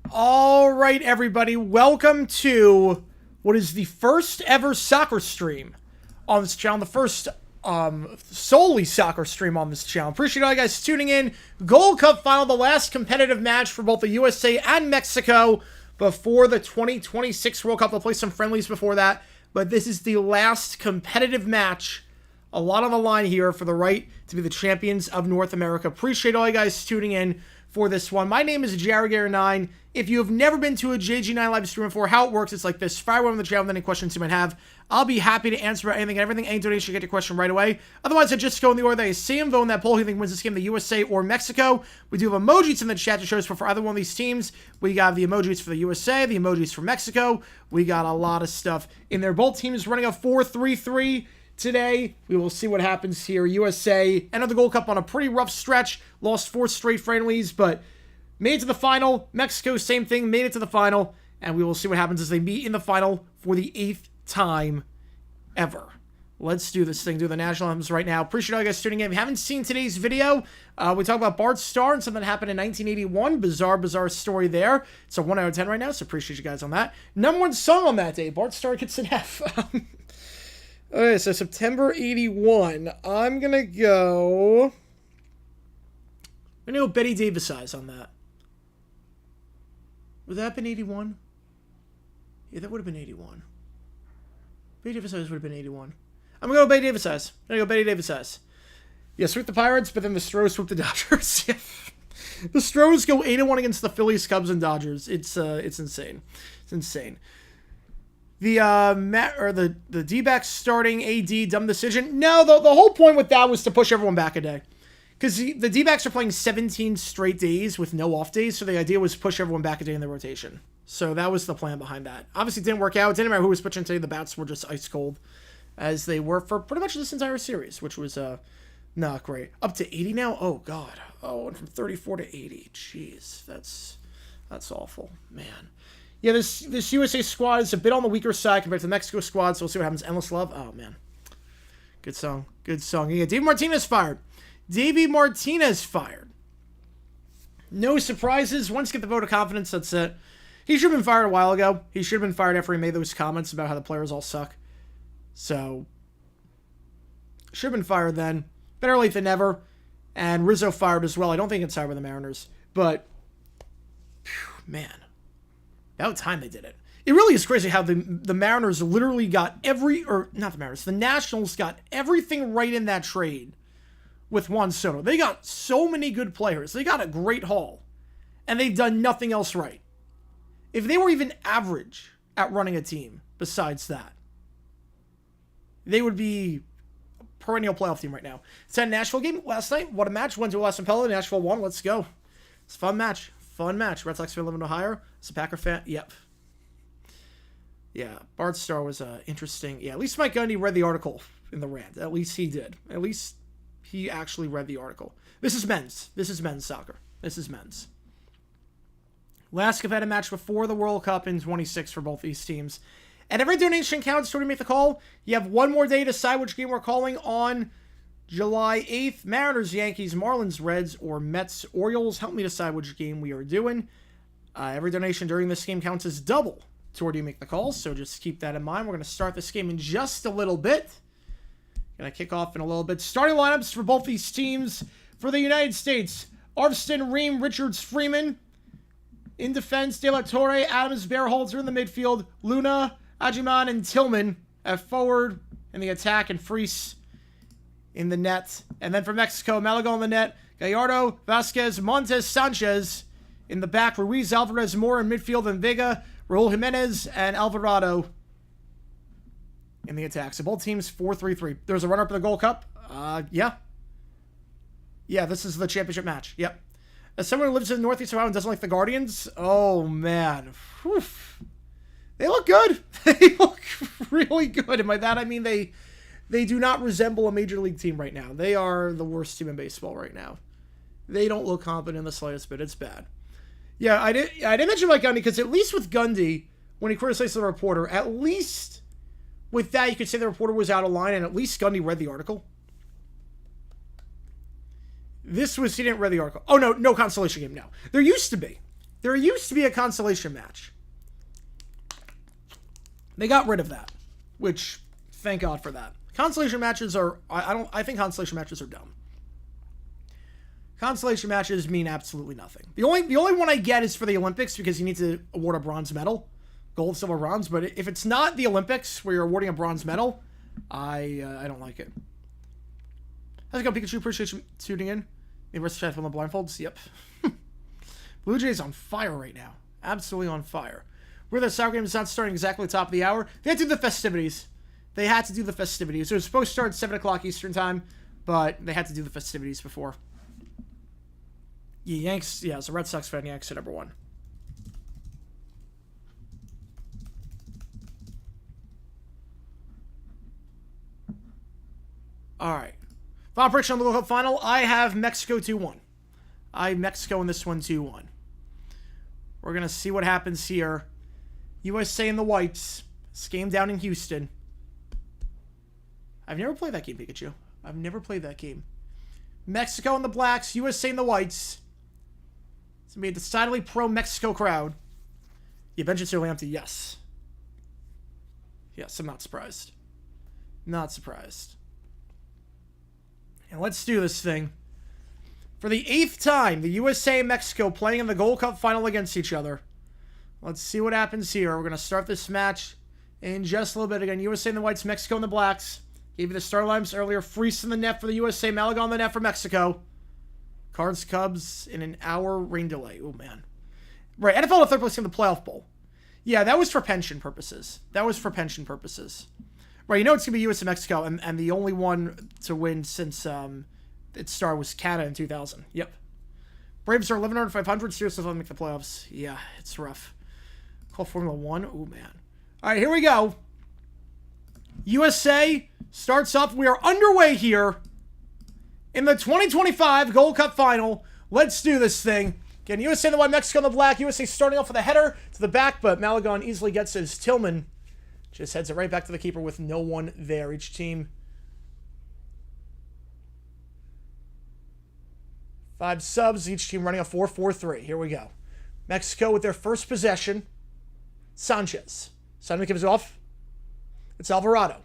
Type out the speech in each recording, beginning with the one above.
All right, everybody, welcome to what is the first ever soccer stream on this channel, the first solely soccer stream on this channel. Appreciate all you guys tuning in. Gold Cup final, the last competitive match for both the USA and Mexico before the 2026 World Cup. They'll play some friendlies before that, but this is the last competitive match. A lot on the line here for the right to be the champions of North America. Appreciate all you guys tuning in for this one. My name is cgiulianihpu. If you have never been to a JG9 live stream before, how it works, it's like this. Fire one on the channel with any questions you might have. I'll be happy to answer about anything and everything. Any donation, you get your question right away. Otherwise, I just go in the order that I see him. Vote in that poll. Who you think wins this game, the USA or Mexico? We do have emojis in the chat to show us for either one of these teams. We got the emojis for the USA, the emojis for Mexico. We got a lot of stuff in there. Both teams running a 4-3-3 today. We will see what happens here. USA entered the Gold Cup on a pretty rough stretch. Lost 4 straight friendlies, but made it to the final. Mexico, same thing, made it to the final. And we will see what happens as they meet in the final for the 8th time ever. Let's do this thing. Do the national anthems right now. Appreciate all you guys tuning in. If you haven't seen today's video, we talk about Bart Starr and something that happened in 1981. Bizarre story there. It's a 1 out of 10 right now, so appreciate you guys on that. #1 song on that day. Bart Starr gets an F. Okay, so September 81. I'm going to go Betty Davis eyes on that. Would that have been 81? Yeah, that would have been 81. Betty Davis eyes would have been 81. I'm going to go Betty Davis eyes. I'm going to go Betty Davis eyes. Yeah, sweep the Pirates, but then the Stros sweep the Dodgers. The Stros go 8-1 against the Phillies, Cubs, and Dodgers. It's insane. It's insane. The D-backs starting AD, dumb decision. No, the whole point with that was to push everyone back a day. Because the D-backs are playing 17 straight days with no off days, so the idea was push everyone back a day in the rotation. So that was the plan behind that. Obviously, it didn't work out. It didn't matter who was pitching today. The bats were just ice cold, as they were for pretty much this entire series, which was not great. Up to 80 now? Oh, God. Oh, went from 34 to 80. Jeez, that's awful, man. Yeah, this USA squad is a bit on the weaker side compared to the Mexico squad, so we'll see what happens. Endless Love. Oh, man. Good song. Good song. Yeah, Dave Martinez fired. Davey Martinez fired. No surprises. Once you get the vote of confidence, that's it. He should have been fired a while ago. He should have been fired after he made those comments about how the players all suck. So, should have been fired then. Better late than never. And Rizzo fired as well. I don't think it's time with the Mariners. But, whew, man. About time they did it. It really is crazy how the Mariners literally got the Nationals got everything right in that trade with Juan Soto. They got so many good players. They got a great haul. And they've done nothing else right. If they were even average at running a team besides that, they would be a perennial playoff team right now. It's that Nashville game last night. What a match. Went to West Pella. Nashville won. Let's go. It's a fun match. Fun match. Red Sox fan living in Ohio. As a Packer fan. Yep. Yeah. Bart Starr was interesting. Yeah, at least Mike Gundy read the article in the rant. At least he did. At least he actually read the article. This is men's. This is men's soccer. This is men's. Last have had a match before the World Cup in 26 for both these teams. And every donation counts to make the call. You have one more day to decide which game we're calling on July 8th. Mariners, Yankees, Marlins, Reds, or Mets, Orioles. Help me decide which game we are doing. Every donation during this game counts as double toward you make the call. So just keep that in mind. We're going to start this game in just a little bit. Going to kick off in a little bit. Starting lineups for both these teams. For the United States, Arvston, Ream, Richards, Freeman. In defense, De La Torre, Adams, Berhalter in the midfield, Luna, Ajiman, and Tillman at forward in the attack, and Freese in the net. And then for Mexico, Malagon in the net, Gallardo, Vasquez, Montes, Sanchez in the back, Ruiz, Alvarez, Moore in midfield, and Vega, Raul Jimenez, and Alvarado in the attack. So both teams 4-3-3. There's a runner-up in the Gold Cup. Yeah. Yeah, this is the championship match. Yep. As someone who lives in the Northeast Ohio and doesn't like the Guardians, oh, man. Whew. They look good. They look really good. And by that, I mean they do not resemble a major league team right now. They are the worst team in baseball right now. They don't look competent in the slightest bit. It's bad. Yeah, I didn't mention Mike Gundy because at least with Gundy, when he criticized the reporter, at least with that, you could say the reporter was out of line and at least Gundy read the article. He didn't read the article. Oh, no consolation game, no. There used to be. There used to be a consolation match. They got rid of that, which, thank God for that. Consolation matches are, I think consolation matches are dumb. Consolation matches mean absolutely nothing. The only one I get is for the Olympics because you need to award a bronze medal. Gold, silver, bronze. But if it's not the Olympics where you're awarding a bronze medal, I don't like it. How's it going, Pikachu? Appreciate you tuning in. Universal chat from the blindfolds. Yep. Blue Jays on fire right now. Absolutely on fire. Where the soccer game is not starting exactly at the top of the hour. They had to do the festivities. It was supposed to start at 7 o'clock Eastern time, but they had to do the festivities before. Yeah, Yanks. Yeah, as a Red Sox fan, Yanks are number one. All right. Final prediction on the World Cup final. I have Mexico 2-1. I have Mexico in this one 2-1. We're going to see what happens here. USA and the Whites. This game down in Houston. I've never played that game, Pikachu. I've never played that game. Mexico and the Blacks. USA and the Whites. It's going to be a decidedly pro-Mexico crowd. Yeah, Benjamin Ciarlianihpu, yes. Yes, I'm not surprised. Not surprised. And let's do this thing. For the 8th time, the USA and Mexico playing in the Gold Cup final against each other. Let's see what happens here. We're going to start this match in just a little bit. Again, USA and the Whites, Mexico and the Blacks. Gave you the star lines earlier. Freese in the net for the USA, Malaga on the net for Mexico. Cards, Cubs in an hour rain delay. Oh, man. Right, NFL to third place in the playoff bowl. Yeah, that was for pension purposes. Right, you know it's going to be US and Mexico, and the only one to win since its start was Canada in 2000. Yep. Braves are 1100, 500. Seriously, don't make the playoffs. Yeah, it's rough. Call Formula 1. Oh, man. All right, here we go. USA starts off. We are underway here in the 2025 Gold Cup final. Let's do this thing. Again, USA in the white, Mexico in the black. USA starting off with a header to the back, but Malagon easily gets it as Tillman just heads it right back to the keeper with no one there. Each team 5 subs, each team running a 4-4-3. Here we go. Mexico with their first possession. Sanchez. Simon gives it off. It's Alvarado.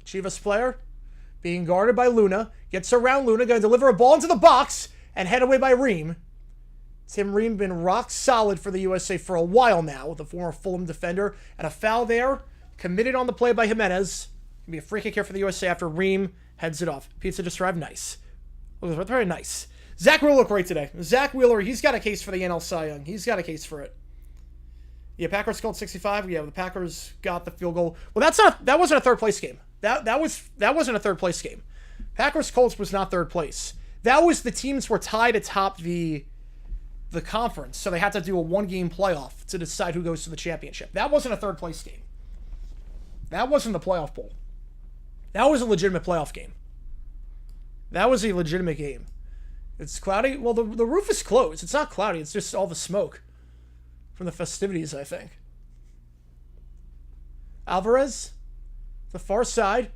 Chivas player being guarded by Luna. Gets around Luna. Going to deliver a ball into the box and head away by Ream. Tim Ream been rock solid for the USA for a while now with a former Fulham defender. And a foul there. Committed on the play by Jimenez. Gonna be a free kick here for the USA after Ream heads it off. Pizza just arrived. Nice. Very nice. Zach Wheeler looked great today. Zach Wheeler, he's got a case for the NL Cy Young. He's got a case for it. Yeah, Packers scored 65. Yeah, the Packers got the field goal. Well, that wasn't a third place game. That wasn't a third place game. Packers Colts was not third place. That was the teams were tied atop the conference, so they had to do a 1-game playoff to decide who goes to the championship. That wasn't a third place game. That wasn't the playoff bowl. That was a legitimate playoff game. That was a legitimate game. It's cloudy. Well, the roof is closed. It's not cloudy. It's just all the smoke from the festivities, I think. Alvarez, the far side.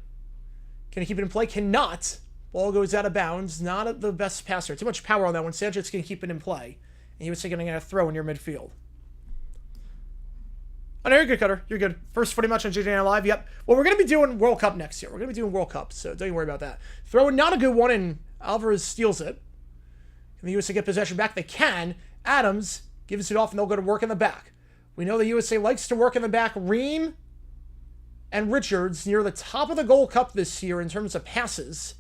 Can he keep it in play? Cannot. Ball goes out of bounds. Not the best passer. Too much power on that one. Sanchez can keep it in play. And he was thinking a throw in near midfield. Oh, no, you're good, Cutter. You're good. First footy match on GGN Live. Yep. Well, we're going to be doing World Cup next year. We're going to be doing World Cup, so don't you worry about that. Throwing not a good one, and Alvarez steals it. Can the USA get possession back? They can. Adams gives it off, and they'll go to work in the back. We know the USA likes to work in the back. Ream and Richards near the top of the Gold Cup this year in terms of passes.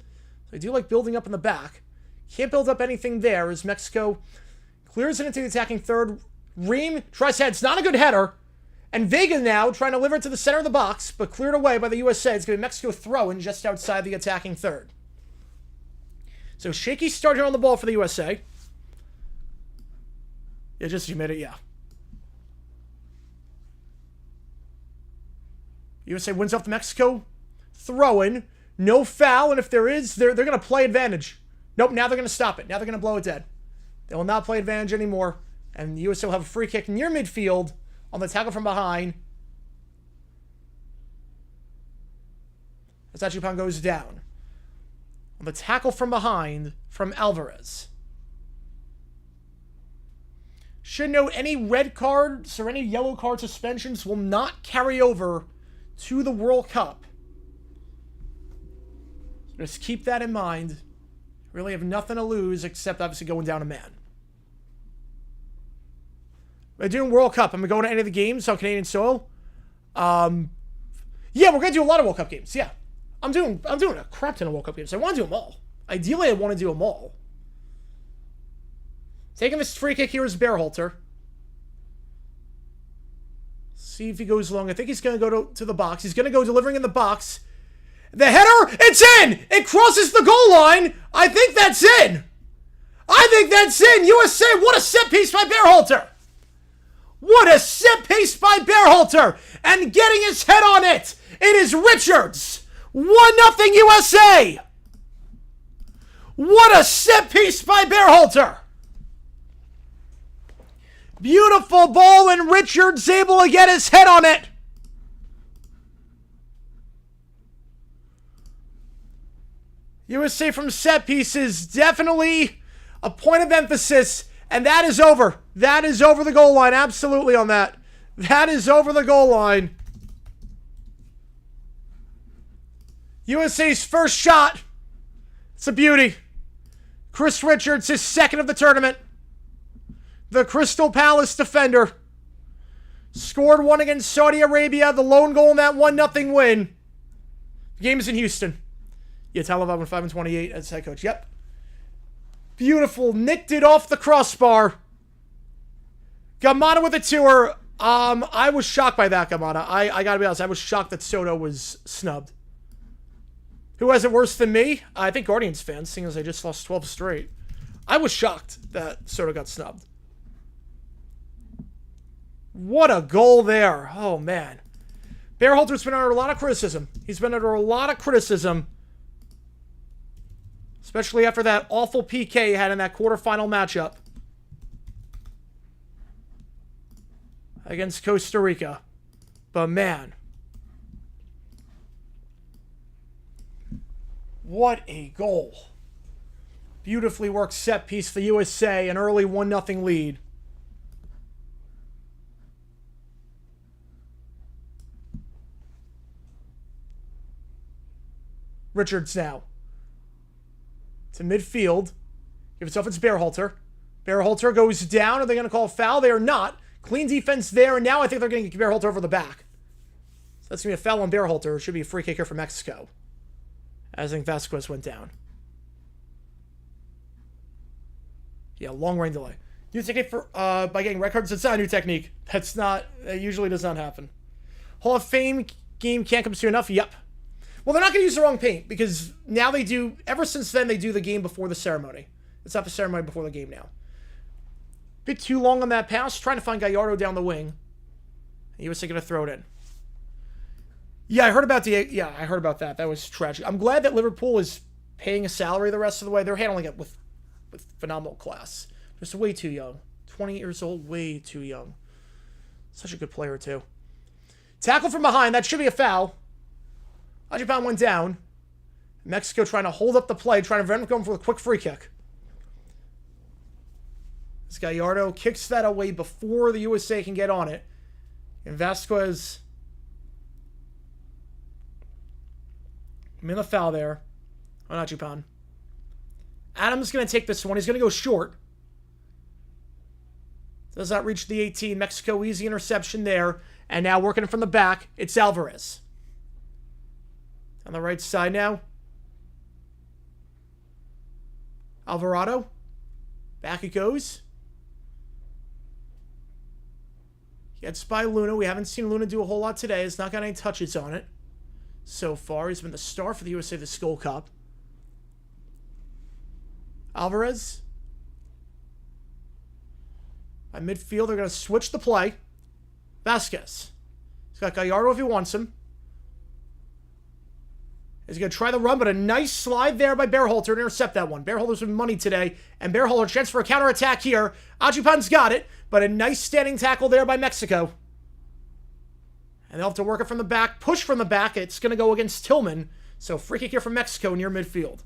So they do like building up in the back. Can't build up anything there as Mexico clears it into the attacking third. Ream tries to head. It's not a good header. And Vega now trying to deliver it to the center of the box, but cleared away by the USA. It's going to be Mexico throwing just outside the attacking third. So shaky start here on the ball for the USA. Yeah, just you made it, yeah. USA wins off the Mexico throwing. No foul, and if there is, they're going to play advantage. Nope, now they're going to stop it. Now they're going to blow it dead. They will not play advantage anymore, and the USA will have a free kick near midfield on the tackle from behind. As Achupan goes down. On the tackle from behind from Alvarez. Should note any red cards or any yellow card suspensions will not carry over to the World Cup. So just keep that in mind. Really have nothing to lose except obviously going down a man. We're doing World Cup. I'm going to any of the games on Canadian soil. Yeah, we're going to do a lot of World Cup games. Yeah. I'm doing a crap ton of World Cup games. I want to do them all. Ideally, I want to do them all. Taking this free kick here is Berhalter. See if he goes long. I think he's going to go to the box. He's going to go delivering in the box. The header, it's in! It crosses the goal line. I think that's in. I think that's in. USA, what a set piece by Berhalter. What a set piece by Berhalter. And getting his head on it. It is Richards. 1-0 USA. What a set piece by Berhalter. Beautiful ball, and Richards able to get his head on it. USA from set pieces, definitely a point of emphasis, and that is over. That is over the goal line, absolutely on that. That is over the goal line. USA's first shot. It's a beauty. Chris Richards, his second of the tournament. The Crystal Palace defender. Scored one against Saudi Arabia. The lone goal in that 1-0 win. The game is in Houston. Yeah, Talavera went 5-28 as head coach. Yep. Beautiful. Nicked it off the crossbar. Gamada with a tour. I was shocked by that, Gamada. I gotta be honest. I was shocked that Soto was snubbed. Who has it worse than me? I think Guardians fans, seeing as I just lost 12 straight. I was shocked that Soto got snubbed. What a goal there. Oh, man. Berhalter's been under a lot of criticism. He's been under a lot of criticism. Especially after that awful PK he had in that quarterfinal matchup against Costa Rica. But, man. What a goal. Beautifully worked set piece for USA, an early 1-0 lead. Richards now. To midfield. Give itself its Bearhalter. Bearhalter goes down. Are they going to call a foul? They are not. Clean defense there, and now I think they're going to get Bearhalter over the back. So that's going to be a foul on Bearhalter. It should be a free kick here for Mexico. I think Vasquez went down. Yeah, long rain delay. New technique for by getting red cards. It's not a new technique. That usually does not happen. Hall of Fame game can't come soon enough. Yep. Well, they're not going to use the wrong paint because now they do. Ever since then, they do the game before the ceremony. It's not the ceremony before the game now. Bit too long on that pass. Trying to find Gallardo down the wing. He was going to throw it in. Yeah, I heard about that. That was tragic. I'm glad that Liverpool is paying a salary the rest of the way. They're handling it with phenomenal class. Just way too young. 20 years old, way too young. Such a good player, too. Tackle from behind. That should be a foul. Japan went down. Mexico trying to hold up the play, trying to prevent him going for a quick free kick. This Gallardo kicks that away before the USA can get on it. And Vasquez made a foul there on Japan. Adams going to take this one. He's going to go short. Does not reach the 18. Mexico, easy interception there. And now working from the back, it's Alvarez. On the right side now. Alvarado. Back it goes. Gets by Luna. We haven't seen Luna do a whole lot today. He's not got any touches on it so far. He's been the star for the USA the Skull Cup. Alvarez. By midfield, they're going to switch the play. Vasquez. He's got Gallardo if he wants him. He's going to try the run, but a nice slide there by Bearhalter to intercept that one. Bearhalter's been money today, and Bearhalter chance for a counterattack here. Ajipan's got it, but a nice standing tackle there by Mexico. And they'll have to work it from the back, push from the back. It's going to go against Tillman. So free kick here from Mexico near midfield.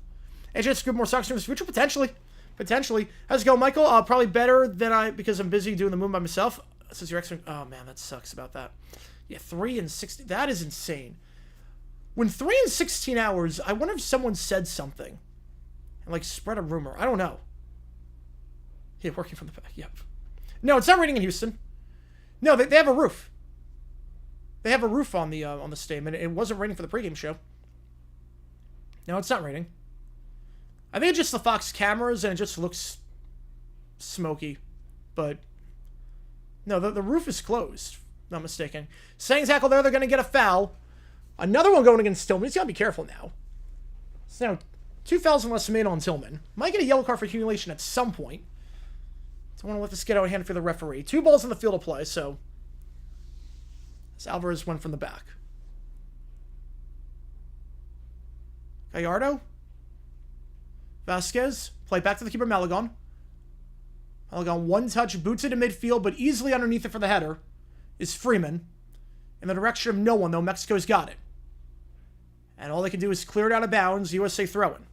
And just good more soccer in the future, potentially. Potentially. How's it going, Michael? Probably better than because I'm busy doing the moon by myself. Since your ex, oh man, that sucks about that. Yeah, 3 and 16. That is insane. When 3 and 16 hours, I wonder if someone said something and like spread a rumor. I don't know. Yeah, working from the back. Yep. No, it's not raining in Houston. No, they have a roof. They have a roof on the stadium, and it wasn't raining for the pregame show. No, it's not raining. I think it's just the Fox cameras, and it just looks smoky. But no, the roof is closed. Not mistaken. Saying tackle there, they're going to get a foul. Another one going against Tillman. He's got to be careful now. So now, 2 fouls less made on Tillman. Might get a yellow card for accumulation at some point. Don't want to let this get out of hand for the referee. 2 balls in the field of play, so as Alvarez went from the back. Gallardo. Vasquez. Play back to the keeper, Malagon. Malagon, one touch, boots it in midfield, but easily underneath it for the header is Freeman. In the direction of no one, though, Mexico's got it. And all they can do is clear it out of bounds. USA throwing.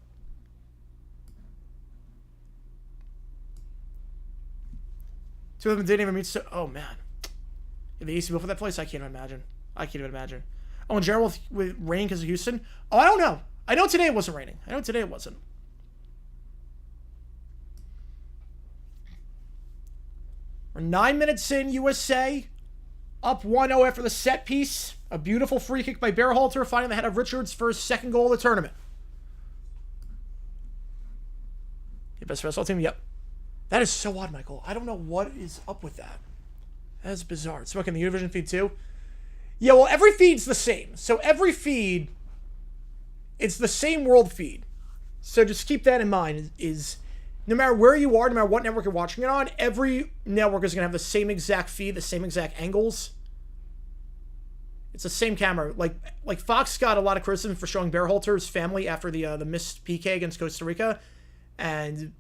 Two of them didn't even meet. Oh, man. The AC bill for that place? I can't even imagine. I can't even imagine. Oh, in general, with rain because of Houston? Oh, I don't know. I know today it wasn't raining. I know today it wasn't. We're 9 minutes in, USA. Up 1-0 after the set piece. A beautiful free kick by Bearhalter, finding the head of Richards for his second goal of the tournament. Your best wrestling team? Yep. That is so odd, Michael. I don't know what is up with that. That is bizarre. It's working the Univision feed too? Yeah, well, every feed's the same. So every feed, it's the same world feed. So just keep that in mind. Is no matter where you are, no matter what network you're watching it on, every network is going to have the same exact feed, the same exact angles. It's the same camera. Like Fox got a lot of criticism for showing Bearhalter's family after the missed PK against Costa Rica. And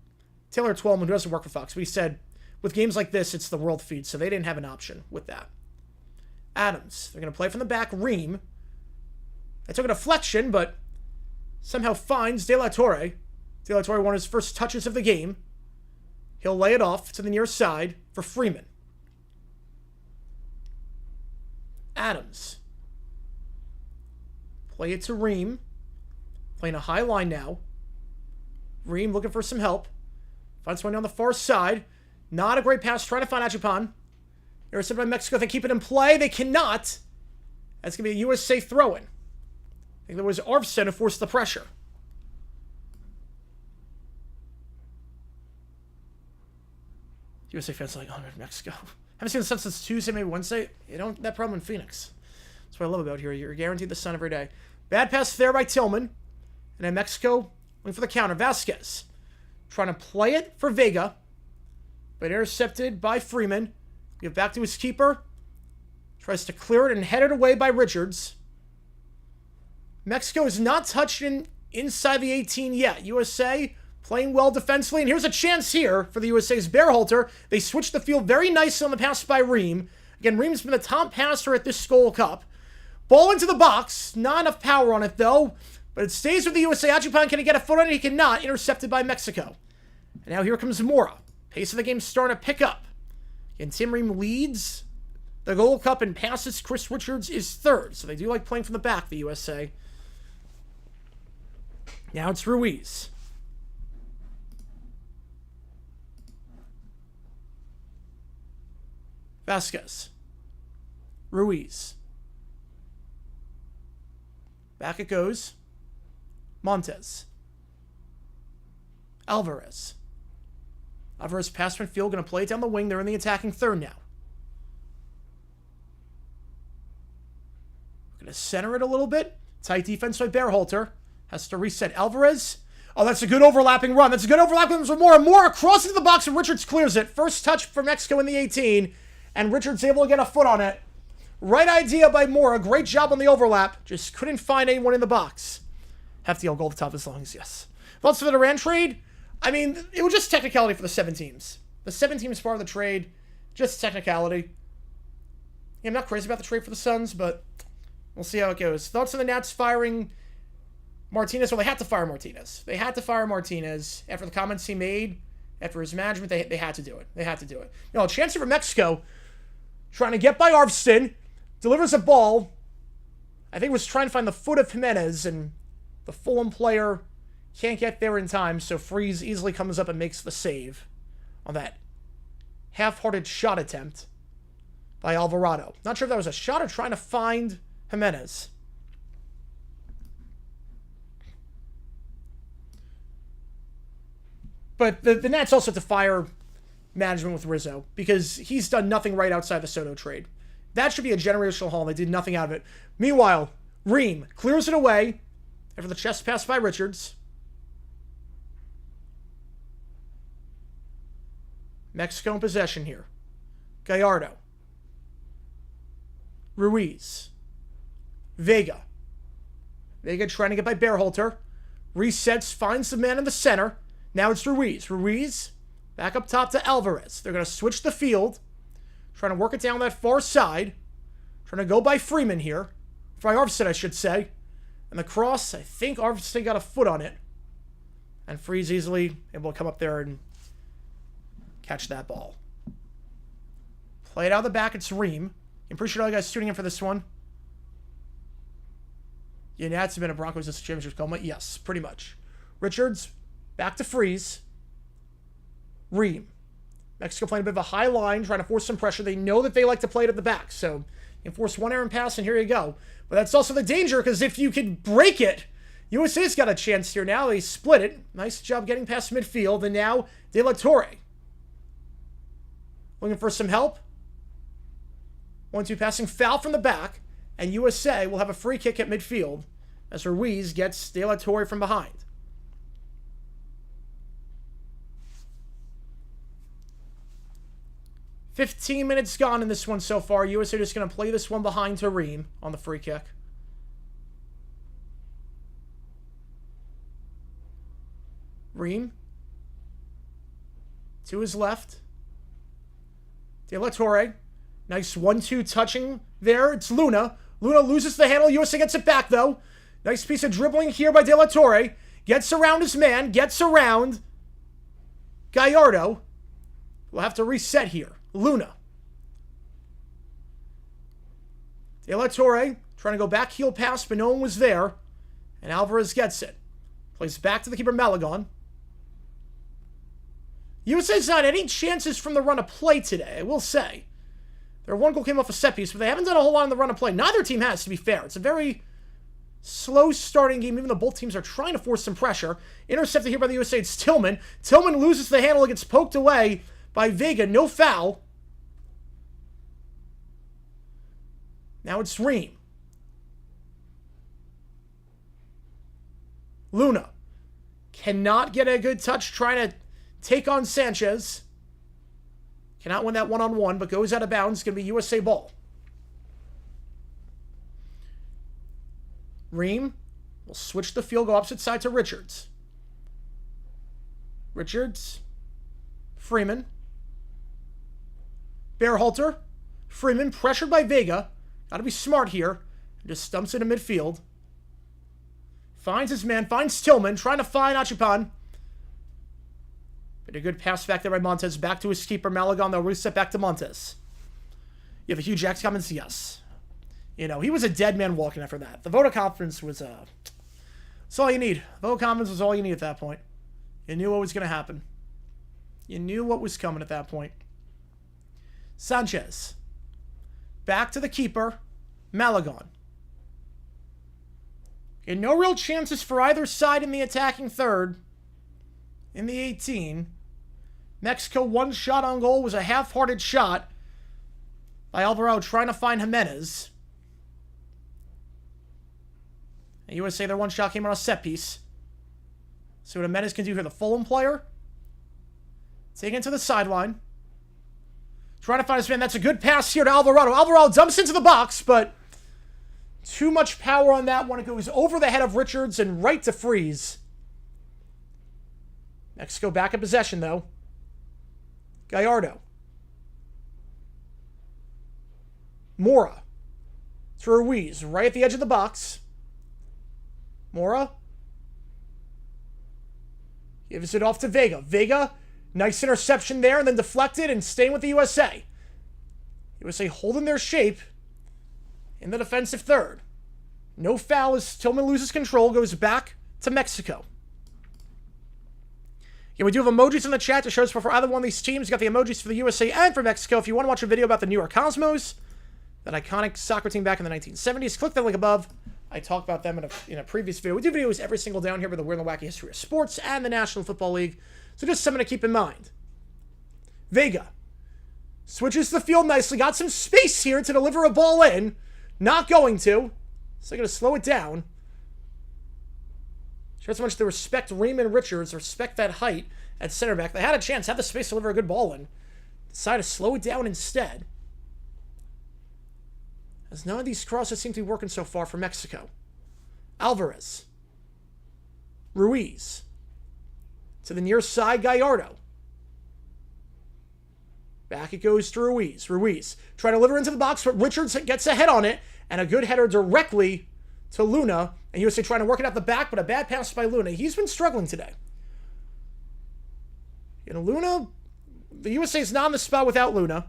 Taylor Twellman, who doesn't work for Fox, but he said, with games like this, it's the world feed, so they didn't have an option with that. Adams. They're going to play from the back. Ream. They took a deflection, but somehow finds De La Torre. De La Torre, one of his first touches of the game. He'll lay it off to the near side for Freeman. Adams. Play it to Ream. Playing a high line now. Ream looking for some help. Finds one on the far side. Not a great pass. Trying to find Achupan. Intercepted by Mexico. They keep it in play. They cannot. That's going to be a USA throw-in. I think there was Arvson who forced the pressure. USA fans are like, oh, Mexico. Haven't seen the sun since Tuesday, maybe Wednesday. You don't that problem in Phoenix. That's what I love about here. You're guaranteed the sun every day. Bad pass there by Tillman. And then Mexico looking for the counter. Vasquez trying to play it for Vega. But intercepted by Freeman. Give back to his keeper. Tries to clear it and head it away by Richards. Mexico is not touched inside the 18 yet. USA playing well defensively. And here's a chance here for the USA's Bearhalter. They switched the field very nicely on the pass by Ream. Again, Ream's been the top passer at this Skull Cup. Ball into the box. Not enough power on it, though. But it stays with the USA. Achupan, can he get a foot on it? He cannot. Intercepted by Mexico. And now here comes Mora. Pace of the game starting to pick up. And Tim Ream leads the Gold Cup and passes. Chris Richards is third. So they do like playing from the back, the USA. Now it's Ruiz. Vasquez. Ruiz. Back it goes. Montez. Alvarez. Alvarez pass midfield, going to play it down the wing. They're in the attacking third now. Going to center it a little bit. Tight defense by Bearhalter. Has to reset Alvarez. Oh, that's a good overlapping run. That's a good overlapping run for Mora. Mora crosses the box and Richards clears it. First touch for Mexico in the 18. And Richards able to get a foot on it. Right idea by Mora. Great job on the overlap. Just couldn't find anyone in the box. Hefty old goal at the top as long as yes. Thoughts for the Durant trade? I mean, it was just technicality for the 7 teams. The 7 teams part of the trade. Just technicality. Yeah, I'm not crazy about the trade for the Suns, but we'll see how it goes. Thoughts on the Nats firing Martinez? Well, they had to fire Martinez. They had to fire Martinez after the comments he made. After his management, they had to do it. They had to do it. You know, a chance for Mexico trying to get by Arvston. Delivers a ball. I think was trying to find the foot of Jimenez, and the Fulham player can't get there in time, so Freeze easily comes up and makes the save on that half-hearted shot attempt by Alvarado. Not sure if that was a shot or trying to find Jimenez. But the Nats also have to fire management with Rizzo because he's done nothing right outside the Soto trade. That should be a generational haul. They did nothing out of it. Meanwhile, Ream clears it away after the chest pass by Richards. Mexico in possession here. Gallardo. Ruiz. Vega. Vega trying to get by Bearhalter. Resets, finds the man in the center. Now it's Ruiz. Ruiz back up top to Alvarez. They're going to switch the field. Trying to work it down that far side. Trying to go by Freeman here. By Arvston, I should say. And the cross, I think Arvston got a foot on it. And Freeze easily able to come up there and catch that ball. Play it out of the back. It's Ream. Appreciate all you guys tuning in for this one. Yeah, Nats have been a Broncos as a championship coma. Yes, pretty much. Richards, back to Freeze. Ream. Mexico playing a bit of a high line, trying to force some pressure. They know that they like to play it at the back, so you can force one errant pass, and here you go. But that's also the danger, because if you could break it, USA's got a chance here now. They split it. Nice job getting past midfield, and now De La Torre. Looking for some help. 1-2 passing foul from the back, and USA will have a free kick at midfield as Ruiz gets De La Torre from behind. $15 minutes gone in this one so far. USA just going to play this one behind to Ream on the free kick. Ream. To his left. De La Torre. Nice 1-2 touching there. It's Luna. Luna loses the handle. USA gets it back, though. Nice piece of dribbling here by De La Torre. Gets around his man. Gets around Gallardo. We'll have to reset here. Luna. De La Torre trying to go back heel pass, but no one was there. And Alvarez gets it. Plays back to the keeper, Malagon. USA's not any chances from the run of play today, I will say. Their one goal came off a set piece, but they haven't done a whole lot on the run of play. Neither team has, to be fair. It's a very slow starting game, even though both teams are trying to force some pressure. Intercepted here by the USA, it's Tillman. Tillman loses the handle, gets poked away by Vega. No foul. Now it's Ream. Luna cannot get a good touch trying to take on Sanchez. Cannot win that one-on-one, but goes out of bounds. It's going to be USA ball. Ream will switch the field, go opposite side to Richards. Richards. Freeman. Bearhalter. Freeman pressured by Vega. Got to be smart here. Just stumps into midfield. Finds his man. Finds Tillman. Trying to find Achipan. But a good pass back there by Montez. Back to his keeper, Malagon. They'll reset back to Montez. You have a Hugh Jacks comments? Yes. You know, he was a dead man walking after that. The vote of confidence was, that's all you need. Vote of confidence was all you need at that point. You knew what was going to happen. You knew what was coming at that point. Sanchez. Back to the keeper, Malagon. Okay, no real chances for either side in the attacking third. In the 18. Mexico, one shot on goal, was a half-hearted shot by Alvarado trying to find Jimenez. And USA, their one shot came on a set piece. See what Jimenez can do here. The Fulham player. Taking it to the sideline. Trying to find his man. That's a good pass here to Alvarado. Alvarado dumps into the box, but too much power on that one. It goes over the head of Richards and right to Freeze. Mexico back in possession, though. Gallardo. Mora. To Ruiz. Right at the edge of the box. Mora. Gives it off to Vega. Vega. Nice interception there, and then deflected and staying with the USA. USA holding their shape in the defensive third. No foul as Tillman loses control, goes back to Mexico. Yeah, we do have emojis in the chat to show us for either one of these teams. You got the emojis for the USA and for Mexico. If you want to watch a video about the New York Cosmos, that iconic soccer team back in the 1970s, click that link above. I talked about them in a previous video. We do videos every single down here with the Weird and Wacky History of Sports and the National Football League. So just something to keep in mind. Vega switches the field nicely. Got some space here to deliver a ball in. Not going to. So going to slow it down. Shows how much they respect Ream and Richards, respect that height at center back. They had a chance, had the space to deliver a good ball in. Decided to slow it down instead. As none of these crosses seem to be working so far for Mexico. Alvarez. Ruiz. To the near side, Gallardo. Back it goes to Ruiz. Ruiz trying to deliver into the box, but Richards gets a head on it, and a good header directly to Luna. And USA trying to work it out the back, but a bad pass by Luna. He's been struggling today. You know, Luna, the USA is not on the spot without Luna.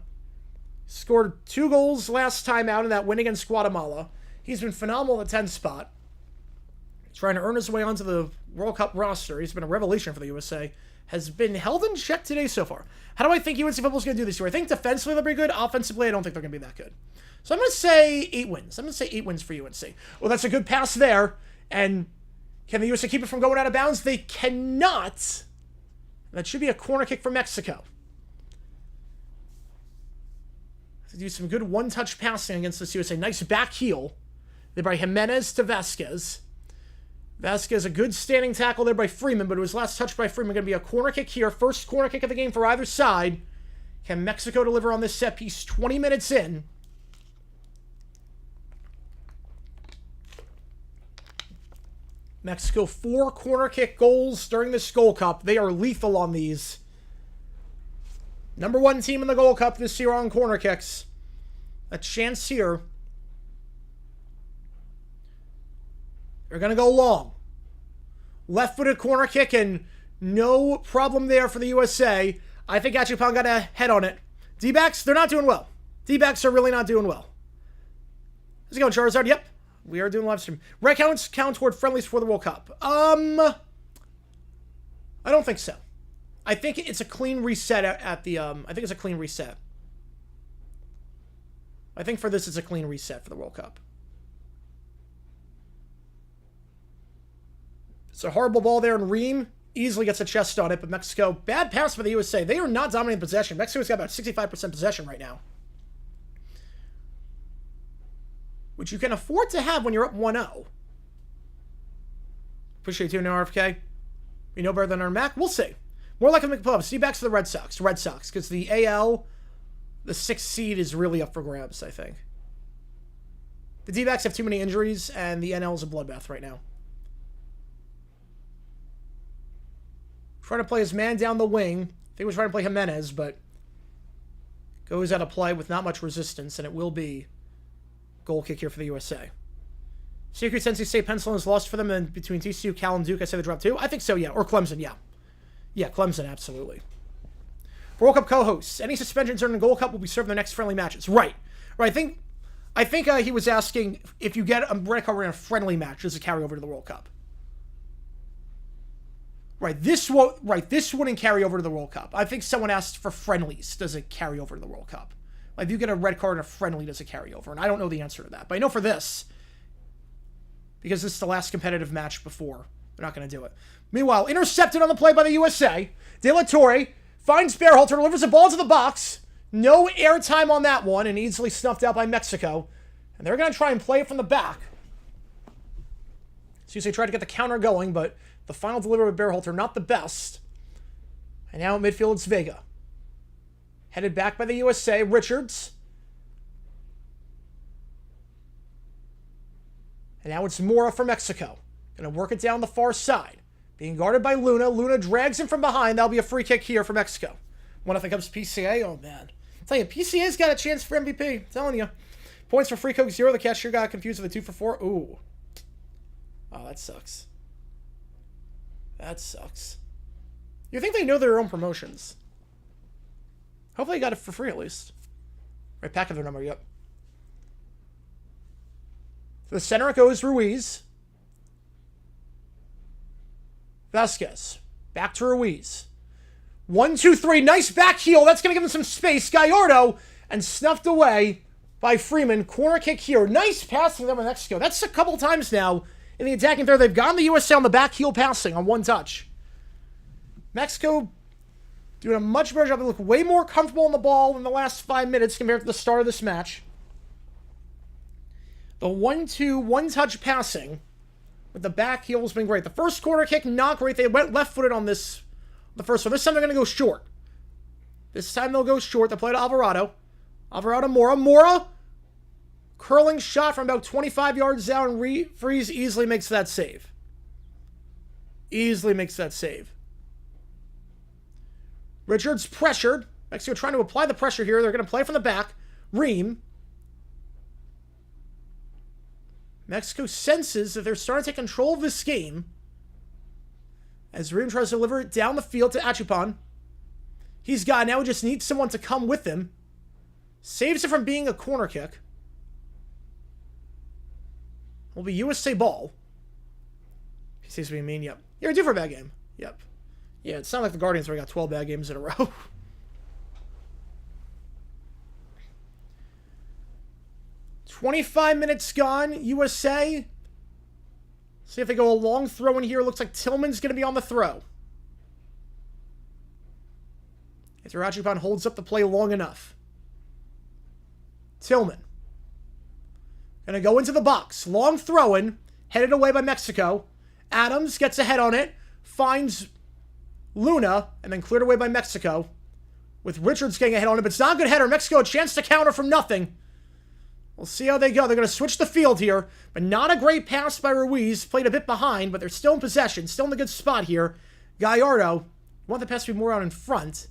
Scored 2 goals last time out in that win against Guatemala. He's been phenomenal at the 10 spot. Trying to earn his way onto the World Cup roster. He's been a revelation for the USA. Has been held in check today so far. How do I think UNC football is going to do this year? I think defensively they'll be good. Offensively, I don't think they're going to be that good. So I'm going to say 8 wins. I'm going to say 8 wins for UNC. Well, that's a good pass there. And can the USA keep it from going out of bounds? They cannot. That should be a corner kick for Mexico. To do some good one-touch passing against this USA. Nice back heel. There by Jimenez to Vasquez. Vasquez, a good standing tackle there by Freeman, but it was last touched by Freeman. Going to be a corner kick here. First corner kick of the game for either side. Can Mexico deliver on this set piece 20 minutes in? Mexico, 4 corner kick goals during this Gold Cup. They are lethal on these. Number 1 team in the Gold Cup this year on corner kicks. A chance here. They're going to go long. Left-footed corner kick, and no problem there for the USA. I think Achupan got a head on it. D-backs, they're not doing well. D-backs are really not doing well. How's it going, Charizard? Yep. We are doing live stream. Red counts count toward friendlies for the World Cup. I don't think so. I think it's a clean reset at the, I think it's a clean reset. I think for this, it's a clean reset for the World Cup. It's a horrible ball there, and Ream easily gets a chest on it, but Mexico, bad pass for the USA. They are not dominating possession. Mexico's got about 65% possession right now, which you can afford to have when you're up 1-0. Appreciate you, RFK. We know better than our Mac. We'll see. More likely to make a D-backs for the Red Sox. Red Sox, because the AL, the 6th seed is really up for grabs, I think. The D-backs have too many injuries, and the NL is a bloodbath right now. Trying to play his man down the wing. I think he was trying to play Jimenez, but goes out of play with not much resistance, and it will be goal kick here for the USA. Secret Sensei State Pencil is lost for them, and between TCU, Cal, and Duke, I say they drop 2. I think so, yeah. Or Clemson, yeah. Yeah, Clemson, absolutely. For World Cup co-hosts, any suspensions during the Gold Cup will be served in the next friendly matches. Right. I think he was asking if you get a red card in a friendly match, does it carry over to the World Cup? Right, this wouldn't carry over to the World Cup. I think someone asked for friendlies. Does it carry over to the World Cup? Like, if you get a red card in a friendly, does it carry over? And I don't know the answer to that. But I know for this, because this is the last competitive match before, they're not going to do it. Meanwhile, intercepted on the play by the USA. De La Torre finds Bearhalter, delivers the ball to the box. No airtime on that one, and easily snuffed out by Mexico. And they're going to try and play it from the back. So USA tried to get the counter going, but the final delivery with Bearhalter, not the best. And now at midfield, it's Vega. Headed back by the USA, Richards. And now it's Mora for Mexico. Going to work it down the far side. Being guarded by Luna. Luna drags him from behind. That'll be a free kick here for Mexico. When if it comes to PCA, oh man. I'm telling you, PCA's got a chance for MVP. I'm telling you. Points for free coke 0. The cashier got confused with a 2 for 4. Ooh. Oh, that sucks. That sucks. You think they know their own promotions? Hopefully they got it for free at least. Right, pack of their number, yep. To the center it goes Ruiz. Vasquez. Back to Ruiz. 1, 2, 3. Nice back heel. That's going to give him some space. Gallardo. And snuffed away by Freeman. Corner kick here. Nice passing there by Mexico. That's a couple times now in the attacking third. They've gotten the USA on the back heel passing on one touch. Mexico doing a much better job. They look way more comfortable on the ball in the last 5 minutes compared to the start of this match. The 1-2, one-touch passing with the back heel has been great. The first corner kick, not great. They went left-footed on this, the first one. This time they're going to go short. This time they'll go short. They'll play to Alvarado. Alvarado, Mora. Mora, curling shot from about 25 yards down. Freeze easily makes that save. Easily makes that save. Richards pressured. Mexico trying to apply the pressure here. They're going to play from the back. Ream. Mexico senses that they're starting to take control of this game as Ream tries to deliver it down the field to Achupan. He's got, now he just needs someone to come with him. Saves it from being a corner kick. Will be USA ball. He seems to be mean, yep. You're due for a bad game. Yep. Yeah, it sounded like the Guardians where got 12 bad games in a row. 25 minutes gone, USA. See if they go a long throw in here. Looks like Tillman's going to be on the throw. After Achupan holds up the play long enough. Tillman. Going to go into the box. Long throw-in. Headed away by Mexico. Adams gets a head on it. Finds Luna. And then cleared away by Mexico. With Richards getting a head on it. But it's not a good header. Mexico a chance to counter from nothing. We'll see how they go. They're going to switch the field here. But not a great pass by Ruiz. Played a bit behind. But they're still in possession. Still in the good spot here. Gallardo. Want the pass to be more out in front.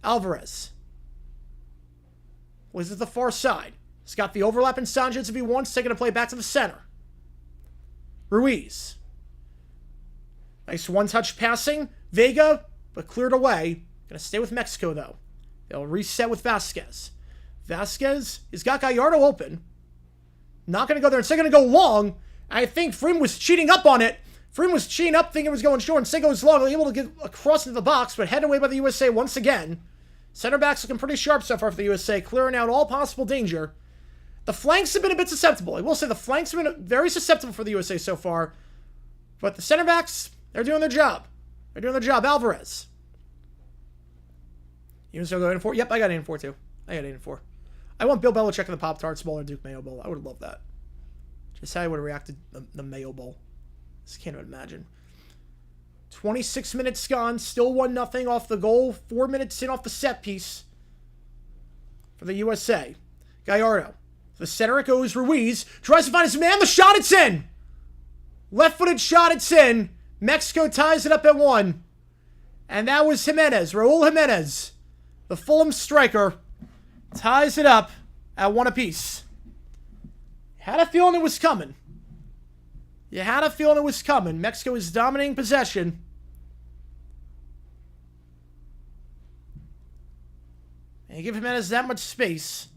Alvarez. Was at the far side. He's got the overlap in Sanchez if he wants. Taking a play back to the center. Ruiz. Nice one-touch passing. Vega, but cleared away. Gonna stay with Mexico, though. They'll reset with Vasquez. Vasquez has got Gallardo open. Not gonna go there. Instead, gonna go long. I think Freeman was cheating up on it. Freeman was cheating up, thinking it was going short. Instead goes long. Able to get across into the box, but headed away by the USA once again. Center back's looking pretty sharp so far for the USA, clearing out all possible danger. The flanks have been a bit susceptible. I will say the flanks have been very susceptible for the USA so far. But the center backs, they're doing their job. They're doing their job. Alvarez. You still go 8-4? Yep, I got 8-4 too. I got 8-4. I want Bill Belichick in the Pop-Tarts Bowl or Duke Mayo Bowl. I would have loved that. Just how I would have reacted to the Mayo Bowl. Just can't even imagine. 26 minutes gone. Still 1-0 off the goal. 4 minutes in off the set piece for the USA. Gallardo. The center it goes. Ruiz tries to find his man. The shot, it's in. Left-footed shot, it's in. Mexico ties it up at 1. And that was Jimenez. Raul Jimenez, the Fulham striker, ties it up at 1 apiece. Had a feeling it was coming. You had a feeling it was coming. Mexico is dominating possession. And you give Jimenez that much space.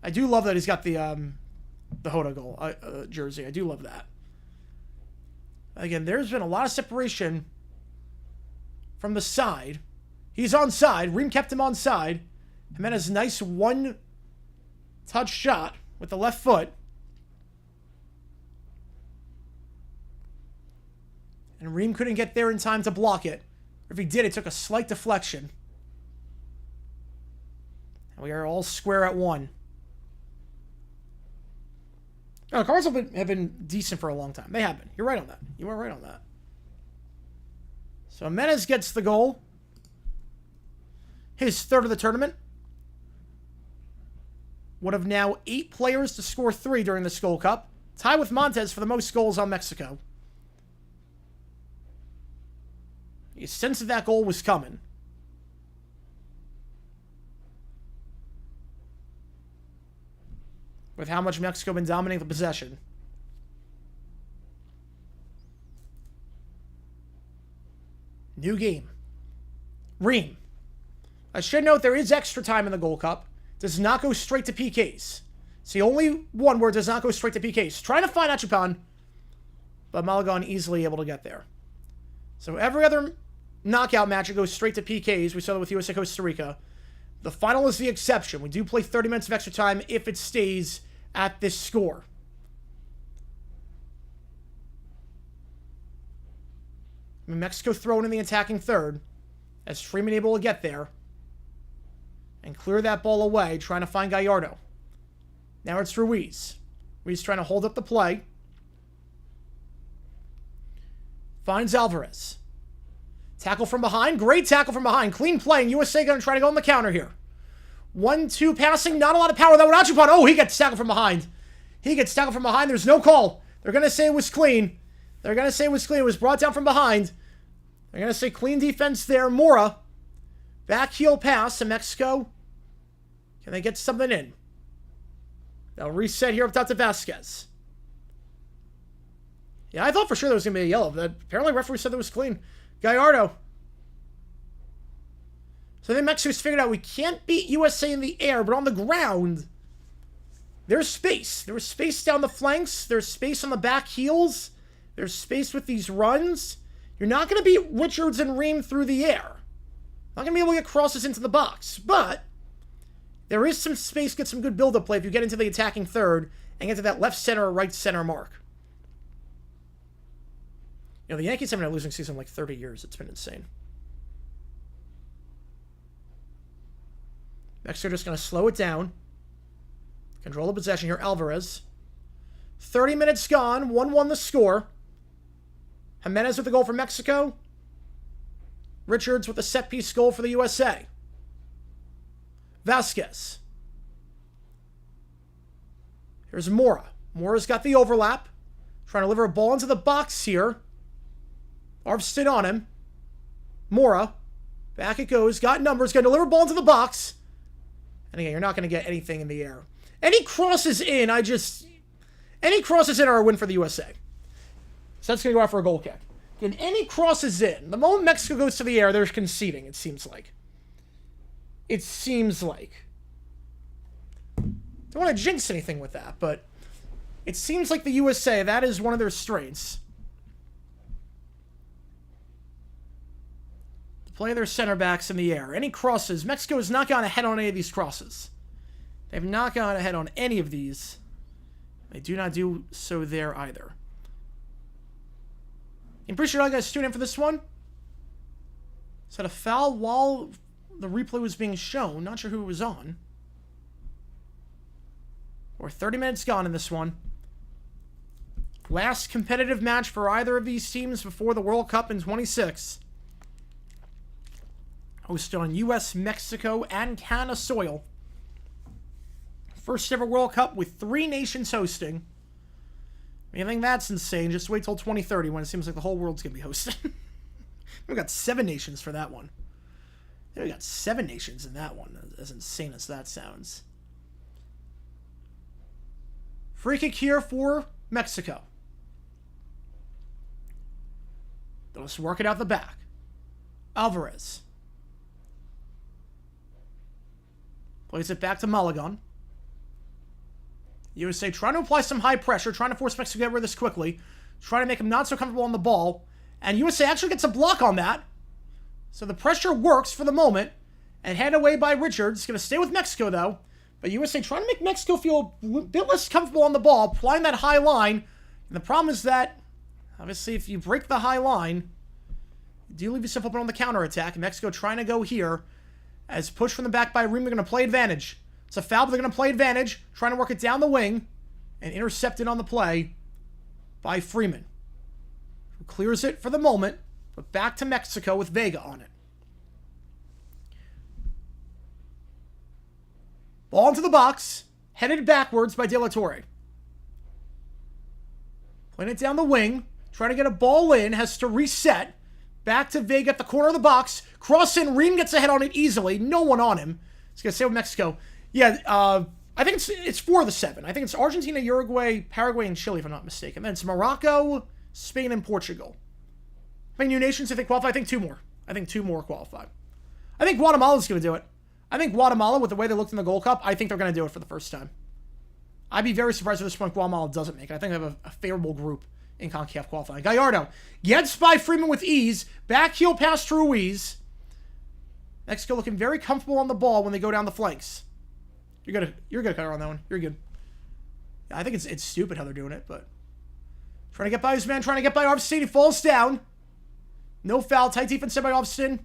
I do love that he's got the Hoda goal jersey. I do love that. Again, there's been a lot of separation from the side. He's onside. Ream kept him onside. Jimenez, nice one-touch shot with the left foot. And Ream couldn't get there in time to block it. Or if he did, it took a slight deflection. And we are all square at 1. No, the Cards have been decent for a long time. They have been. You're right on that. You are right on that. So Jimenez gets the goal. His third of the tournament. One of now 8 players to score 3 during the Gold Cup. Tied with Montez for the most goals on Mexico. You sense that that goal was coming. With how much Mexico been dominating the possession. New game. Ream. I should note there is extra time in the Gold Cup. Does not go straight to PKs. It's the only one where it does not go straight to PKs. Trying to find Achupan, but Malagon easily able to get there. So every other knockout match, it goes straight to PKs. We saw that with USA Costa Rica. The final is the exception. We do play 30 minutes of extra time if it stays at this score. Mexico throwing in the attacking third. As Freeman able to get there. And clear that ball away, trying to find Gallardo. Now it's Ruiz. Ruiz trying to hold up the play. Finds Alvarez. Tackle from behind. Great tackle from behind. Clean play. And USA going to try to go on the counter here. 1-2 passing. Not a lot of power. That would Achupan. Oh, he gets tackled from behind. He gets tackled from behind. There's no call. They're going to say it was clean. They're going to say it was clean. It was brought down from behind. They're going to say clean defense there. Mora. Back heel pass to Mexico. Can they get something in? They'll reset here up top to Vasquez. Yeah, I thought for sure there was going to be a yellow. But apparently referee said it was clean. Gallardo. So then Mexico's figured out we can't beat USA in the air, but on the ground, there's space. There's space down the flanks. There's space on the back heels. There's space with these runs. You're not going to beat Richards and Ream through the air. Not going to be able to get crosses into the box, but there is some space, get some good build-up play if you get into the attacking third and get to that left center or right center mark. You know, the Yankees haven't had a losing season in like 30 years. It's been insane. Mexico just going to slow it down. Control the possession here. Alvarez. 30 minutes gone. 1-1 the score. Jimenez with the goal for Mexico. Richards with a set-piece goal for the USA. Vasquez. Here's Mora. Mora's got the overlap. Trying to deliver a ball into the box here. Arvsted on him. Mora. Back it goes. Got numbers. Going to deliver a ball into the box. And again, you're not going to get anything in the air. Any crosses in, any crosses in are a win for the USA. So that's going to go out for a goal kick. Again, any crosses in, the moment Mexico goes to the air, they're conceding, it seems like. It seems like. Don't want to jinx anything with that, but it seems like the USA, that is one of their strengths. To play their center backs in the air. Any crosses, Mexico has not gone ahead on any of these crosses. They have not gone ahead on any of these. They do not do so there either. I'm pretty sure all you guys tuned in for this one. Is that a foul while the replay was being shown? Not sure who it was on. We're 30 minutes gone in this one. Last competitive match for either of these teams before the World Cup in 26. Hosted on US, Mexico, and Canada soil. First ever World Cup with 3 nations hosting. I think that's insane. Just wait till 2030 when it seems like the whole world's going to be hosted. We've got 7 nations for that one. We got 7 nations in that one, as insane as that sounds. Free kick here for Mexico. Let's work it out the back. Alvarez. Plays it back to Malagon. USA trying to apply some high pressure, trying to force Mexico to get rid of this quickly, trying to make them not so comfortable on the ball, and USA actually gets a block on that. So the pressure works for the moment, and handed away by Richards. Going to stay with Mexico, though, but USA trying to make Mexico feel a bit less comfortable on the ball, applying that high line, and the problem is that, obviously, if you break the high line, you do leave yourself open on the counterattack, and Mexico trying to go here, as pushed from the back by Ream, they're going to play advantage. It's a foul, but they're going to play advantage, trying to work it down the wing, and intercepted on the play by Freeman, who clears it for the moment, but back to Mexico with Vega on it. Ball into the box, headed backwards by De La Torre. Playing it down the wing, trying to get a ball in, has to reset. Back to Vega at the corner of the box. Cross in, Ream gets ahead on it easily. No one on him. He's going to stay with Mexico. Yeah, I think it's 4 of the 7. I think it's Argentina, Uruguay, Paraguay, and Chile, if I'm not mistaken. Then it's Morocco, Spain, and Portugal. How many new nations if they qualify? I think 2 more. I think 2 more qualify. I think Guatemala's going to do it. I think Guatemala, with the way they looked in the Gold Cup, I think they're going to do it for the first time. I'd be very surprised at this point Guatemala doesn't make it. I think they have a favorable group in CONCACAF qualifying. Gallardo gets by Freeman with ease. Back heel pass to Ruiz. Mexico looking very comfortable on the ball when they go down the flanks. You're good, Cutter, on that one. You're good. Yeah, I think it's stupid how they're doing it, but trying to get by his man, trying to get by Arvsteen. He falls down. No foul. Tight defense by Arvsteen.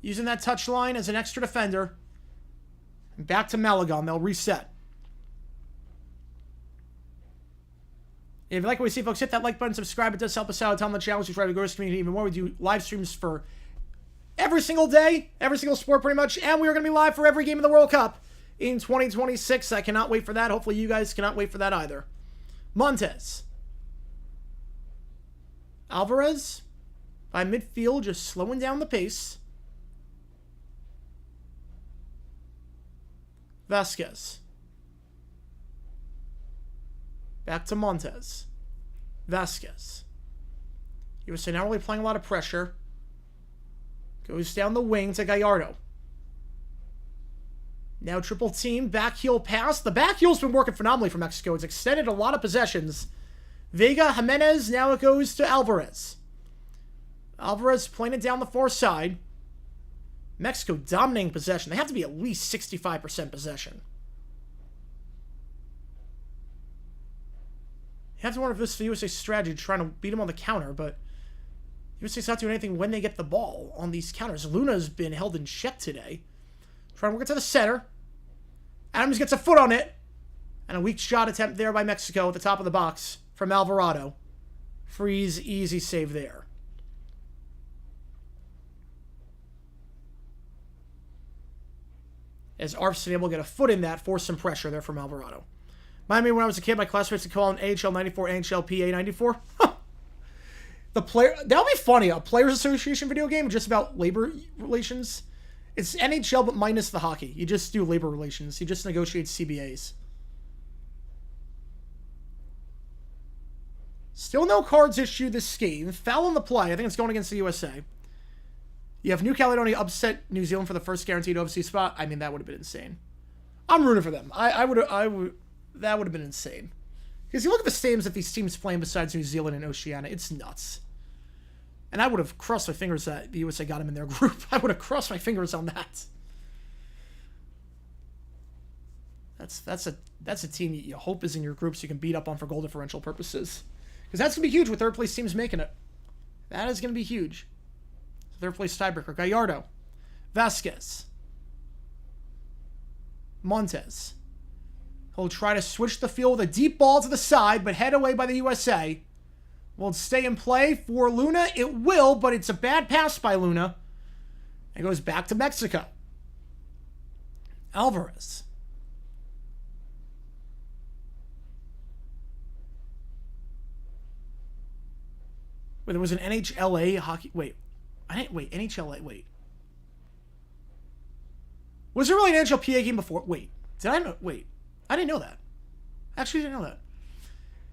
Using that touch line as an extra defender. And back to Malagon. They'll reset. If you like what we see, folks, hit that like button, subscribe. It does help us out. Tell them the challenge to try to grow this community even more. We do live streams for every single day, every single sport pretty much, and we are going to be live for every game of the World Cup in 2026. I cannot wait for that. Hopefully you guys cannot wait for that either. Montes. Alvarez by midfield, just slowing down the pace. Vasquez. Back to Montes. Vasquez. USA now really playing a lot of pressure. Goes down the wing to Gallardo. Now triple team, back heel pass. The back heel's been working phenomenally for Mexico. It's extended a lot of possessions. Vega, Jimenez, now it goes to Alvarez. Alvarez playing it down the far side. Mexico dominating possession. They have to be at least 65% possession. You have to wonder if this is the USA strategy trying to beat them on the counter, but USA's not doing anything when they get the ball on these counters. Luna's been held in check today. Trying to work it to the center. Adams gets a foot on it. And a weak shot attempt there by Mexico at the top of the box from Alvarado. Freeze, easy save there. As Arvsteen able to get a foot in that, force some pressure there from Alvarado. Remind me when I was a kid, my classmates would call him AHL 94, AHL PA 94. The player, that would be funny. A Players Association video game just about labor relations. It's NHL, but minus the hockey. You just do labor relations. You just negotiate CBAs. Still no cards issued this game. Foul on the play. I think it's going against the USA. You have New Caledonia upset New Zealand for the first guaranteed overseas spot. I mean, that would have been insane. I'm rooting for them. That would have been insane. Because you look at the stadiums that these teams playing besides New Zealand and Oceania, it's nuts. And I would have crossed my fingers that the USA got them in their group. I would have crossed my fingers on that. That's a team you hope is in your group so you can beat up on for goal differential purposes. Because that's going to be huge with third place teams making it. That is going to be huge. Third place tiebreaker. Gallardo. Vasquez. Montez. He'll try to switch the field with a deep ball to the side, but head away by the USA. Will it stay in play for Luna? It will, but it's a bad pass by Luna. It goes back to Mexico. Alvarez. Wait, there was an NHLA hockey... Wait, NHLA, wait. Was there really an NHLPA game before? Wait, did I know? Wait, I didn't know that. Actually, I didn't know that.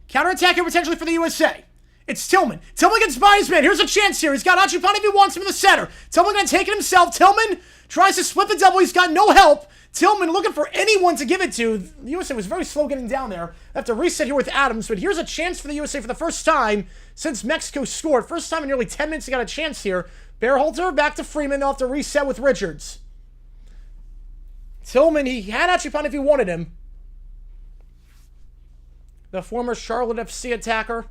Counterattacker potentially for the USA. It's Tillman. Tillman gets by his man. Here's a chance here. He's got Achipani if he wants him in the center. Tillman going to take it himself. Tillman tries to split the double. He's got no help. Tillman looking for anyone to give it to. The USA was very slow getting down there. They have to reset here with Adams, but here's a chance for the USA for the first time since Mexico scored. First time in nearly 10 minutes they got a chance here. Bearholter back to Freeman. They'll have to reset with Richards. Tillman, he had Achipani if he wanted him. The former Charlotte FC attacker.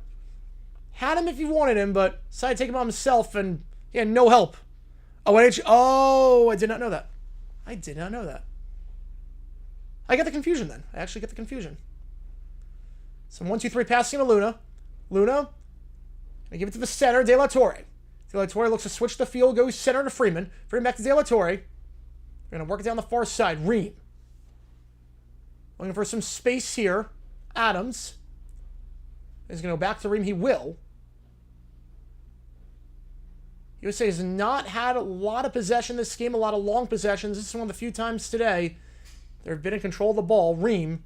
Had him if he wanted him, but decided to take him on himself, and he had no help. Oh, I did not know that. I did not know that. I get the confusion then. I actually get the confusion. Some 1-2-3 passing to Luna. Luna. They give it to the center, De La Torre. De La Torre looks to switch the field, goes center to Freeman. Freeman back to De La Torre. They're going to work it down the far side. Ream. Looking for some space here. Adams. He's going to go back to Ream. He will. USA has not had a lot of possession this game, a lot of long possessions. This is one of the few times today they've been in control of the ball. Ream.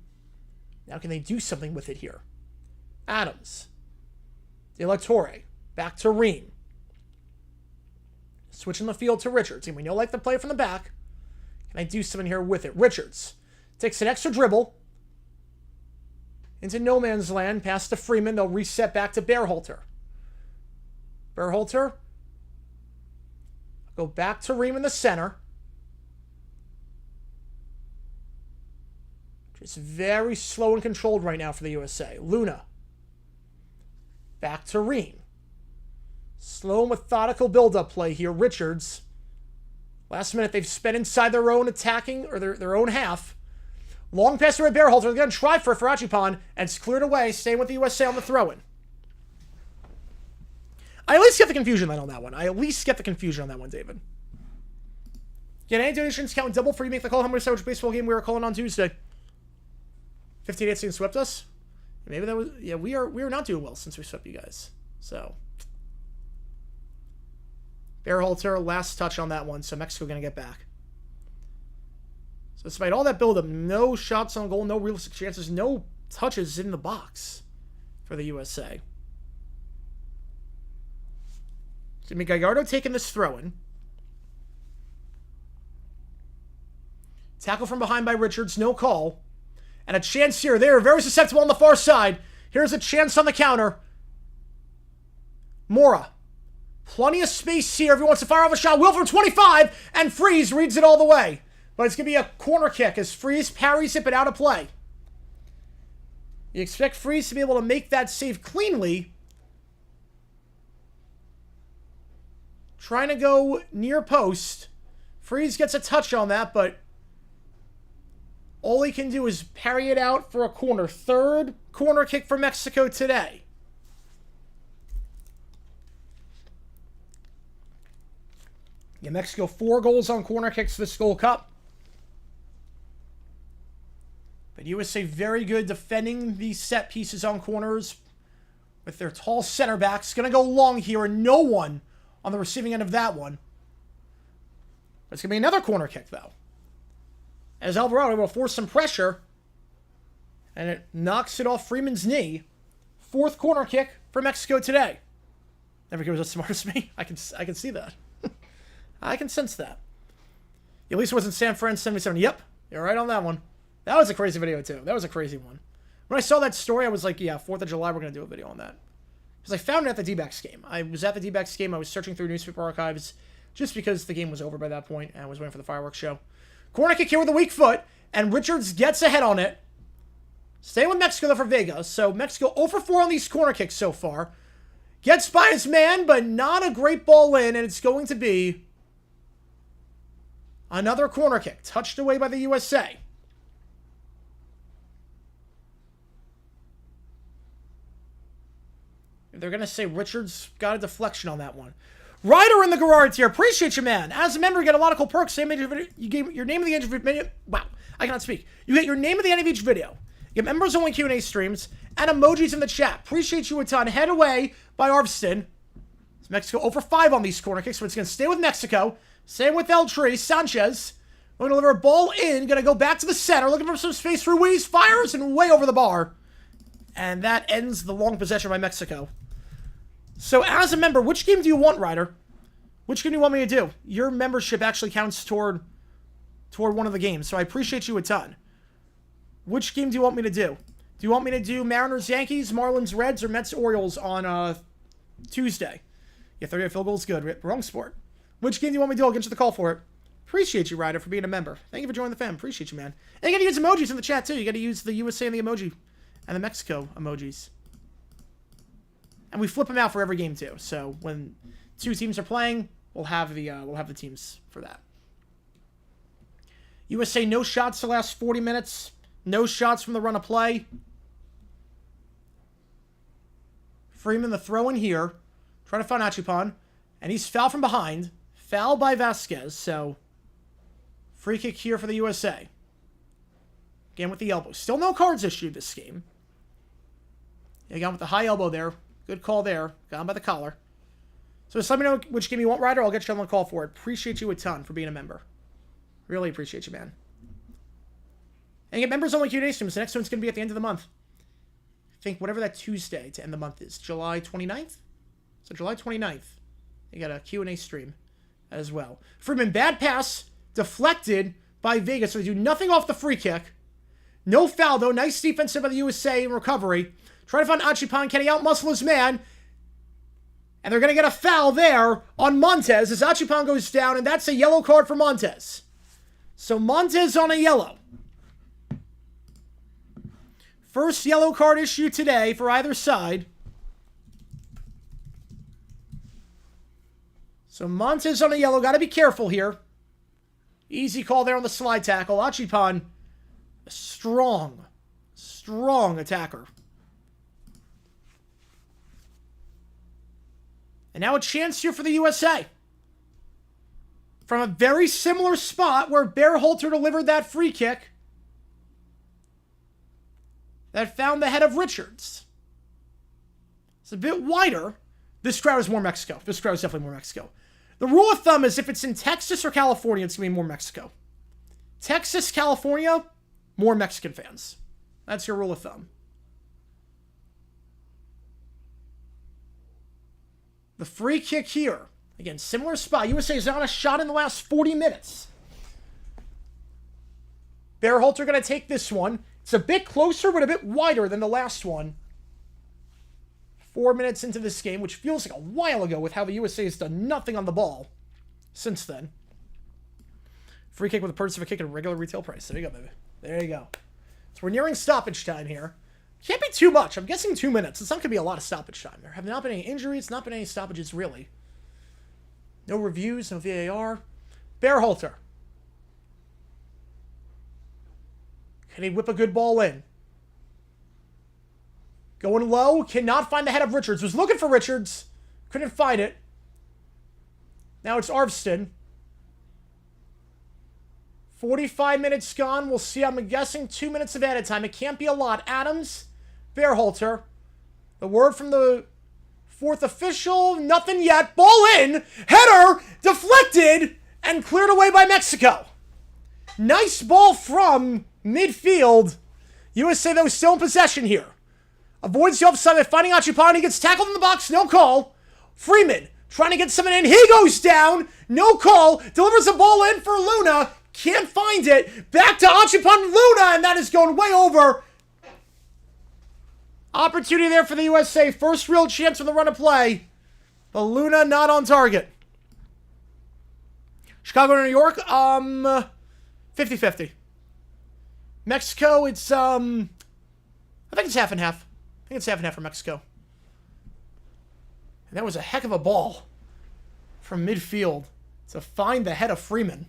Now can they do something with it here? Adams. De La Torre. Back to Ream. Switching the field to Richards. And we know like to play from the back. Can I do something here with it? Richards. Takes an extra dribble. Into no man's land. Pass to Freeman. They'll reset back to Bearholter. Bearholter. Go back to Ream in the center. Just very slow and controlled right now for the USA. Luna. Back to Ream. Slow and methodical build-up play here. Richards. Last minute they've spent inside their own attacking, or their own half. Long pass to Bearholter. They're going to try for Achipani, and it's cleared away, staying with the USA on the throw-in. I at least get the confusion on that one. I at least get the confusion on that one, David. Get any donations count double for you make the call. How many Savage baseball game we were calling on Tuesday? 58 swept us. Maybe that was we are not doing well since we swept you guys. So Bearholter last touch on that one. So Mexico gonna get back. So despite all that buildup, no shots on goal, no realistic chances, no touches in the box for the USA. Jimmy Gallardo taking this throw-in. Tackle from behind by Richards. No call. And a chance here. They're very susceptible on the far side. Here's a chance on the counter. Mora. Plenty of space here if he wants to fire off a shot. Will from 25. And Freeze reads it all the way. But it's going to be a corner kick as Freeze parries it but out of play. You expect Freeze to be able to make that save cleanly. Trying to go near post. Freeze gets a touch on that, but all he can do is parry it out for a corner. Third corner kick for Mexico today. Yeah, Mexico 4 goals on corner kicks this Gold Cup. But USA very good defending these set pieces on corners with their tall center backs. Going to go long here, and no one on the receiving end of that one. It's going to be another corner kick, though. As Alvarado will force some pressure. And it knocks it off Freeman's knee. Fourth corner kick for Mexico today. Never goes as smart as me. I can see that. I can sense that. At least it wasn't San Fran 77. Yep, you're right on that one. That was a crazy video, too. That was a crazy one. When I saw that story, I was like, yeah, 4th of July, we're going to do a video on that. Because I found it at the D-backs game. I was at the D-backs game. I was searching through newspaper archives just because the game was over by that point and I was waiting for the fireworks show. Corner kick here with a weak foot, and Richards gets ahead on it. Staying with Mexico, though, for Vega. So Mexico 0 for 4 on these corner kicks so far. Gets by his man, but not a great ball in, and it's going to be another corner kick, touched away by the USA. They're going to say Richards got a deflection on that one. Ryder in the garage here. Appreciate you, man. As a member, you get a lot of cool perks. Same video. You gave your name of the end of the video. Wow, I cannot speak. You get your name at the end of each video. You get members-only Q&A streams and emojis in the chat. Appreciate you a ton. Head away by Arvston. Mexico 0 for 5 on these corner kicks, so it's going to stay with Mexico. Same with El Tri. Sanchez. Going to deliver a ball in. Going to go back to the center. Looking for some space for Ruiz. Fires and way over the bar. And that ends the long possession by Mexico. So as a member, which game do you want, Ryder? Which game do you want me to do? Your membership actually counts toward one of the games, so I appreciate you a ton. Which game do you want me to do? Do you want me to do Mariners, Yankees, Marlins, Reds, or Mets, Orioles on Tuesday? Yeah, 38 field goals, good. Wrong sport. Which game do you want me to do? I'll get you the call for it. Appreciate you, Ryder, for being a member. Thank you for joining the fam. Appreciate you, man. And you got to use emojis in the chat, too. You got to use the USA and the emoji and the Mexico emojis. And we flip them out for every game, too. So when 2 teams are playing, we'll have the teams for that. USA, no shots the last 40 minutes. No shots from the run of play. Freeman, the throw in here. Trying to find Achipan. And he's fouled from behind. Foul by Vasquez. So, free kick here for the USA. Again with the elbow. Still no cards issued this game. Again with the high elbow there. Good call there. Got him by the collar. So just let me know which game you want, Ryder. I'll get you on the call for it. Appreciate you a ton for being a member. Really appreciate you, man. And you get members only Q&A streams. The next one's going to be at the end of the month. I think whatever that Tuesday to end the month is. July 29th? So July 29th. You got a Q&A stream as well. Freeman, bad pass. Deflected by Vegas. So they do nothing off the free kick. No foul, though. Nice defense by the USA in recovery. Try to find Achipan. Can he outmuscle his man? And they're going to get a foul there on Montez as Achipan goes down, and that's a yellow card for Montez. So Montez on a yellow. First yellow card issue today for either side. So Montez on a yellow. Got to be careful here. Easy call there on the slide tackle. Achipan, a strong attacker. And now a chance here for the USA. From a very similar spot where Berhalter delivered that free kick that found the head of Richards. It's a bit wider. This crowd is more Mexico. This crowd is definitely more Mexico. The rule of thumb is if it's in Texas or California, it's going to be more Mexico. Texas, California, more Mexican fans. That's your rule of thumb. The free kick here. Again, similar spot. USA is on a shot in the last 40 minutes. Berhalter going to take this one. It's a bit closer, but a bit wider than the last one. 4 minutes into this game, which feels like a while ago with how the USA has done nothing on the ball since then. Free kick with a purchase of a kick at a regular retail price. There you go, baby. There you go. So we're nearing stoppage time here. Can't be too much. I'm guessing 2 minutes. It's not going to be a lot of stoppage time. There have not been any injuries. Not been any stoppages, really. No reviews. No VAR. Berhalter. Can he whip a good ball in? Going low. Cannot find the head of Richards. Was looking for Richards. Couldn't find it. Now it's Arvston. 45 minutes gone. We'll see. I'm guessing 2 minutes of added time. It can't be a lot. Adams. Berhalter. The word from the fourth official. Nothing yet. Ball in. Header. Deflected. And cleared away by Mexico. Nice ball from midfield. USA, though, still in possession here. Avoids the offside by finding Achupani. He gets tackled in the box. No call. Freeman trying to get someone in. He goes down. No call. Delivers the ball in for Luna. Can't find it. Back to Achupani Luna. And that is going way over. Opportunity there for the USA. First real chance from the run of play. But Luna not on target. Chicago to New York. 50-50. Mexico, it's, I think it's half and half. I think it's half and half for Mexico. And that was a heck of a ball from midfield to find the head of Freeman.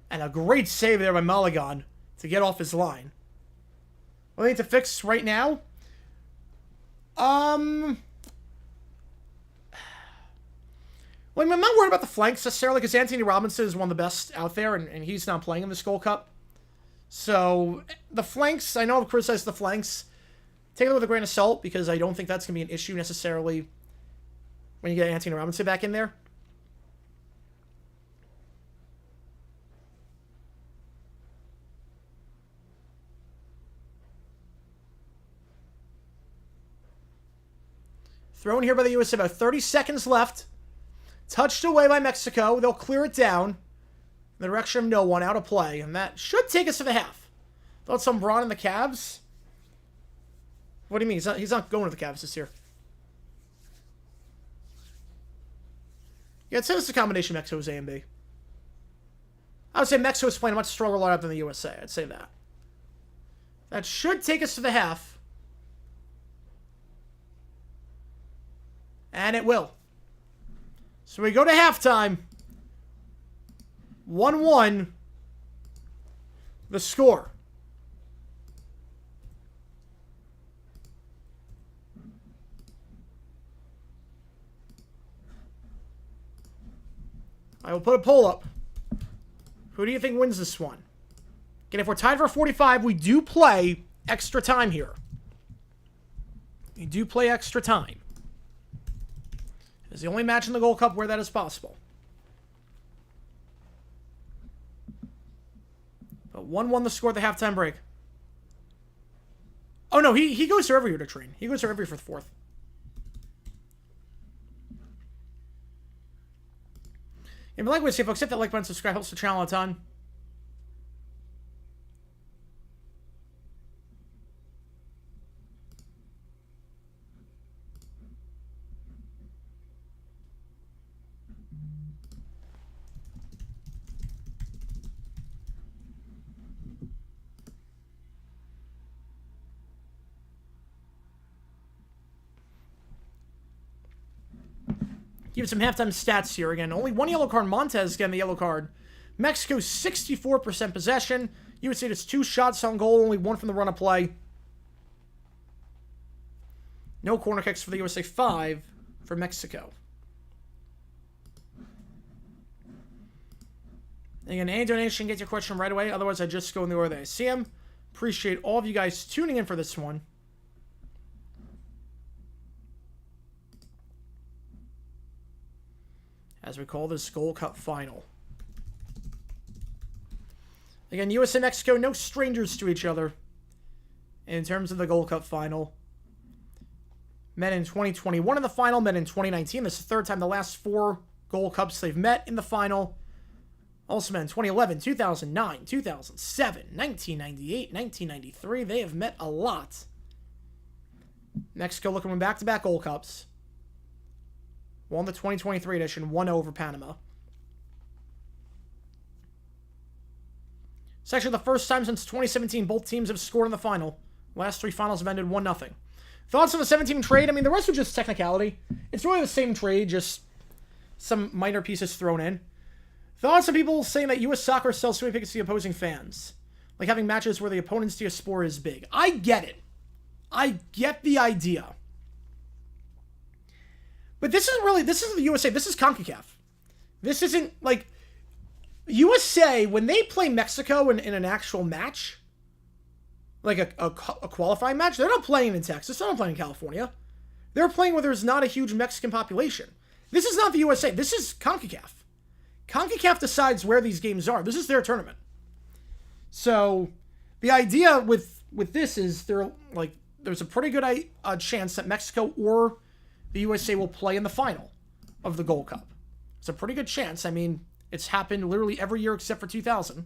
And a great save there by Malagon to get off his line. What do they need to fix right now? Well, I'm not worried about the flanks necessarily because Anthony Robinson is one of the best out there, and he's not playing in this Gold Cup. So, the flanks, I know I've criticized the flanks. Take it with a grain of salt because I don't think that's going to be an issue necessarily when you get Anthony Robinson back in there. Thrown here by the USA, about 30 seconds left. Touched away by Mexico. They'll clear it down in the direction of no one, out of play. And that should take us to the half. Thought some Braun in the Cavs. What do you mean? He's not going to the Cavs this year. Yeah, I'd say it's a combination of Mexico's A and B. I would say Mexico's playing a much stronger lineup than the USA. I'd say that. That should take us to the half. And it will. So we go to halftime. 1-1. The score. I will put a poll up. Who do you think wins this one? Again, if we're tied for 45, we do play extra time here. We do play extra time. It's the only match in the Gold Cup where that is possible. But 1-1 the score at the halftime break. Oh no, he goes there every year to train. He goes there every year for the fourth. If you like what you see, folks, hit that like button, subscribe, helps the channel a ton. Give some halftime stats here again. Only one yellow card. Montez getting the yellow card. Mexico 64% possession. USA just 2 shots on goal. Only 1 from the run of play. No corner kicks for the USA. 5 for Mexico. Again, any donation gets your question right away. Otherwise, I just go in the order that I see them. Appreciate all of you guys tuning in for this one. As we call this Gold Cup final. Again, US and Mexico, no strangers to each other in terms of the Gold Cup final. Met in 2021 in the final, met in 2019. This is the third time the last 4 Gold Cups they've met in the final. Also met in 2011, 2009, 2007, 1998, 1993. They have met a lot. Mexico looking to win back-to-back Gold Cups. Won the 2023 edition, 1-0 over Panama. It's actually the first time since 2017 both teams have scored in the final. Last 3 finals have ended 1-0. Thoughts on the 17 trade? I mean, the rest was just technicality. It's really the same trade, just some minor pieces thrown in. Thoughts on people saying that U.S. soccer sells so many tickets to the opposing fans. Like having matches where the opponent's diaspora is big. I get it. I get the idea. But this isn't the USA. This is CONCACAF. This isn't, like, USA, when they play Mexico in an actual match, like a qualifying match, they're not playing in Texas. They're not playing in California. They're playing where there's not a huge Mexican population. This is not the USA. This is CONCACAF. CONCACAF decides where these games are. This is their tournament. So the idea with this is there's a pretty good chance that Mexico or the USA will play in the final of the Gold Cup. It's a pretty good chance. I mean, it's happened literally every year except for 2000.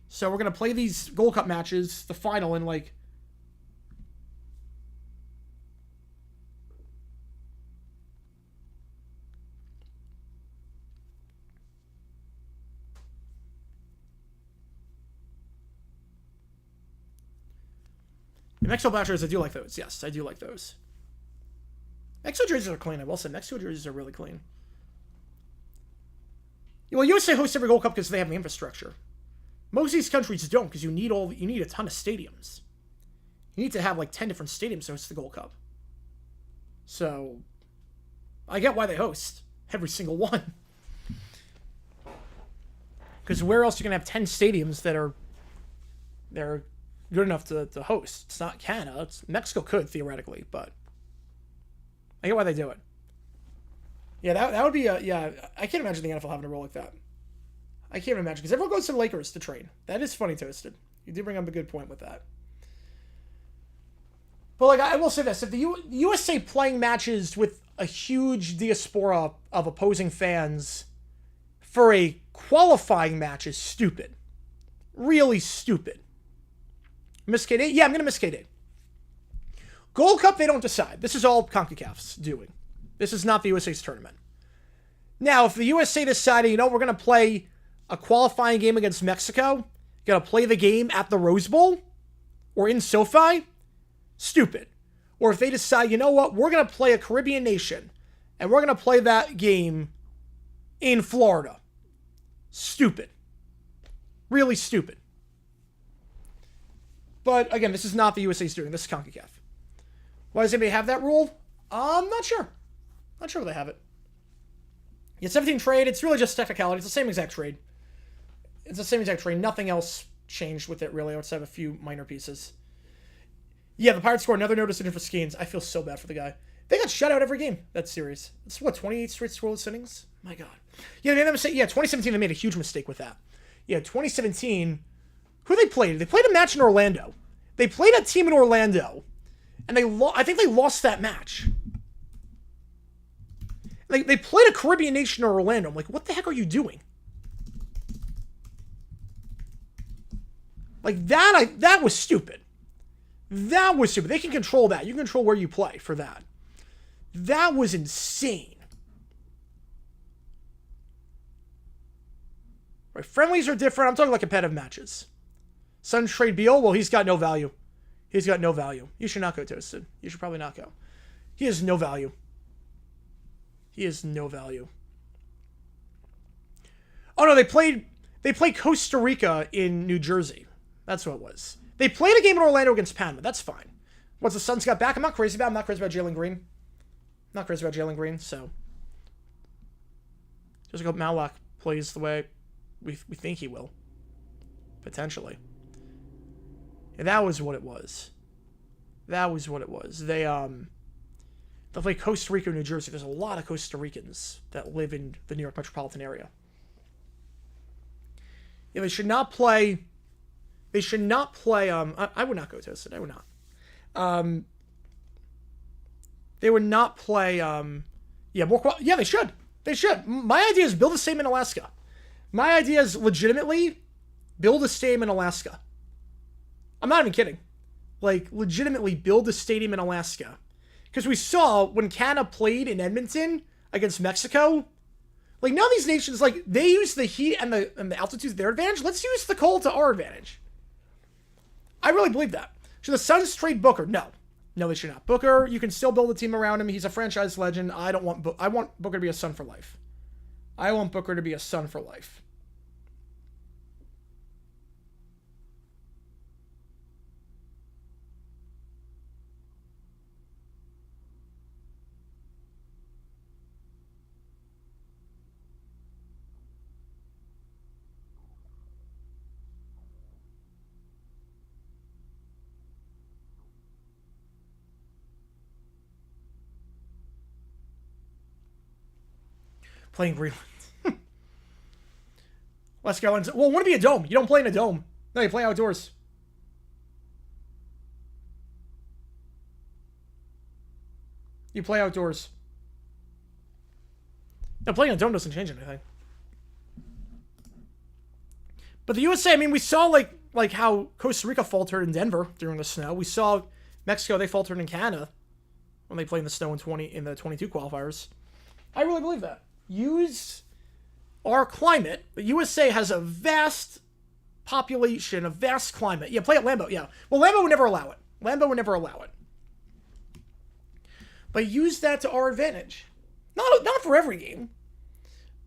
So we're going to play these Gold Cup matches, the final, in like... The Mexico matches, I do like those. Yes, I do like those. Mexico jerseys are clean. I will say Mexico jerseys are really clean. Well, USA hosts every Gold Cup because they have the infrastructure. Most of these countries don't, because you need a ton of stadiums. You need to have like 10 different stadiums to host the Gold Cup. So I get why they host every single one. Because where else are you gonna have 10 stadiums that are good enough to host? It's not Canada. Mexico could theoretically, but I get why they do it. Yeah, that would be I can't imagine the NFL having a rule like that. I can't imagine, because everyone goes to the Lakers to train. That is funny, Toasted. You did bring up a good point with that. But like, I will say this: if the USA playing matches with a huge diaspora of opposing fans for a qualifying match is stupid, really stupid. Miss K-8? Yeah, I'm gonna miss K-8. Gold Cup, they don't decide. This is all CONCACAF's doing. This is not the USA's tournament. Now, if the USA decided, we're going to play a qualifying game against Mexico, going to play the game at the Rose Bowl or in SoFi, stupid. Or if they decide, we're going to play a Caribbean nation and we're going to play that game in Florida, stupid. Really stupid. But again, this is not the USA's doing. This is CONCACAF. Why does anybody have that rule? I'm not sure. Not sure where they have it. Yeah, 17 trade, it's really just technicality. It's the same exact trade. It's the same exact trade. Nothing else changed with it, really, outside of a few minor pieces. Yeah, the Pirates scored another no decision for Skeens. I feel so bad for the guy. They got shut out every game. That series. It's 28 straight scoreless innings? My God. Yeah, they made a mistake. Yeah, 2017, they made a huge mistake with that. Yeah, 2017, who they played? They played a match in Orlando. They played a team in Orlando, and I think they lost that match. They played a Caribbean nation in Orlando. I'm like, what the heck are you doing? Like, that was stupid. That was stupid. They can control that. You can control where you play for that. That was insane. Right, friendlies are different. I'm talking like competitive matches. Suns trade Beal. Well, he's got no value. He's got no value. You should not go, Toasted. You should probably not go. He has no value. He has no value. Oh no, they played Costa Rica in New Jersey. That's what it was. They played a game in Orlando against Panama. That's fine. Once the Suns got back, I'm not crazy about Jalen Green. Not crazy about Jalen Green, so just hope Malak plays the way we think he will. Potentially. And that was what it was. They play Costa Rica or New Jersey. There's a lot of Costa Ricans that live in the New York metropolitan area. Yeah, they should not play. I would not go to it. I would not. They would not play. Yeah, they should. They should. My idea is build a stadium in Alaska. My idea is legitimately build a stadium in Alaska. I'm not even kidding. Like, legitimately build a stadium in Alaska. Because we saw when Canada played in Edmonton against Mexico, like, none of these nations, like, they use the heat and the altitude to their advantage. Let's use the cold to our advantage. I really believe that. Should the Suns trade Booker? No. No, they should not. Booker, you can still build a team around him. He's a franchise legend. I want Booker to be a Sun for life. I want Booker to be a Sun for life. Playing Greenland. West Carolina's... Well, wouldn't it be a dome? You don't play in a dome. No, you play outdoors. You play outdoors. No, playing in a dome doesn't change anything. But the USA, I mean, we saw like how Costa Rica faltered in Denver during the snow. We saw Mexico, they faltered in Canada when they played in the snow in the 22 qualifiers. I really believe that. Use our climate. The USA has a vast population, a vast climate. Yeah, play at Lambeau. Yeah. Well, Lambeau would never allow it. Lambeau would never allow it. But use that to our advantage. Not for every game.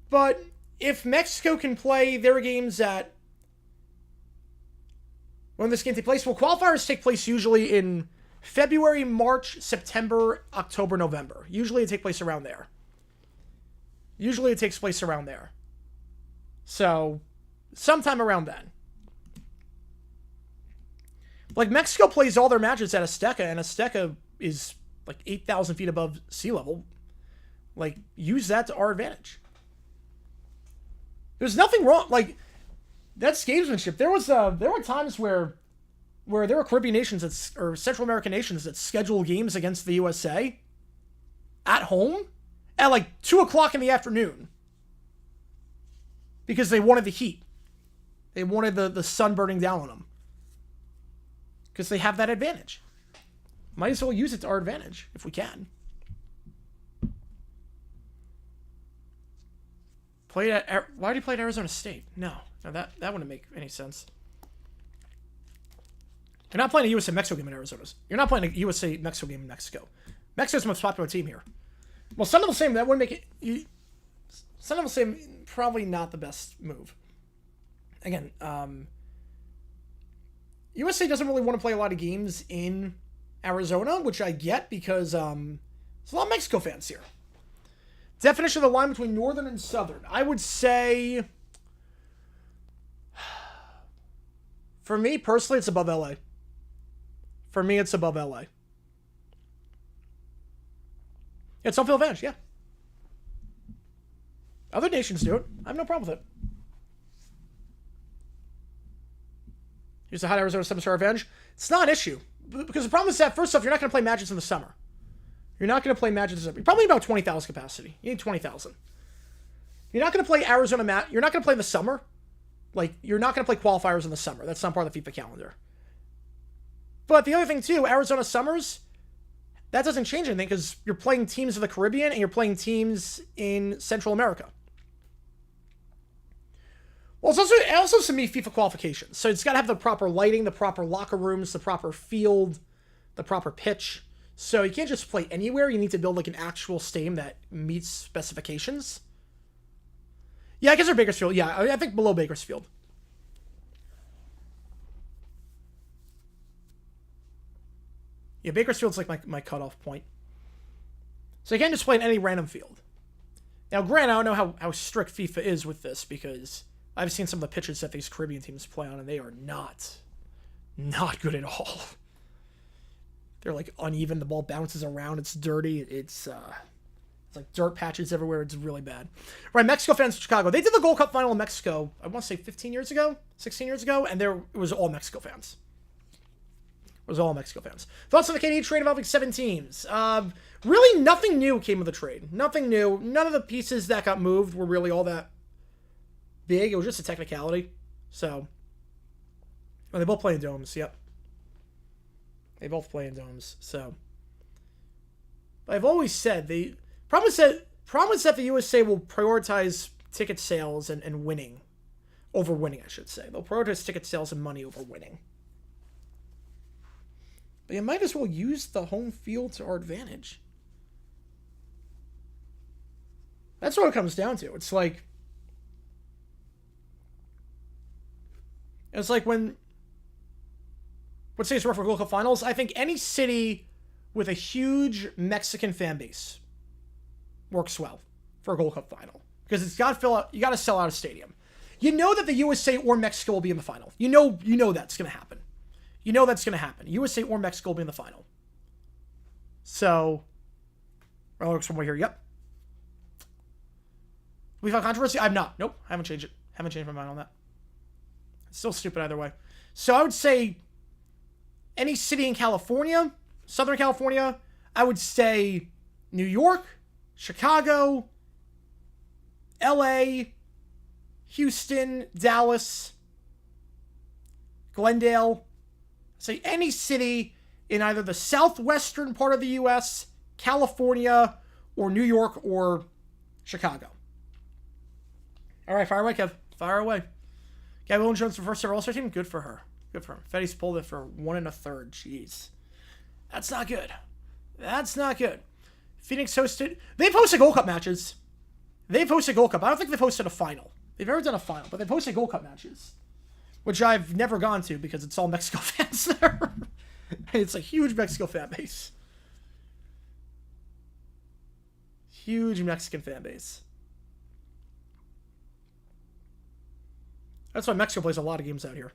But if Mexico can play their games at... When this game takes place? Well, qualifiers take place usually in February, March, September, October, November. Usually it takes place around there. So, sometime around then. Like, Mexico plays all their matches at Azteca, and Azteca is like 8,000 feet above sea level. Like, use that to our advantage. There's nothing wrong. Like, that's gamesmanship. There were times where there were Caribbean nations or Central American nations that schedule games against the USA at home at like 2 o'clock in the afternoon because they wanted the heat. They wanted the sun burning down on them because they have that advantage. Might as well use it to our advantage if we can. Why did he play at Arizona State? No, that wouldn't make any sense. You're not playing a USA-Mexico game in Arizona. You're not playing a USA-Mexico game in Mexico. Mexico's the most popular team here. Well, Son of the Same, that wouldn't make it... Son of the Same, probably not the best move. Again, USA doesn't really want to play a lot of games in Arizona, which I get because there's a lot of Mexico fans here. Definition of the line between Northern and Southern. I would say... For me, personally, it's above LA. For me, it's above LA. It's home field advantage, yeah. Other nations do it. I have no problem with it. Use the hot Arizona 7-star advantage. It's not an issue. Because the problem is that, first off, you're not going to play matches in the summer. You're not going to play matches in the summer. You're probably about 20,000 capacity. You need 20,000. You're not going to play Arizona You're not going to play in the summer. Like, you're not going to play qualifiers in the summer. That's not part of the FIFA calendar. But the other thing, too, Arizona Summers, that doesn't change anything because you're playing teams of the Caribbean and you're playing teams in Central America. Well, it also to me FIFA qualifications. So it's got to have the proper lighting, the proper locker rooms, the proper field, the proper pitch. So you can't just play anywhere. You need to build like an actual stadium that meets specifications. Yeah, I guess they're Bakersfield. Yeah, I think below Bakersfield. Yeah, Bakersfield's like my cutoff point. So you can't just play in any random field. Now, granted, I don't know how strict FIFA is with this because I've seen some of the pitches that these Caribbean teams play on, and they are not good at all. They're like uneven. The ball bounces around. It's dirty. It's like dirt patches everywhere. It's really bad. Right, Mexico fans in Chicago. They did the Gold Cup final in Mexico, I want to say 16 years ago, and it was all Mexico fans. It was all Mexico fans. Thoughts on the KD trade involving 7 teams? Really, nothing new came of the trade. Nothing new. None of the pieces that got moved were really all that big. It was just a technicality. So, well, they both play in domes. Yep. They both play in domes. So, but I've always said the problem is that the USA will prioritize ticket sales and winning over winning. I should say they'll prioritize ticket sales and money over winning. But you might as well use the home field to our advantage. That's what it comes down to. It's like when let's say it's for World Cup finals. I think any city with a huge Mexican fan base works well for a Gold Cup final because it's got to fill out. You got to sell out a stadium. You know that the USA or Mexico will be in the final. You know that's going to happen. You know that's going to happen. USA or Mexico will be in the final. So, somewhere here. Yep. We found controversy? I've not. Nope. I haven't changed it. Haven't changed my mind on that. It's still stupid either way. So I would say any city in California, Southern California. I would say New York, Chicago, LA, Houston, Dallas, Glendale. Say any city in either the southwestern part of the U.S., California, or New York, or Chicago. All right, fire away, Kev. Fire away. Gabby Williams Jones for first ever All-Star team. Good for her. Good for her. Fetty's pulled it for 1 1/3. Jeez. That's not good. That's not good. Phoenix hosted... They've hosted Gold Cup matches. They've hosted Gold Cup. I don't think they've hosted a final. They've never done a final, but they've hosted Gold Cup matches. Which I've never gone to because it's all Mexico fans there. It's a huge Mexico fan base. Huge Mexican fan base. That's why Mexico plays a lot of games out here.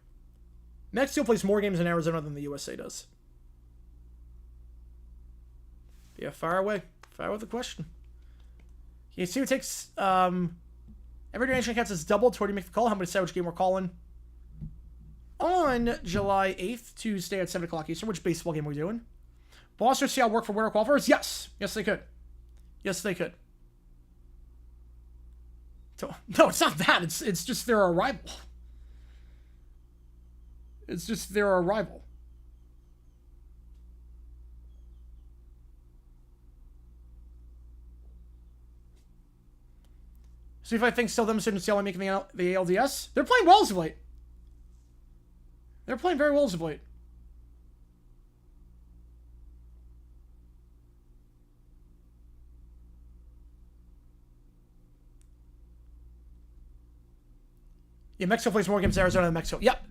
Mexico plays more games in Arizona than the USA does. Yeah, fire away. Fire with the question. You see who takes... every donation counts as double. Tori, make the call. How many decide which game we're calling? On July 8th, Tuesday at 7 o'clock Eastern. Which baseball game are we doing? Boston see how work for winter qualifiers? Yes. Yes, they could. Yes, they could. No, it's not that. It's just their arrival. It's just their arrival. See if I think still them and CLA making the ALDS. They're playing well as of late. They're playing very well as of late. Yeah, Mexico plays more games in Arizona than Mexico. Yep.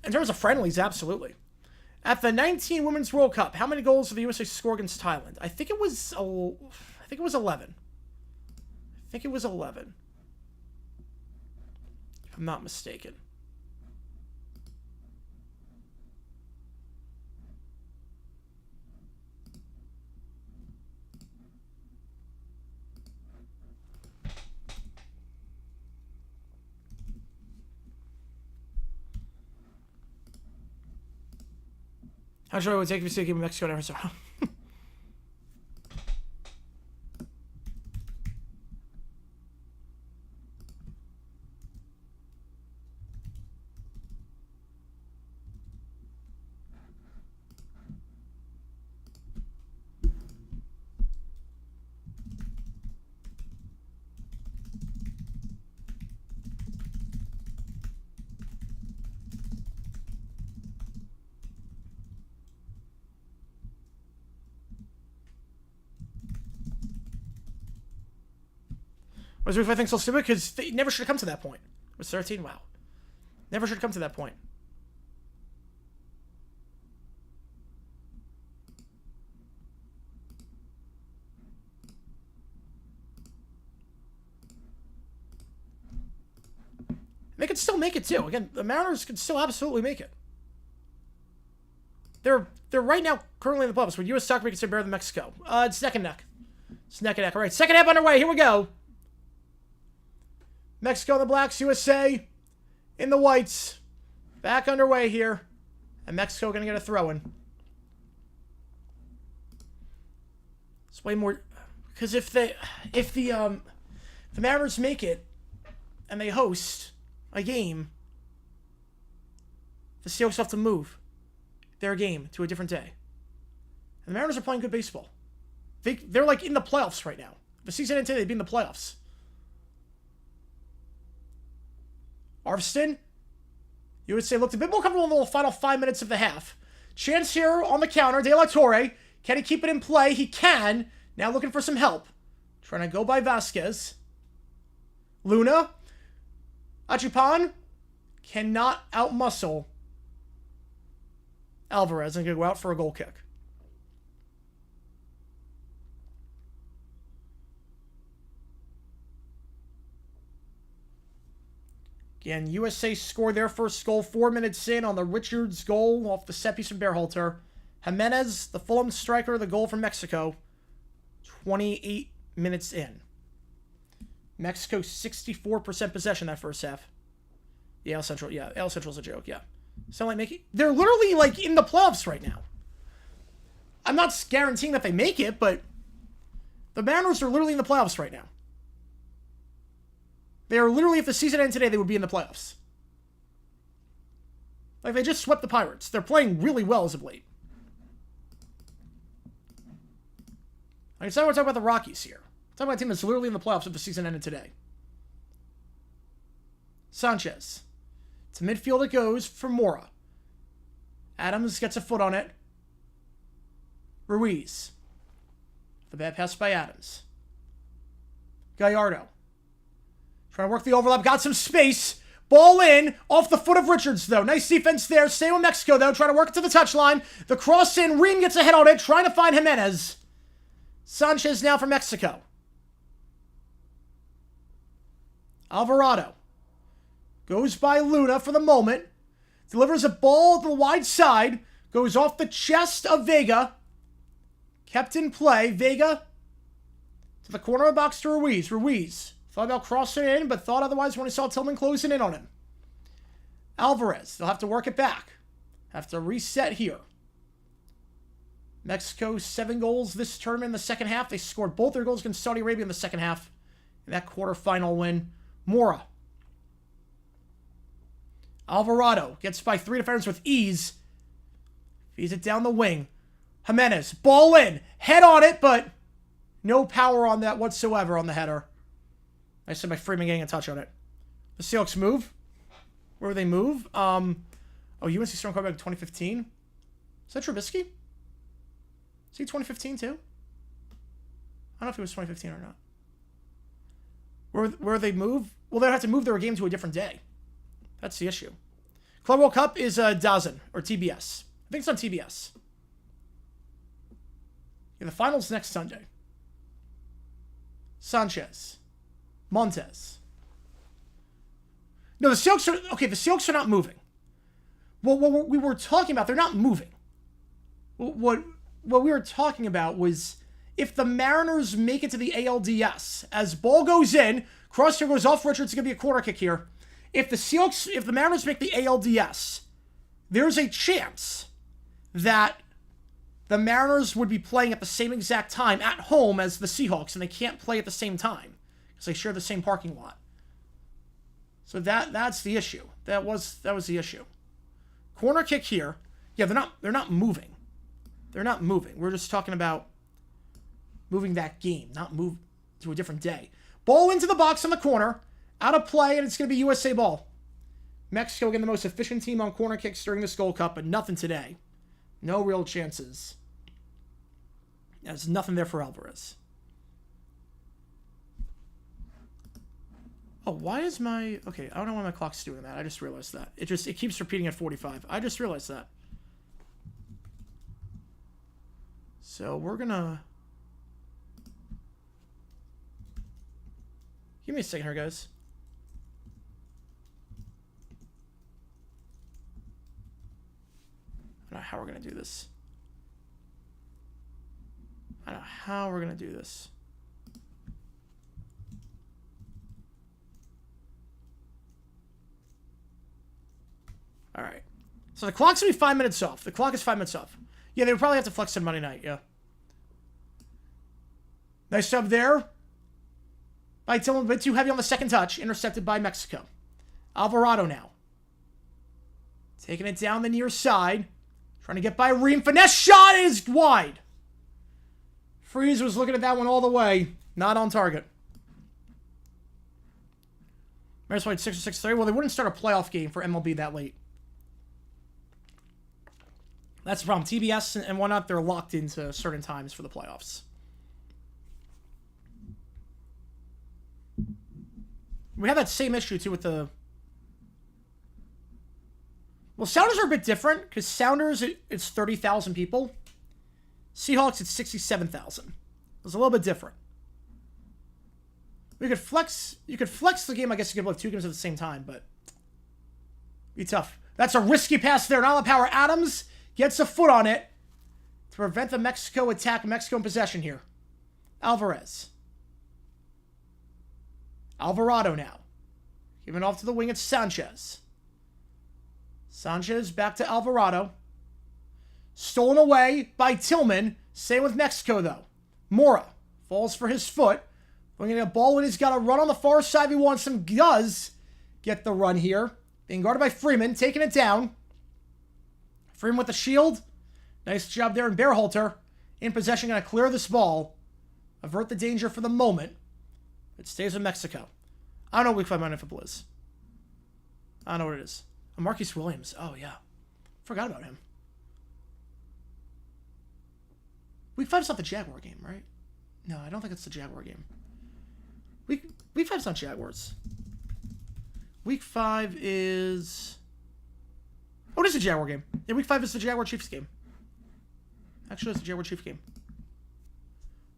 In terms of friendlies, absolutely. At the 19 Women's World Cup, how many goals did the USA score against Thailand? I think it was 11. I think it was 11. If I'm not mistaken. How sure it would take if you see a game in Mexico and Arizona? Was Ruth, I think, so stupid? Because they never should have come to that point. It was 13? Wow. Never should have come to that point. They could still make it, too. Again, the Mariners could still absolutely make it. They're right now currently in the playoffs. Would U.S. soccer be considered better than Mexico? It's neck and neck. It's neck and neck. All right, second half underway. Here we go. Mexico in the blacks, USA in the whites. Back underway here. And Mexico going to get a throw-in. It's way more... Because if the Mariners make it and they host a game, the Seahawks have to move their game to a different day. And the Mariners are playing good baseball. They're like in the playoffs right now. If the season ended today, they'd be in the playoffs. Arvston, you would say, looked a bit more comfortable in the final 5 minutes of the half. Chance here on the counter. De La Torre. Can he keep it in play? He can. Now looking for some help. Trying to go by Vasquez. Luna. Achupan cannot outmuscle Alvarez and can go out for a goal kick. Again, USA scored their first goal 4 minutes in on the Richards goal off the set piece from Bearhalter. Jimenez, the Fulham striker, the goal from Mexico, 28 minutes in. Mexico 64% possession that first half. Yeah, El Central. Yeah, El Central's a joke. Yeah. So like making, they're literally like in the playoffs right now. I'm not guaranteeing that they make it, but the Mariners are literally in the playoffs right now. They are literally, if the season ended today, they would be in the playoffs. Like, they just swept the Pirates. They're playing really well as of late. I decided we're talking about the Rockies here. We're talking about a team that's literally in the playoffs if the season ended today. Sanchez. To midfield it goes for Mora. Adams gets a foot on it. Ruiz. The bad pass by Adams. Gallardo. Trying to work the overlap. Got some space. Ball in. Off the foot of Richards, though. Nice defense there. Stay with Mexico, though. Trying to work it to the touchline. The cross in. Ream gets a head on it. Trying to find Jimenez. Sanchez now for Mexico. Alvarado. Goes by Luna for the moment. Delivers a ball to the wide side. Goes off the chest of Vega. Kept in play. Vega to the corner of the box to Ruiz. Ruiz thought about crossing it in, but thought otherwise when he saw Tillman closing in on him. Alvarez. They'll have to work it back. Have to reset here. Mexico, 7 goals this tournament in the second half. They scored both their goals against Saudi Arabia in the second half. In that quarterfinal win. Mora. Alvarado gets by 3 defenders with ease. Feeds it down the wing. Jimenez. Ball in. Head on it, but no power on that whatsoever on the header. I said by Freeman getting a touch on it. The Seahawks move. Where do they move? UNC Storm coming back in 2015. Is that Trubisky? Is he 2015 too? I don't know if it was 2015 or not. Where they move? Well, they'll have to move their game to a different day. That's the issue. Club World Cup is DAZN or TBS. I think it's on TBS. Yeah, the finals next Sunday. Sanchez. Montez. No, the Seahawks are... Okay, the Seahawks are not moving. What we were talking about, they're not moving. What we were talking about was if the Mariners make it to the ALDS, as ball goes in, crosshair goes off Richards, it's going to be a corner kick here. If the Mariners make the ALDS, there's a chance that the Mariners would be playing at the same exact time at home as the Seahawks, and they can't play at the same time because they share the same parking lot. So that's the issue. That was the issue. Corner kick here. Yeah, they're not moving. They're not moving. We're just talking about moving that game, not move to a different day. Ball into the box on the corner. Out of play, and it's going to be USA ball. Mexico again, the most efficient team on corner kicks during this Gold Cup, but nothing today. No real chances. There's nothing there for Alvarez. Oh, why is my... Okay, I don't know why my clock's doing that. I just realized that. It keeps repeating at 45. I just realized that. So we're going to... Give me a second here, guys. I don't know how we're going to do this. I don't know how we're going to do this. All right. So the clock's going to be 5 minutes off. The clock is 5 minutes off. Yeah, they would probably have to flex on Monday night, yeah. Nice sub there. By Tillman, a bit too heavy on the second touch. Intercepted by Mexico. Alvarado now. Taking it down the near side. Trying to get by Ream. Finesse shot is wide. Freeze was looking at that one all the way. Not on target. Mariners played 6 or 6-3. Well, they wouldn't start a playoff game for MLB that late. That's the problem. TBS and whatnot, they're locked into certain times for the playoffs. We have that same issue, too, with the... Well, Sounders are a bit different, because Sounders, it's 30,000 people. Seahawks, it's 67,000. It's a little bit different. You could flex the game, I guess you could play 2 games at the same time, but... Be tough. That's a risky pass there. Not all the power. Adams gets a foot on it to prevent the Mexico attack. Mexico in possession here. Alvarez. Alvarado now. Giving off to the wing, it's Sanchez. Sanchez back to Alvarado. Stolen away by Tillman. Same with Mexico, though. Mora falls for his foot. Bringing a ball when he's got to run on the far side if he wants him. Does get the run here. Being guarded by Freeman. Taking it down. Freeman with the shield. Nice job there in Bearhalter. In possession, going to clear this ball. Avert the danger for the moment. It stays with Mexico. I don't know what week 5 INFPU is. I don't know what it is. Oh, Marquise Williams. Oh, yeah. Forgot about him. Week 5's not the Jaguar game, right? No, I don't think it's the Jaguar game. Week 5's not Jaguars. Week 5 is... Oh, it is the Jaguar game. Yeah, week 5 is the Jaguar Chiefs game. Actually, it's the Jaguar Chiefs game.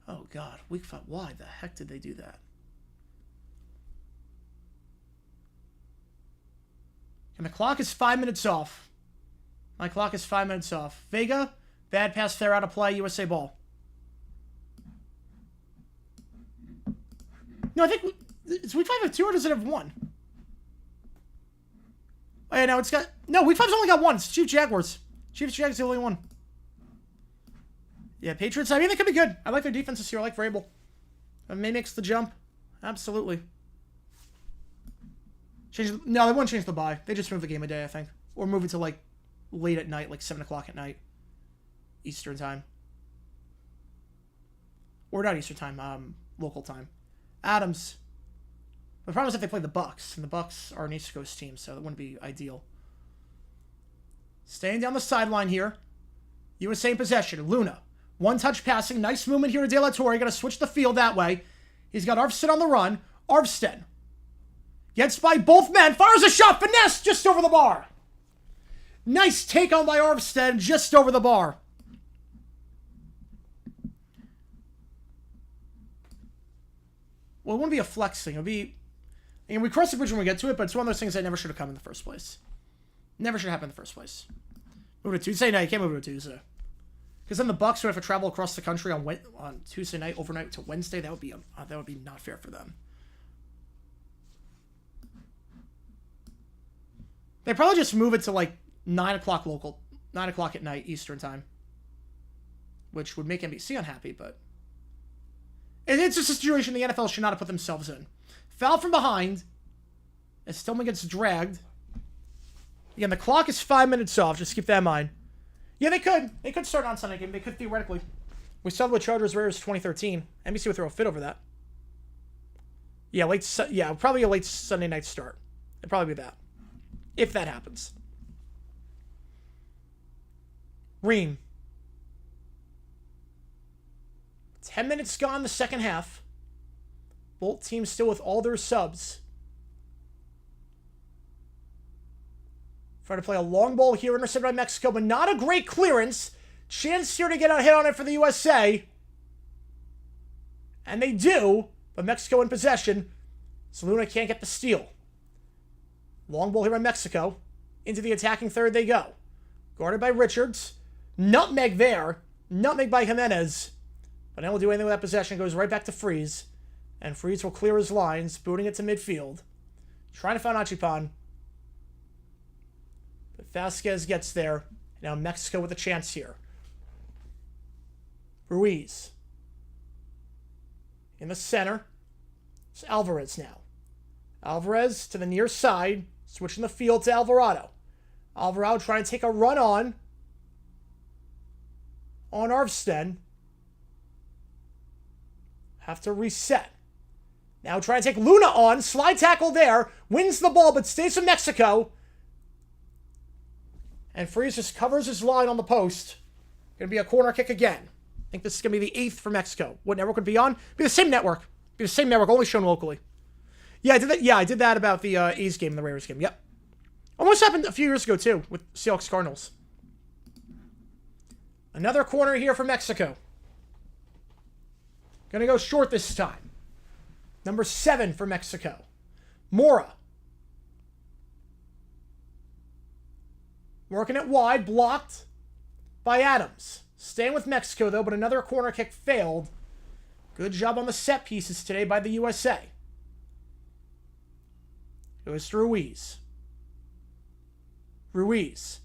Oh, God. Week 5. Why the heck did they do that? And the clock is 5 minutes off. My clock is 5 minutes off. Vega, bad pass there, out of play, USA ball. No, I think it's week 5 have 2 or does it have 1? Oh, yeah, no, it's got... No, week 5's only got 1. It's Chiefs Jaguars. Chiefs Jaguars the only one. Yeah, Patriots, I mean, they could be good. I like their defense this year. I like Vrabel. May makes the jump. Absolutely. No, they won't change the bye. They just move the game a day, I think. Or move it to, like, late at night, like 7 o'clock at night. Eastern time. Or not Eastern time, local time. Adams. The problem is if they play the Bucks, and the Bucks are an East Coast team, so that wouldn't be ideal. Staying down the sideline here. USA in possession. Luna. One-touch passing. Nice movement here to De La Torre. Going to switch the field that way. He's got Arvstead on the run. Arvstead gets by both men. Fires a shot. Finesse just over the bar. Nice take on by Arvstead just over the bar. Well, it wouldn't be a flexing. It would be... And we cross the bridge when we get to it, but it's one of those things that never should have come in the first place. Never should have happened in the first place. Move to Tuesday? No, you can't move to Tuesday. Because then the Bucks would have to travel across the country on Tuesday night, overnight to Wednesday. That would be not fair for them. They probably just move it to like 9 o'clock local, 9 o'clock at night Eastern time, which would make NBC unhappy. But it's just a situation the NFL should not have put themselves in. Foul from behind as Stillman gets dragged. Again, the clock is 5 minutes off. Just keep that in mind. Yeah, they could. They could start on Sunday game. They could theoretically. We saw the Chargers Raiders 2013. NBC would throw a fit over that. Yeah, probably a late Sunday night start. It'd probably be that. If that happens. Ream. 10 minutes gone in the second half. Both teams still with all their subs. Trying to play a long ball here, intercepted by Mexico, but not a great clearance. Chance here to get a hit on it for the USA. And they do, but Mexico in possession. So Luna can't get the steal. Long ball here by Mexico. Into the attacking third they go. Guarded by Richards. Nutmeg there. Nutmeg by Jimenez. But now we'll do anything with that possession. Goes right back to Freeze. And Freeze will clear his lines, booting it to midfield. Trying to find Achipan. But Vasquez gets there. Now Mexico with a chance here. Ruiz. In the center. It's Alvarez now. Alvarez to the near side. Switching the field to Alvarado. Alvarado trying to take a run on Arvstead. Have to reset. Now trying to take Luna on. Slide tackle there. Wins the ball, but stays with Mexico. And Freeze just covers his line on the post. Going to be a corner kick again. I think this is going to be the 8th for Mexico. What network would it be on? Be the same network. Be the same network, only shown locally. Yeah, I did that. Yeah, I did that about the A's game and the Raiders game. Yep. Almost happened a few years ago, too, with Seahawks Cardinals. Another corner here for Mexico. Gonna go short this time. Number 7 for Mexico. Mora. Working it wide, blocked by Adams. Staying with Mexico, though, but another corner kick failed. Good job on the set pieces today by the USA. Goes to Ruiz. Ruiz.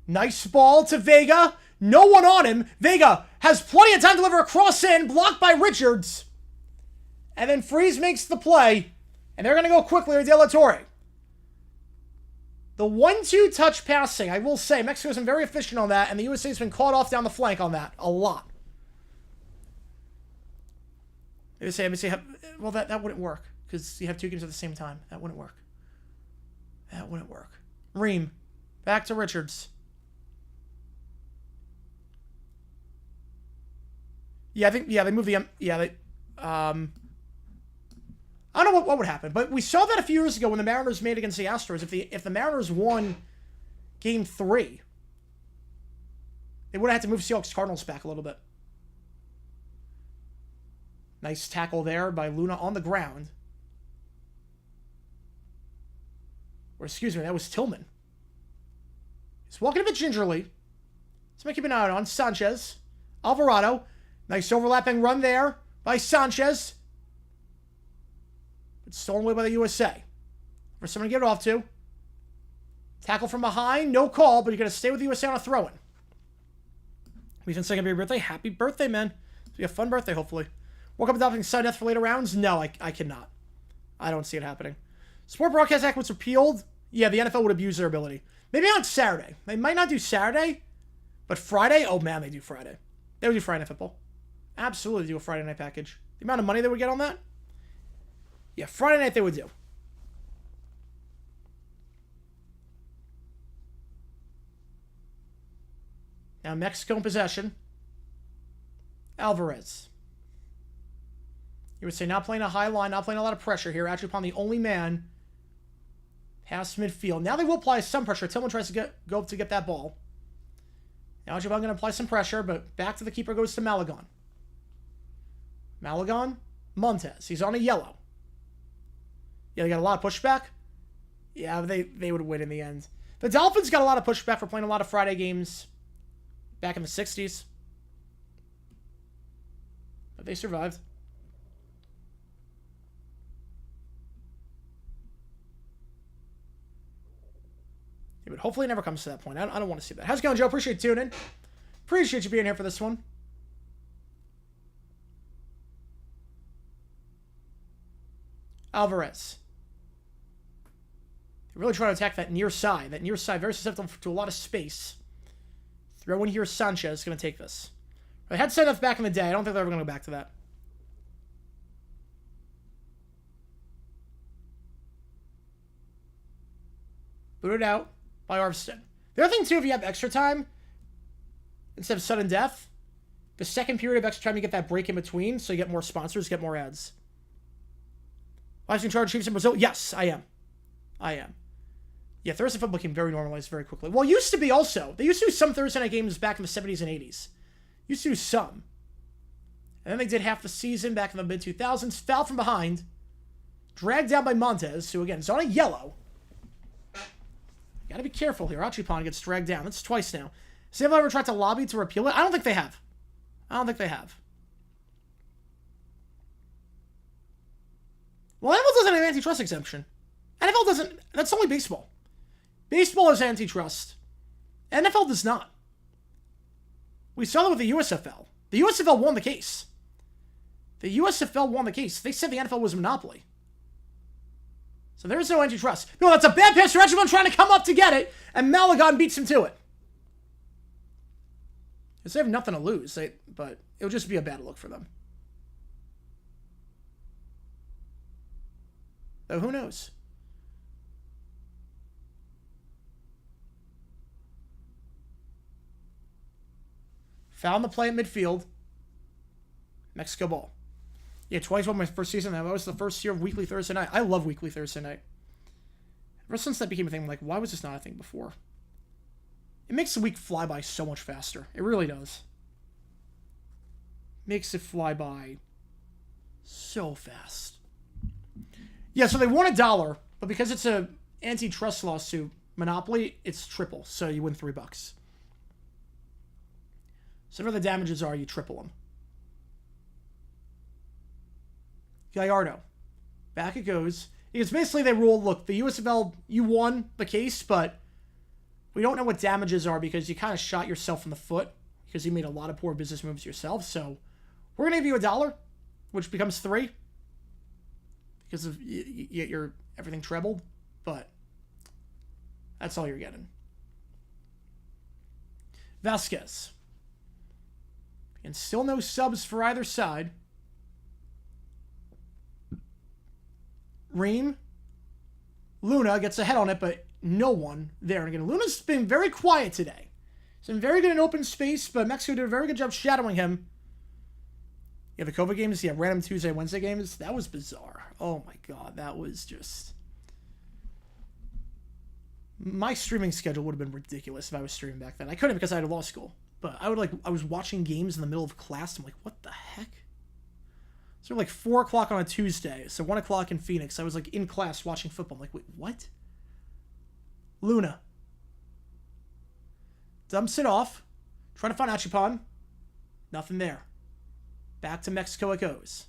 Nice ball to Vega. No one on him. Vega has plenty of time to deliver a cross in, blocked by Richards. And then Freeze makes the play. And they're going to go quickly with De La Torre. The 1-2 touch passing, I will say, Mexico's been very efficient on that, and the USA's been caught off down the flank on that a lot. They say, well, that wouldn't work, because you have two games at the same time. That wouldn't work. That wouldn't work. Ream. Back to Richards. Yeah, I think, they moved the, I don't know what would happen, but we saw that a few years ago when the Mariners made against the Astros. If the Mariners won Game 3, they would have had to move Seahawks Cardinals back a little bit. Nice tackle there by Luna on the ground. Or excuse me, that was Tillman. He's walking a bit gingerly. Somebody keep an eye on Sanchez. Alvarado. Nice overlapping run there by Sanchez. It's stolen away by the USA. For someone to get it off to. Tackle from behind. No call, but you're going to stay with the USA on a throw-in. We've been saying happy birthday. Happy birthday, man. It'll be a fun birthday, hopefully. Woke up adopting side death for later rounds? No, I cannot. I don't see it happening. Sport Broadcast Act was repealed. Yeah, the NFL would abuse their ability. Maybe on Saturday. They might not do Saturday, but Friday? Oh, man, they do Friday. They would do Friday Night Football. Absolutely do a Friday night package. The amount of money they would get on that? Yeah, Friday night they would do. Now Mexico in possession. Alvarez. You would say not playing a high line, not playing a lot of pressure here. Actually upon the only man past midfield. Now they will apply some pressure. Tillman tries to go up to get that ball. Now Japan going to apply some pressure, but back to the keeper goes to Malagon. Malagon. Montez. He's on a yellow. Yeah, they got a lot of pushback. Yeah, they would win in the end. The Dolphins got a lot of pushback for playing a lot of Friday games back in the 60s. But they survived. Yeah, but hopefully it never comes to that point. I don't want to see that. How's it going, Joe? Appreciate you tuning in. Appreciate you being here for this one. Alvarez. They're really trying to attack that near side. That near side, very susceptible to a lot of space. Throw in here, Sanchez is going to take this. They had set up back in the day. I don't think they're ever going to go back to that. Booted out by Arvston. The other thing, too, if you have extra time, instead of sudden death, the second period of extra time, you get that break in between, so you get more sponsors, get more ads. Live in charge Chiefs in Brazil? Yes, I am. I am. Yeah, Thursday football became very normalized very quickly. Well, it used to be also. They used to do some Thursday night games back in the 70s and 80s. Used to do some. And then they did half the season back in the mid-2000s. Foul from behind. Dragged down by Montez, who, again, is on a yellow. Gotta be careful here. Achipon gets dragged down. That's twice now. Has anyone ever tried to lobby to repeal it? I don't think they have. I don't think they have. Well, NFL doesn't have an antitrust exemption. NFL doesn't. That's only baseball. Baseball is antitrust. NFL does not. We saw that with the USFL. The USFL won the case. The USFL won the case. They said the NFL was a monopoly. So there is no antitrust. No, that's a bad pass for Edgerton trying to come up to get it, and Malagon beats him to it. Because they have nothing to lose, but it'll just be a bad look for them. Though who knows? Found the play at midfield. Mexico ball. Yeah, 2012 my first season. That was the first year of weekly Thursday night. I love weekly Thursday night. Ever since that became a thing, I'm like, why was this not a thing before? It makes the week fly by so much faster. It really does. Makes it fly by so fast. Yeah, so they won $1, but because it's a antitrust lawsuit, Monopoly, it's triple. So you win $3. So whatever the damages are, you triple them. Gallardo. Back it goes. Because basically they ruled, look, the USFL, you won the case, but we don't know what damages are because you kind of shot yourself in the foot because you made a lot of poor business moves yourself. So we're going to give you $1, which becomes $3 because of you get your everything trebled, but that's all you're getting. Vasquez. And still no subs for either side. Ream. Luna gets a head on it, but no one there. And again, Luna's been very quiet today. He's been very good in open space, but Mexico did a very good job shadowing him. Yeah, the COVID games, yeah, random Tuesday, Wednesday games, that was bizarre. Oh my god, that was just... My streaming schedule would have been ridiculous if I was streaming back then. I couldn't because I had a law school. But I was watching games in the middle of class. I'm like, what the heck? So like 4 o'clock on a Tuesday. So 1 o'clock in Phoenix. I was like in class watching football. I'm like, wait, what? Luna. Dumps it off. Trying to find Achipan. Nothing there. Back to Mexico it goes.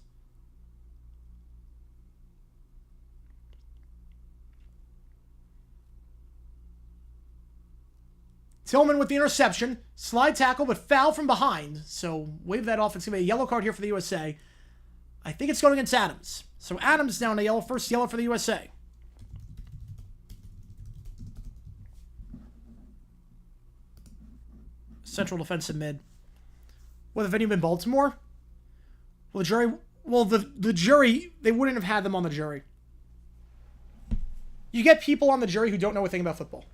Tillman with the interception. Slide tackle, but foul from behind. So wave that off. It's going to be a yellow card here for the USA. I think it's going against Adams. So Adams down a yellow. First yellow for the USA. Central defensive mid. Would the venue been Baltimore? Well, the jury, they wouldn't have had them on the jury. You get people on the jury who don't know a thing about football.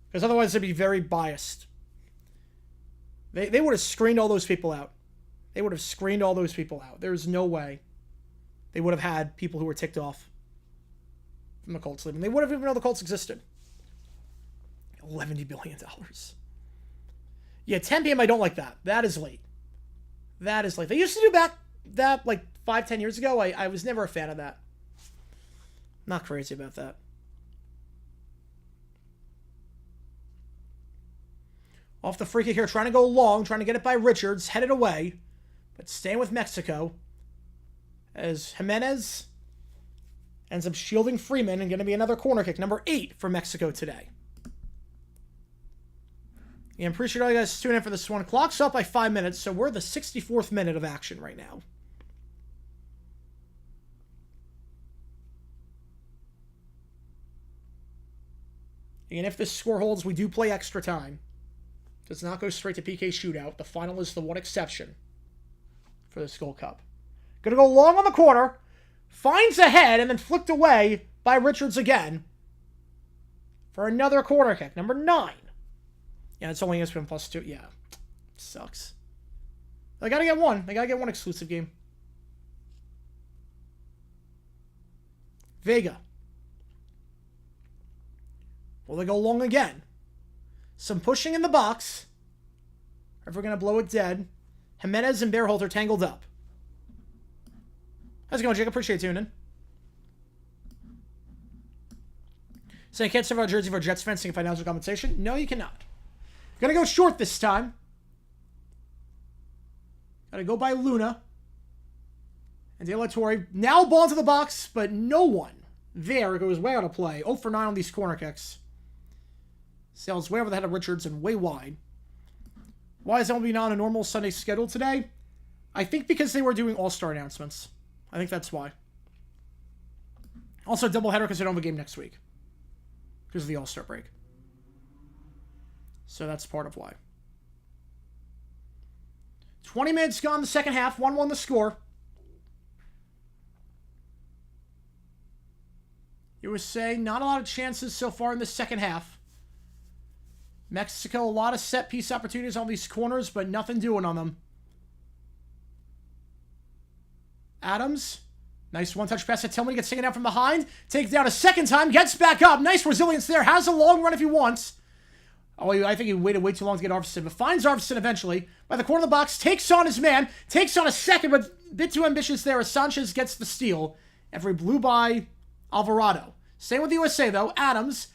Because otherwise they'd be very biased. They would have screened all those people out. They would have screened all those people out. There's no way they would have had people who were ticked off from the Colts leaving. They would have even known the Colts existed. $11 billion. Yeah, 10 p.m. I don't like that. That is late. That is late. They used to do that like 5-10 years ago. I was never a fan of that. Not crazy about that. Off the free kick here, trying to go long, trying to get it by Richards, headed away, but staying with Mexico as Jimenez ends up shielding Freeman and going to be another corner kick, number 8 for Mexico today. And appreciate all you guys tuning in for this one. Clock's up by 5 minutes, so we're the 64th minute of action right now. And if this score holds, we do play extra time. Does not go straight to PK shootout. The final is the one exception for the Skull Cup. Gonna go long on the corner. Finds a head and then flicked away by Richards again. For another corner kick. Number 9. Yeah, it's only ESPN plus 2. Yeah. Sucks. They gotta get one. They gotta get one exclusive game. Vega. Will they go long again? Some pushing in the box. If we're going to blow it dead. Jimenez and Bearholter tangled up. How's it going, Jake? Appreciate tuning in. Saying, can't serve our jersey for Jets fencing if I announce compensation? No, you cannot. Gonna go short this time. Gotta go by Luna. And De La Torre. Now ball into the box, but no one there. It goes way out of play. 0 for 9 on these corner kicks. Sails way over the head of Richards and way wide. Why is MLB not on a normal Sunday schedule today? I think because they were doing All-Star announcements. I think that's why. Also, doubleheader because they don't have a game next week. Because of the All-Star break. So that's part of why. 20 minutes gone the second half. 1-1 the score. USA, not a lot of chances so far in the second half. Mexico, a lot of set-piece opportunities on these corners, but nothing doing on them. Adams, nice one-touch pass to Tillman. He gets taken out from behind. Takes down a second time. Gets back up. Nice resilience there. Has a long run if he wants. Oh, I think he waited way too long to get Arvison, but finds Arvison eventually. By the corner of the box, takes on his man. Takes on a second, but a bit too ambitious there as Sanchez gets the steal. Every blew by Alvarado. Same with the USA, though. Adams,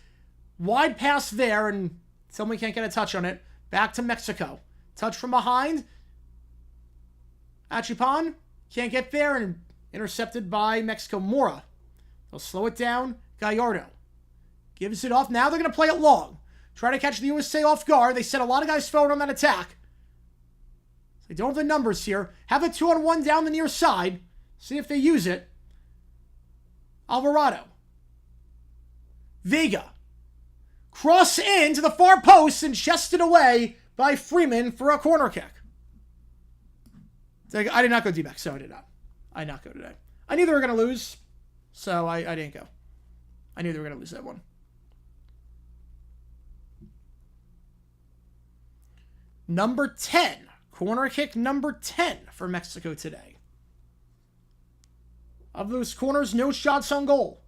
wide pass there, and Tillman can't get a touch on it. Back to Mexico. Touch from behind. Achipan can't get there, and Intercepted by Mexico. Mora. They'll slow it down. Gallardo gives it off. Now they're going to play it long. Try to catch the USA off guard. They sent a lot of guys forward on that attack. They don't have the numbers here. Have a 2-on-1 down the near side. See if they use it. Alvarado. Vega. Cross into the far post and chested away by Freeman for a corner kick. I did not go D-back, so I did not. I did not go today. I knew they were going to lose, so I didn't go. I knew they were going to lose that one. Number 10. Corner kick number 10 for Mexico today. Of those corners, no shots on goal.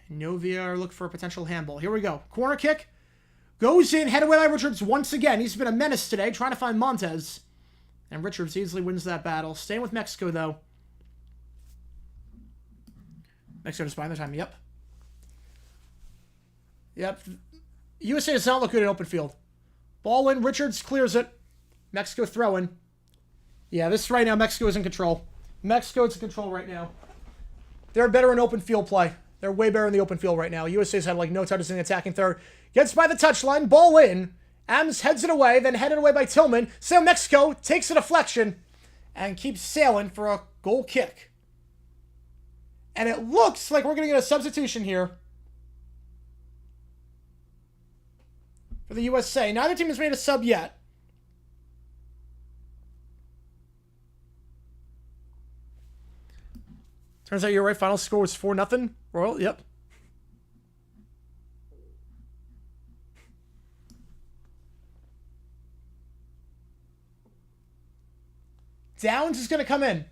No VAR look for a potential handball. Here we go. Corner kick. Goes in, headed away by Richards once again. He's been a menace today, trying to find Montez. And Richards easily wins that battle. Staying with Mexico, though. Mexico just buying their time. Yep. Yep. USA does not look good in open field. Ball in. Richards clears it. Mexico throwing. Yeah, this right now, Mexico is in control. Mexico is in control right now. They're better in open field play. They're way better in the open field right now. USA's had like no touches in the attacking third. Gets by the touchline. Ball in. Adams heads it away, then headed away by Tillman. So Mexico takes a deflection and keeps sailing for a goal kick. And it looks like we're going to get a substitution here for the USA. Neither team has made a sub yet. Turns out you're right. Final score was 4-0. Royal, yep. Downs is going to come in.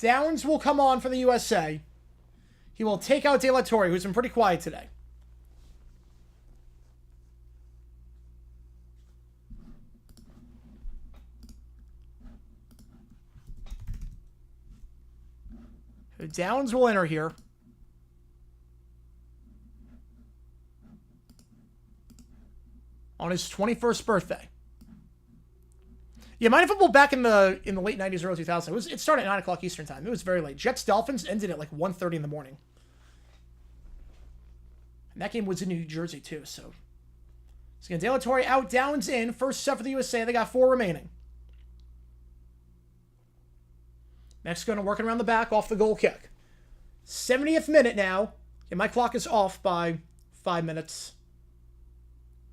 Downs will come on for the USA. He will take out De La Torre, who's been pretty quiet today. Downs will enter here. On his 21st birthday. Yeah, Mind Football back in the late 90s, early 2000s. It started at 9 o'clock Eastern time. It was very late. Jets-Dolphins ended at like 1:30 in the morning. And that game was in New Jersey too, so. So again, De La Torre out, Downs in. First set for the USA. They got 4 remaining. Mexico working around the back off the goal kick. 70th minute now. Yeah, my clock is off by 5 minutes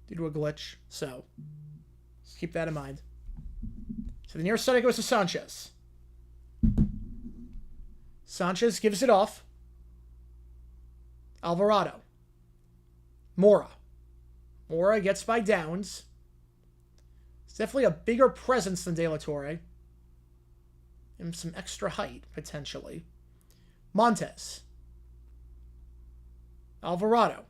due to a glitch, so just keep that in mind. So the nearest side goes to Sanchez. Sanchez gives it off. Alvarado. Mora. Mora gets by Downs. It's definitely a bigger presence than De La Torre. And some extra height, potentially. Montez. Alvarado.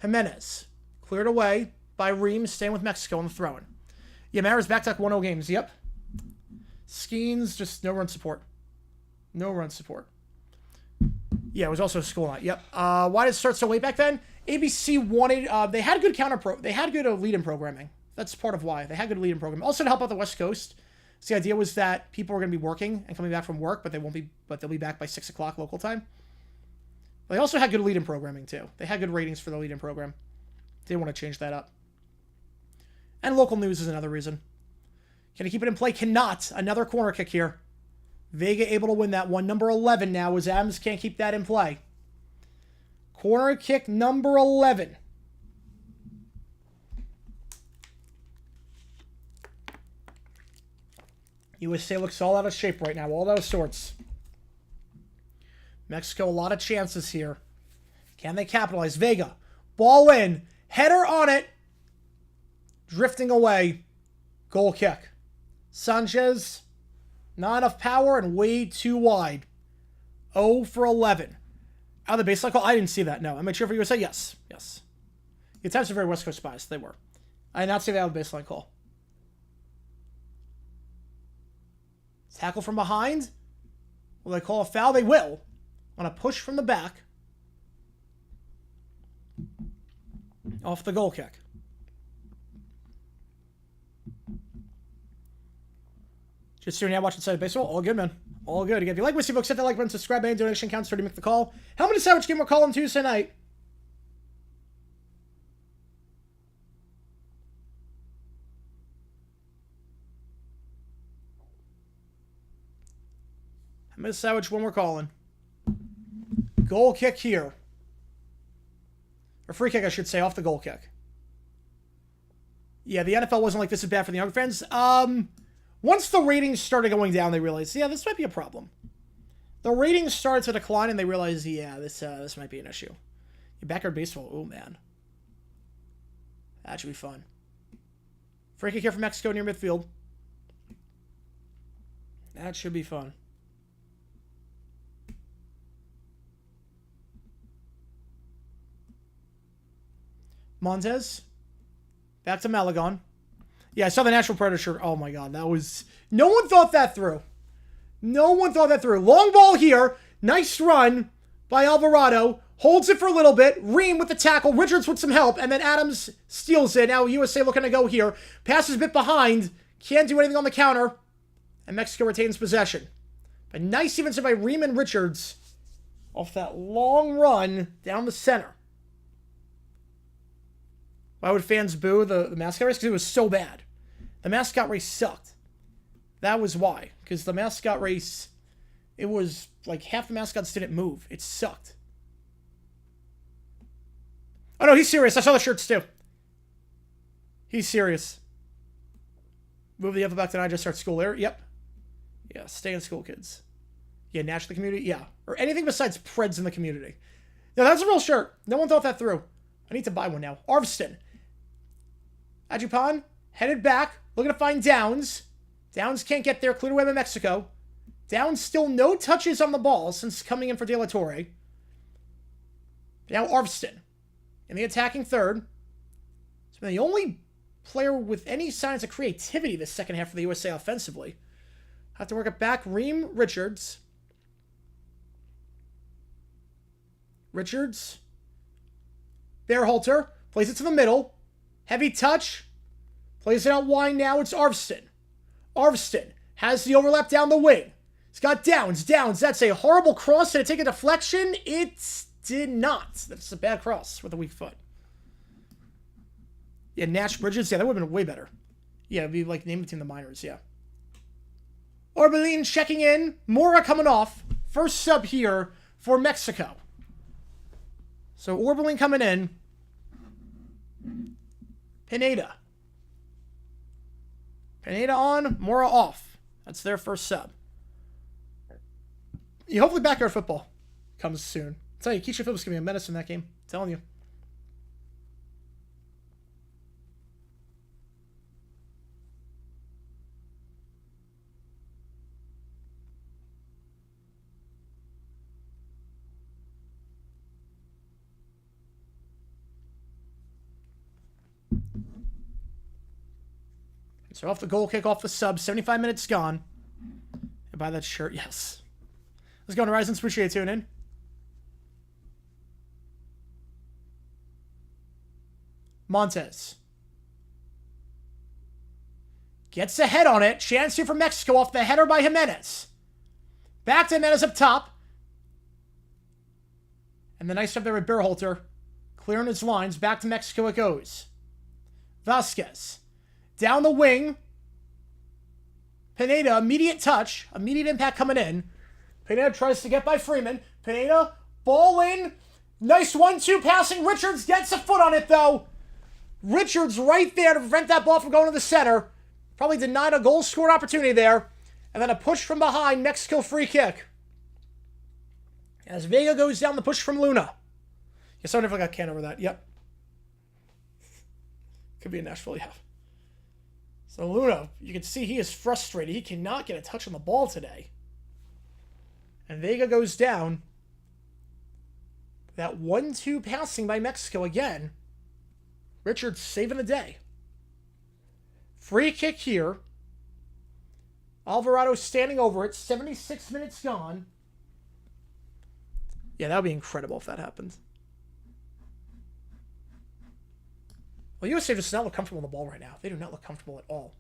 Jimenez. Cleared away by Reams, staying with Mexico on the throw-in. Yamara's back to 1-0 games. Yep. Skeens, just no run support. No run support. Yeah, it was also a school night. Yep. Why did it start so late back then? ABC wanted... they had good They had good lead-in programming. That's part of why. They had good lead-in programming. Also to help out the West Coast. So the idea was that people were going to be working and coming back from work, but they'll be back by 6 o'clock local time. They also had good lead-in programming, too. They had good ratings for the lead-in program. They didn't want to change that up. And local news is another reason. Can he keep it in play? Cannot. Another corner kick here. Vega able to win that one. Number 11 now, as Adams can't keep that in play. Corner kick number 11. USA looks all out of shape right now. All out of sorts. Mexico, a lot of chances here. Can they capitalize? Vega. Ball in. Header on it. Drifting away. Goal kick. Sanchez. Not enough power and way too wide. 0 for 11. Out of the baseline call? I didn't see that. No. I made sure for USA. Yes. Yes. The attempts are very West Coast biased. They were. I did not see that out of the baseline call. Tackle from behind. Will they call a foul? They will. On a push from the back. Off the goal kick. Just tuning out, watching Inside Baseball. All good, man. All good. Again, if you like what you folks, hit that like button, subscribe, and donation counts to make the call. How many sandwich game we're calling Tuesday night? How many sandwich one we're calling? Goal kick here. Or free kick, I should say, off the goal kick. Yeah, the NFL wasn't like, this is bad for the young fans. Once the ratings started going down, they realized, yeah, this might be a problem. The ratings started to decline, and they realized, yeah, this might be an issue. Your backyard baseball, oh man, that should be fun. Free kick here from Mexico near midfield. That should be fun. Montez, back to Malagon. Yeah, I saw the Natural Predator shirt. Oh my god, that was... No one thought that through. No one thought that through. Long ball here. Nice run by Alvarado. Holds it for a little bit. Ream with the tackle. Richards with some help. And then Adams steals it. Now USA looking to go here. Passes a bit behind. Can't do anything on the counter. And Mexico retains possession. But nice even by Ream and Richards. Off that long run down the center. Why would fans boo the mascot race? Because it was so bad. The mascot race sucked. That was why. Because the mascot race, it was like half the mascots didn't move. It sucked. Oh no, he's serious. I saw the shirts too. He's serious. Move the info back to 9, just start school there. Yep. Yeah, stay in school, kids. Yeah, Nash the community. Yeah. Or anything besides Preds in the community. No, that's a real shirt. No one thought that through. I need to buy one now. Arvston. Ajupan, headed back, looking to find Downs. Downs can't get there, cleared away by Mexico. Downs still no touches on the ball since coming in for De La Torre. Now Arvston in the attacking third. He's been the only player with any signs of creativity this second half of the USA offensively. Have to work it back. Ream, Richards. Richards. Bearhalter plays it to the middle. Heavy touch. Plays it out wide now. It's Arvston. Arvston has the overlap down the wing. He's got Downs. Downs, that's a horrible cross. Did it take a deflection? It did not. That's a bad cross with a weak foot. Yeah, Nash Bridges. Yeah, that would have been way better. Yeah, it'd be like name between the minors. Yeah. Orbelin checking in. Mora coming off. First sub here for Mexico. So Orbelin coming in. Pineda. Pineda on, Mora off. That's their first sub. Yeah, hopefully backyard football comes soon. I tell you, Keisha Phillips can be a menace in that game. I'm telling you. So off the goal kick, off the sub, 75 minutes gone. And buy that shirt, yes. Let's go, Horizons. Appreciate you tuning in. Montez. Gets a head on it. Chance here for Mexico off the header by Jimenez. Back to Jimenez up top. And the nice stuff there with Bearhalter. Clearing his lines. Back to Mexico it goes. Vasquez. Down the wing. Pineda, immediate touch. Immediate impact coming in. Pineda tries to get by Freeman. Pineda, ball in. Nice 1-2 passing. Richards gets a foot on it, though. Richards right there to prevent that ball from going to the center. Probably denied a goal scoring opportunity there. And then a push from behind. Mexico free kick. As Vega goes down the push from Luna. Yes, I never got canned over that. Yep. Could be in Nashville, yeah. So Luna, you can see he is frustrated. He cannot get a touch on the ball today. And Vega goes down. That 1-2 passing by Mexico again. Richards saving the day. Free kick here. Alvarado standing over it. 76 minutes gone. Yeah, that would be incredible if that happens. Well, USA does not look comfortable on the ball right now. They do not look comfortable at all.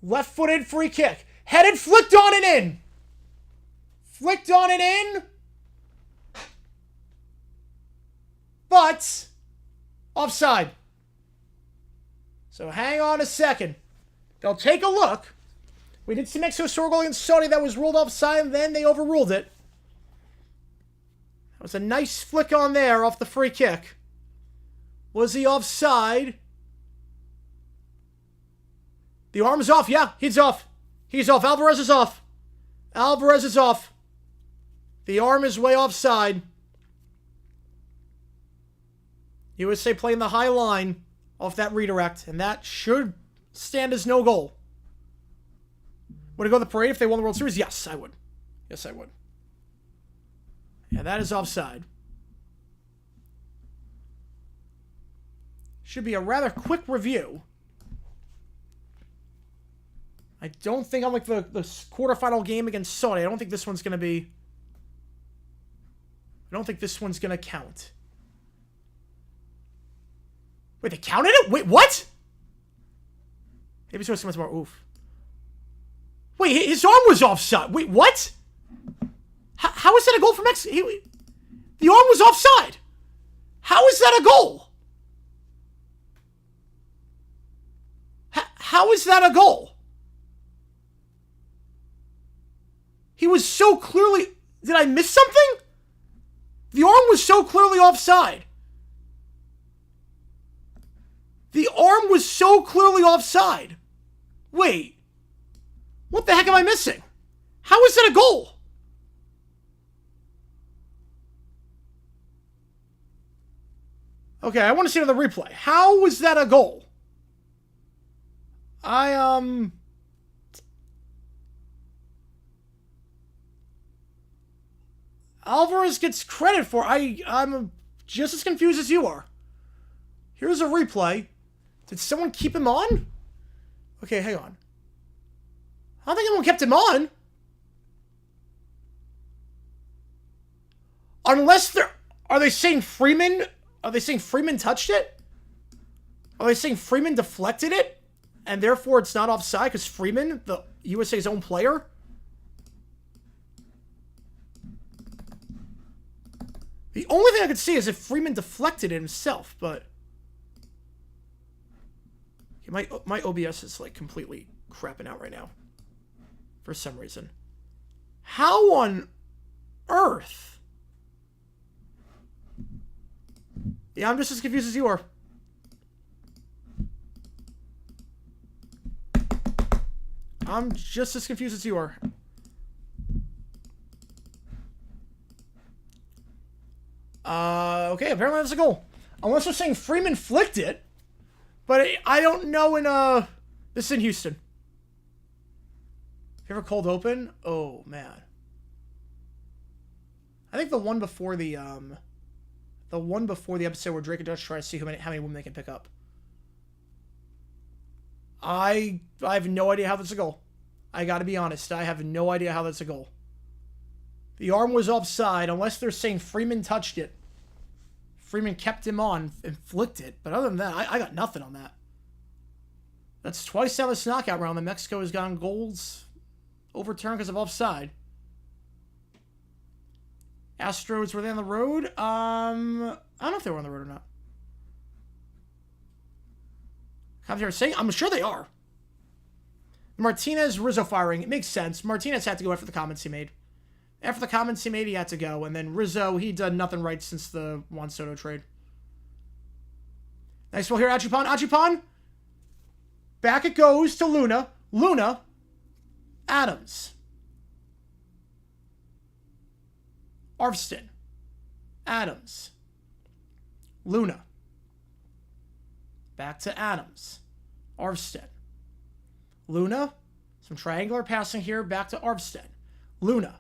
Left-footed free kick. Headed, flicked on and in. Flicked on and in. But offside. So hang on a second. They'll take a look. We did see Mexico score goal against Saudi that was ruled offside, and then they overruled it. That was a nice flick on there off the free kick. Was he offside? The arm is off. Yeah, he's off. He's off. Alvarez is off. Alvarez is off. The arm is way offside. USA playing the high line off that redirect, and that should stand as no goal. Would I go to the parade if they won the World Series? Yes, I would. Yes, I would. Yeah, that is offside. Should be a rather quick review. I don't think unlike the quarterfinal game against Saudi, I don't think this one's going to be... I don't think this one's going to count. Wait, they counted it? Wait, what? Maybe so much more. Oof. Wait, his arm was offside. Wait, what? How is that a goal for Mexico? The arm was offside. How is that a goal? How is that a goal? He was so clearly... Did I miss something? The arm was so clearly offside. The arm was so clearly offside. Wait. What the heck am I missing? How is that a goal? Okay, I want to see another replay. How was that a goal? Alvarez gets credit for... I'm just as confused as you are. Here's a replay. Did someone keep him on? Okay, hang on. I don't think anyone kept him on. Unless they're... Are they saying Freeman... Are they saying Freeman touched it? Are they saying Freeman deflected it? And therefore it's not offside because Freeman, the USA's own player? The only thing I could see is if Freeman deflected it himself, but... My OBS is like completely crapping out right now. For some reason. How on earth? Yeah, I'm just as confused as you are. I'm just as confused as you are. Okay, apparently that's a goal. Unless they're saying Freeman flicked it. But I don't know in, this is in Houston. Have you ever cold open? Oh, man. I think the one before the episode where Drake and Dutch try to see how many women they can pick up. I have no idea how that's a goal. I gotta be honest. I have no idea how that's a goal. The arm was offside, unless they're saying Freeman touched it. Freeman kept him on and flicked it. But other than that, I got nothing on that. That's twice down this knockout round that Mexico has gotten goals overturned because of offside. Astros, were they on the road? I don't know if they were on the road or not. Commentator saying, I'm sure they are. Martinez, Rizzo firing. It makes sense. Martinez had to go after the comments he made. After the comments he made, he had to go. And then Rizzo, he done nothing right since the Juan Soto trade. Nice ball here, Achupan. Achupan. Back it goes to Luna. Luna. Adams. Arvston. Adams. Luna. Back to Adams. Arvston. Luna. Some triangular passing here. Back to Arvston. Luna.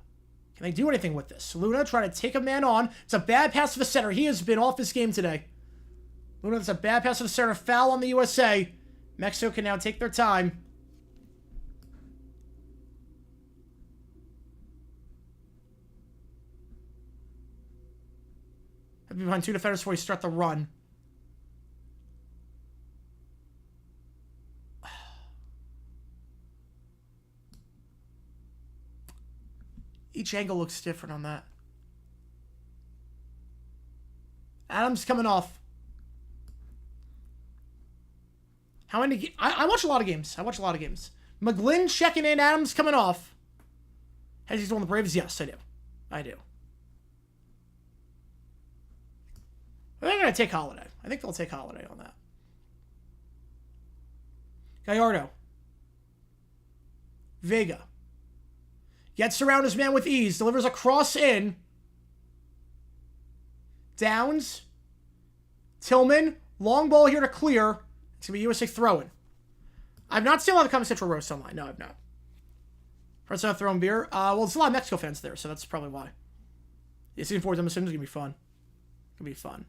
Can they do anything with this? Luna trying to take a man on. It's a bad pass to the center. He has been off this game today. Luna, that's a bad pass to the center. Foul on the USA. Mexico can now take their time. Have to be behind 2 defenders before you start the run. Each angle looks different on that. Adams coming off. How many... I watch a lot of games. McGlynn checking in. Adams coming off. Has he won the Braves? Yes, I do. I think they're going to take Holiday. I think they'll take Holiday on that. Gallardo. Vega. Gets around his man with ease. Delivers a cross in. Downs. Tillman. Long ball here to clear. It's going to be USA throwing. I've not seen a lot of Common Central roast online. No, I've not. First time throwing beer. Well, there's a lot of Mexico fans there, so that's probably why. Yeah, season 4 I'm assuming is going to be fun.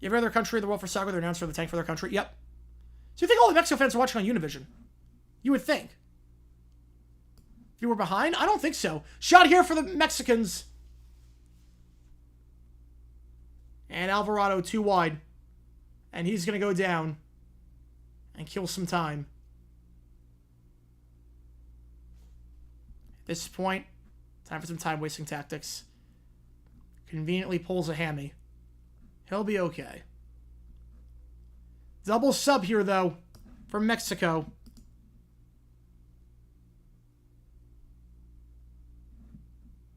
You have other country in the world for soccer, they're announced for the tank for their country? Yep. So you think all the Mexico fans are watching on Univision? You would think. If you were behind? I don't think so. Shot here for the Mexicans. And Alvarado 2 wide. And he's going to go down and kill some time. At this point, time for some time-wasting tactics. Conveniently pulls a hammy. He'll be okay. Double sub here, though, from Mexico.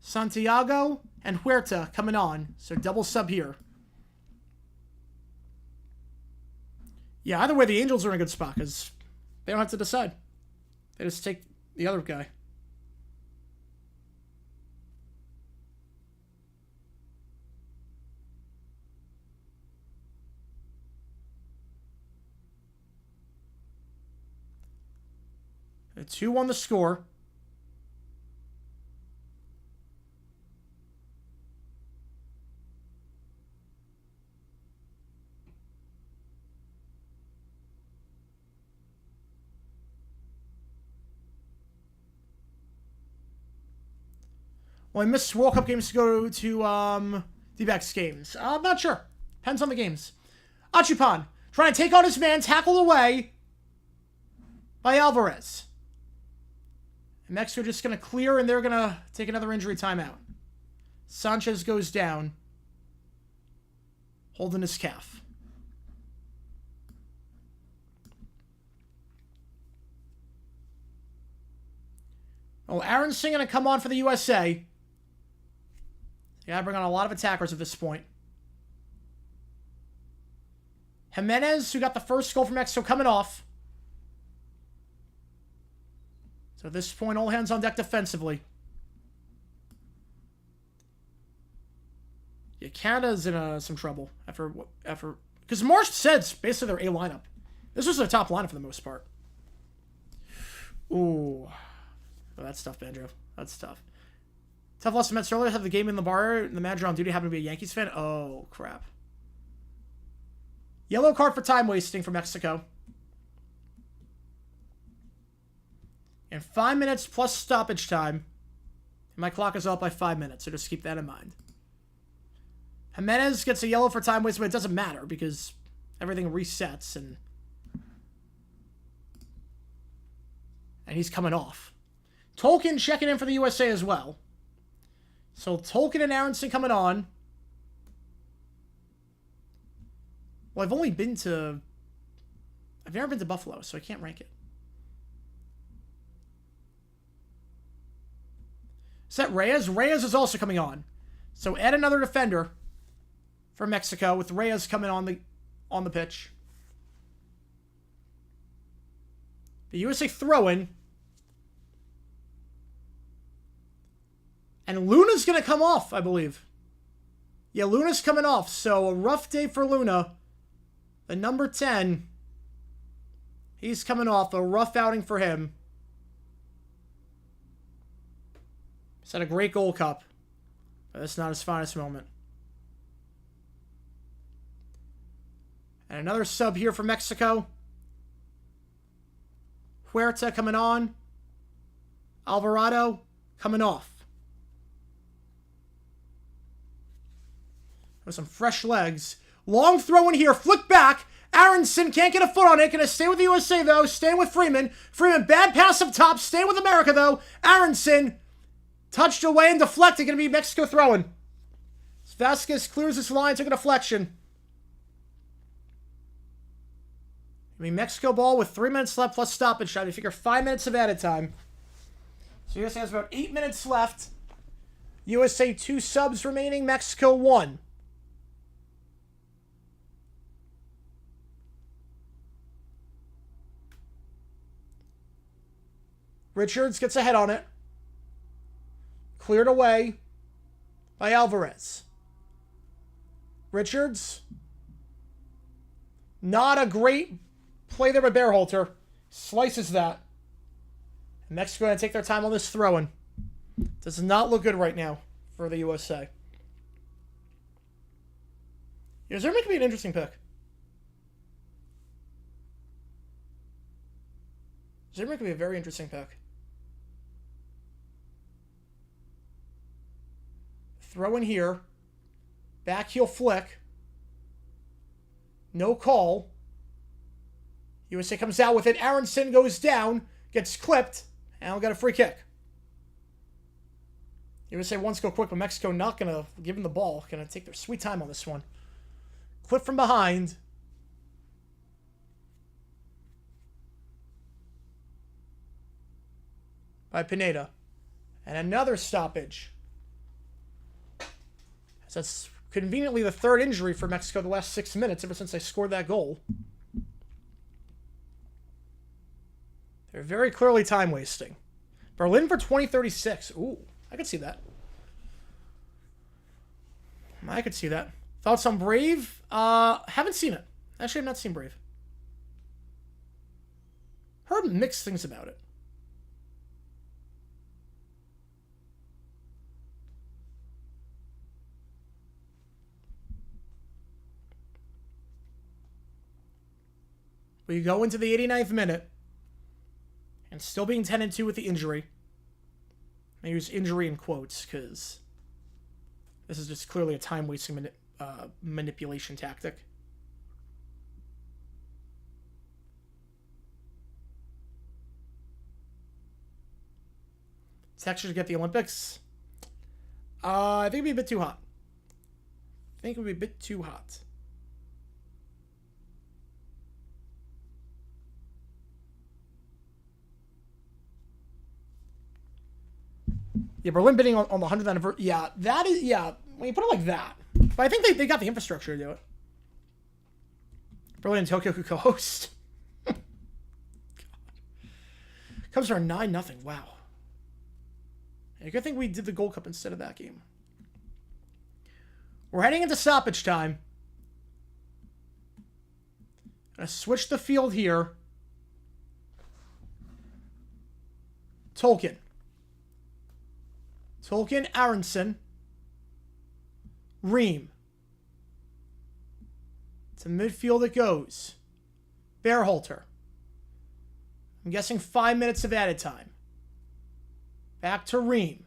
Santiago and Huerta coming on. So double sub here. Yeah, either way, the Angels are in a good spot because they don't have to decide. They just take the other guy. A 2-1 the score. Well, I missed World Cup games to go to D-backs games. I'm not sure. Depends on the games. Achupan trying to take on his man, tackled away by Alvarez. And Mexico just going to clear, and they're going to take another injury timeout. Sanchez goes down, holding his calf. Oh, Aronson going to come on for the USA. You gotta bring on a lot of attackers at this point. Jimenez, who got the first goal for Mexico, coming off. So at this point, all hands on deck defensively. Yeah, Canada's in some trouble after because Marsh said basically their A lineup. This was their top lineup for the most part. Ooh, oh, that's tough, Banjo. That's tough. Tough loss to Mets earlier. Have the game in the bar. The manager on duty happened to be a Yankees fan. Oh, crap. Yellow card for time wasting for Mexico. And 5 minutes plus stoppage time. And my clock is up by 5 minutes, so just keep that in mind. Jimenez gets a yellow for time wasting, but it doesn't matter because everything resets and he's coming off. Tolkien checking in for the USA as well. So Tolkien and Aronson coming on. Well, I've never been to Buffalo, so I can't rank it. Is that Reyes? Reyes is also coming on. So add another defender for Mexico with Reyes coming on the pitch. The USA throwing. And Luna's going to come off, I believe. Yeah, Luna's coming off. So a rough day for Luna. The number 10. He's coming off. A rough outing for him. He's had a great Gold Cup. But it's not his finest moment. And another sub here for Mexico. Huerta coming on. Alvarado coming off. With some fresh legs. Long throw in here. Flick back. Aronson can't get a foot on it. Gonna stay with the USA, though. Staying with Freeman. Freeman, bad pass up top. Staying with America, though. Aronson touched away and deflected. Gonna be Mexico throwing. Vasquez clears this line. Took a deflection. I mean, Mexico ball with 3 minutes left plus stoppage time. You figure 5 minutes of added time. So USA has about 8 minutes left. USA 2 subs remaining. Mexico 1. Richards gets a head on it. Cleared away by Alvarez. Richards. Not a great play there by Bearhalter. Slices that. And Mexico going to take their time on this throwing. Does not look good right now for the USA. Zimmerman could be an interesting pick. Zimmerman could be a very interesting pick. Throw in here. Back heel flick. No call. USA comes out with it. Aronson goes down. Gets clipped. And we'll get a free kick. USA wants to go quick, but Mexico not going to give him the ball. Going to take their sweet time on this one. Clip from behind. By Pineda. And another stoppage. So that's conveniently the third injury for Mexico the last 6 minutes ever since they scored that goal. They're very clearly time wasting. Berlin for 2036. Ooh, I could see that. I could see that. Thoughts on Brave? Haven't seen it. Actually, I've not seen Brave. Heard mixed things about it. We go into the 89th minute. And still being 10-2 with the injury. I use injury in quotes because this is just clearly a time-wasting manipulation tactic. Texture to get the Olympics. I think it'd be a bit too hot. I think it would be a bit too hot. Yeah, Berlin bidding on the 100th anniversary. Yeah, that is, yeah, when you put it like that. But I think they got the infrastructure to do it. Berlin and Tokyo could co-host. Cubs are 9-0. Wow. Yeah, good thing we did the Gold Cup instead of that game. We're heading into stoppage time. Gonna switch the field here. Tolkien, Aronson. Ream. To midfield it goes. Bearhalter. I'm guessing 5 minutes of added time. Back to Ream.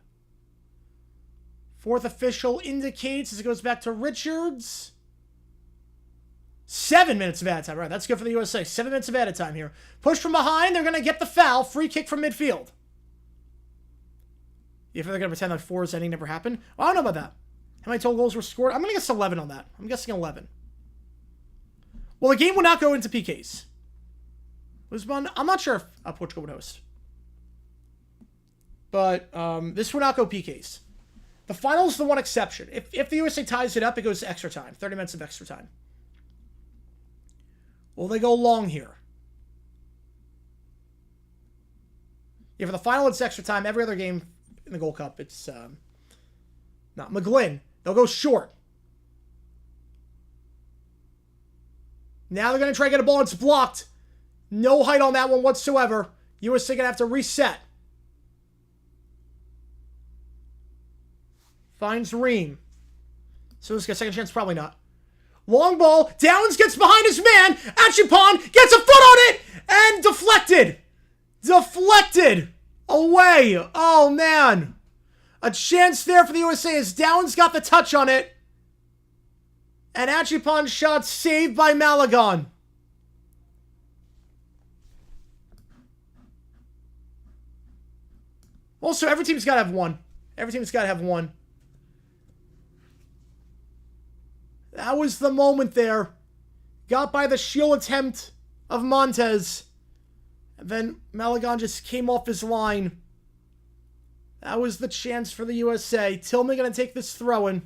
Fourth official indicates as it goes back to Richards. 7 minutes of added time. Right, that's good for the USA. 7 minutes of added time here. Push from behind. They're going to get the foul. Free kick from midfield. If they're going to pretend like 4's ending never happened. Well, I don't know about that. How many total goals were scored? I'm going to guess 11 on that. I'm guessing 11. Well, the game will not go into PKs. Lisbon, I'm not sure if Portugal would host. But this will not go PKs. The final is the one exception. If the USA ties it up, it goes to extra time. 30 minutes of extra time. Will they go long here? Yeah, for the final, it's extra time. Every other game in the Gold Cup, it's not. McGlynn, they'll go short. Now they're going to try to get a ball. It's blocked. No height on that one whatsoever. USA going to have to reset. Finds Ream. So let's get a second chance. Probably not. Long ball. Downs gets behind his man. Achipon gets a foot on it. And deflected. Deflected. Away. Oh, man. A chance there for the USA as Downs got the touch on it. An Achipon shot saved by Malagon. Also, every team's got to have one. Every team's got to have one. That was the moment there. Got by the shield attempt of Montez. And then Malagon just came off his line. That was the chance for the USA. Tillman going to take this throw-in.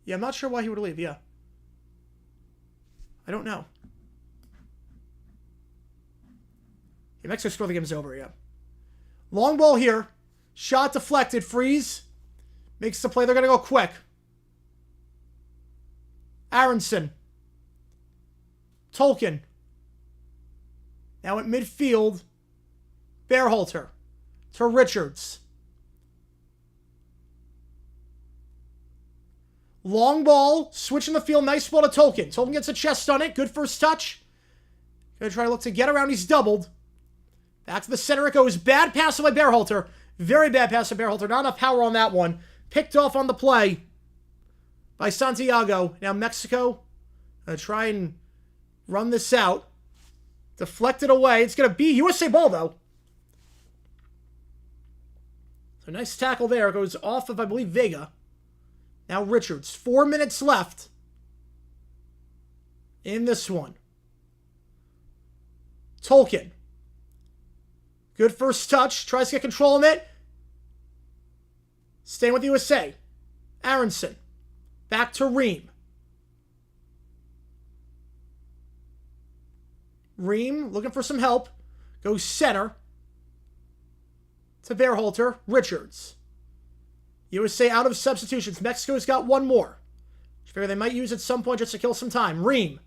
Yeah, I'm not sure why he would leave. Yeah. I don't know. Yeah, Mexico score, the game's over, yeah. Long ball here. Shot deflected. Freeze. Makes the play. They're going to go quick. Aronson. Tolkien. Now at midfield. Bearhalter. To Richards. Long ball. Switching the field. Nice ball to Tolkien. Tolkien gets a chest on it. Good first touch. Going to try to look to get around. He's doubled. Back to the center it goes. Bad pass by Bearhalter. Very bad pass by Bearhalter. Not enough power on that one. Picked off on the play by Santiago. Now Mexico going to try and run this out. Deflected away. It's going to be USA ball, though. So nice tackle there. Goes off of, I believe, Vega. Now Richards. 4 minutes left in this one. Tolkien. Good first touch. Tries to get control of it. Staying with USA. Aronson. Back to Ream. Ream looking for some help. Goes center. To Bearhalter. Richards. USA out of substitutions. Mexico's got one more. I figure they might use at some point just to kill some time. Ream.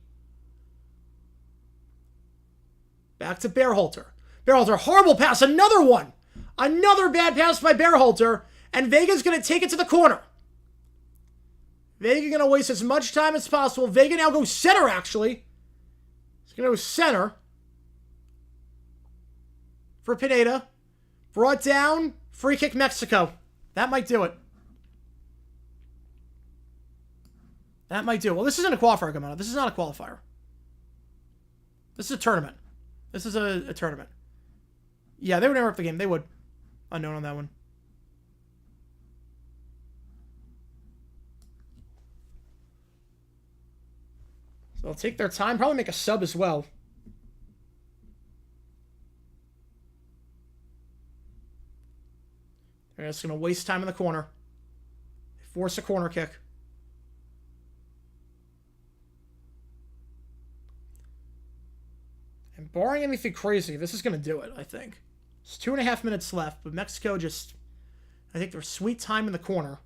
Back to Bearhalter. Bearhalter, horrible pass. Another one. Another bad pass by Bearhalter. And Vega's going to take it to the corner. Vega going to waste as much time as possible. Vega now goes center, actually. He's going to go center. For Pineda. Brought down. Free kick Mexico. That might do it. That might do it. Well, this isn't a qualifier, Gamano. This is not a qualifier. This is a tournament. This is a tournament. Yeah, they would never up the game. They would. Unknown on that one. So they'll take their time. Probably make a sub as well. They're just going to waste time in the corner. Force a corner kick. And barring anything crazy, this is going to do it, I think. It's 2.5 minutes left, but Mexico just... I think they're sweet time in the corner.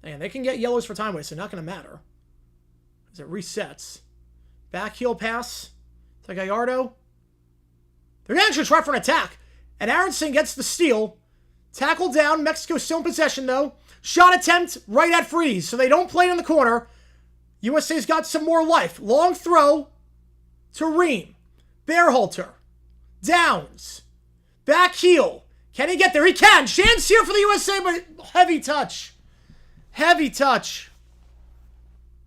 And they can get yellows for time waste. It's not going to matter. As it resets. Back heel pass to Gallardo. They're going to actually try for an attack. And Aronson gets the steal. Tackle down. Mexico still in possession, though. Shot attempt right at Freeze. So they don't play it in the corner. USA's got some more life. Long throw to Ream. Bearhalter. Downs. Back heel. Can he get there? He can. Chance here for the USA, but heavy touch. Heavy touch.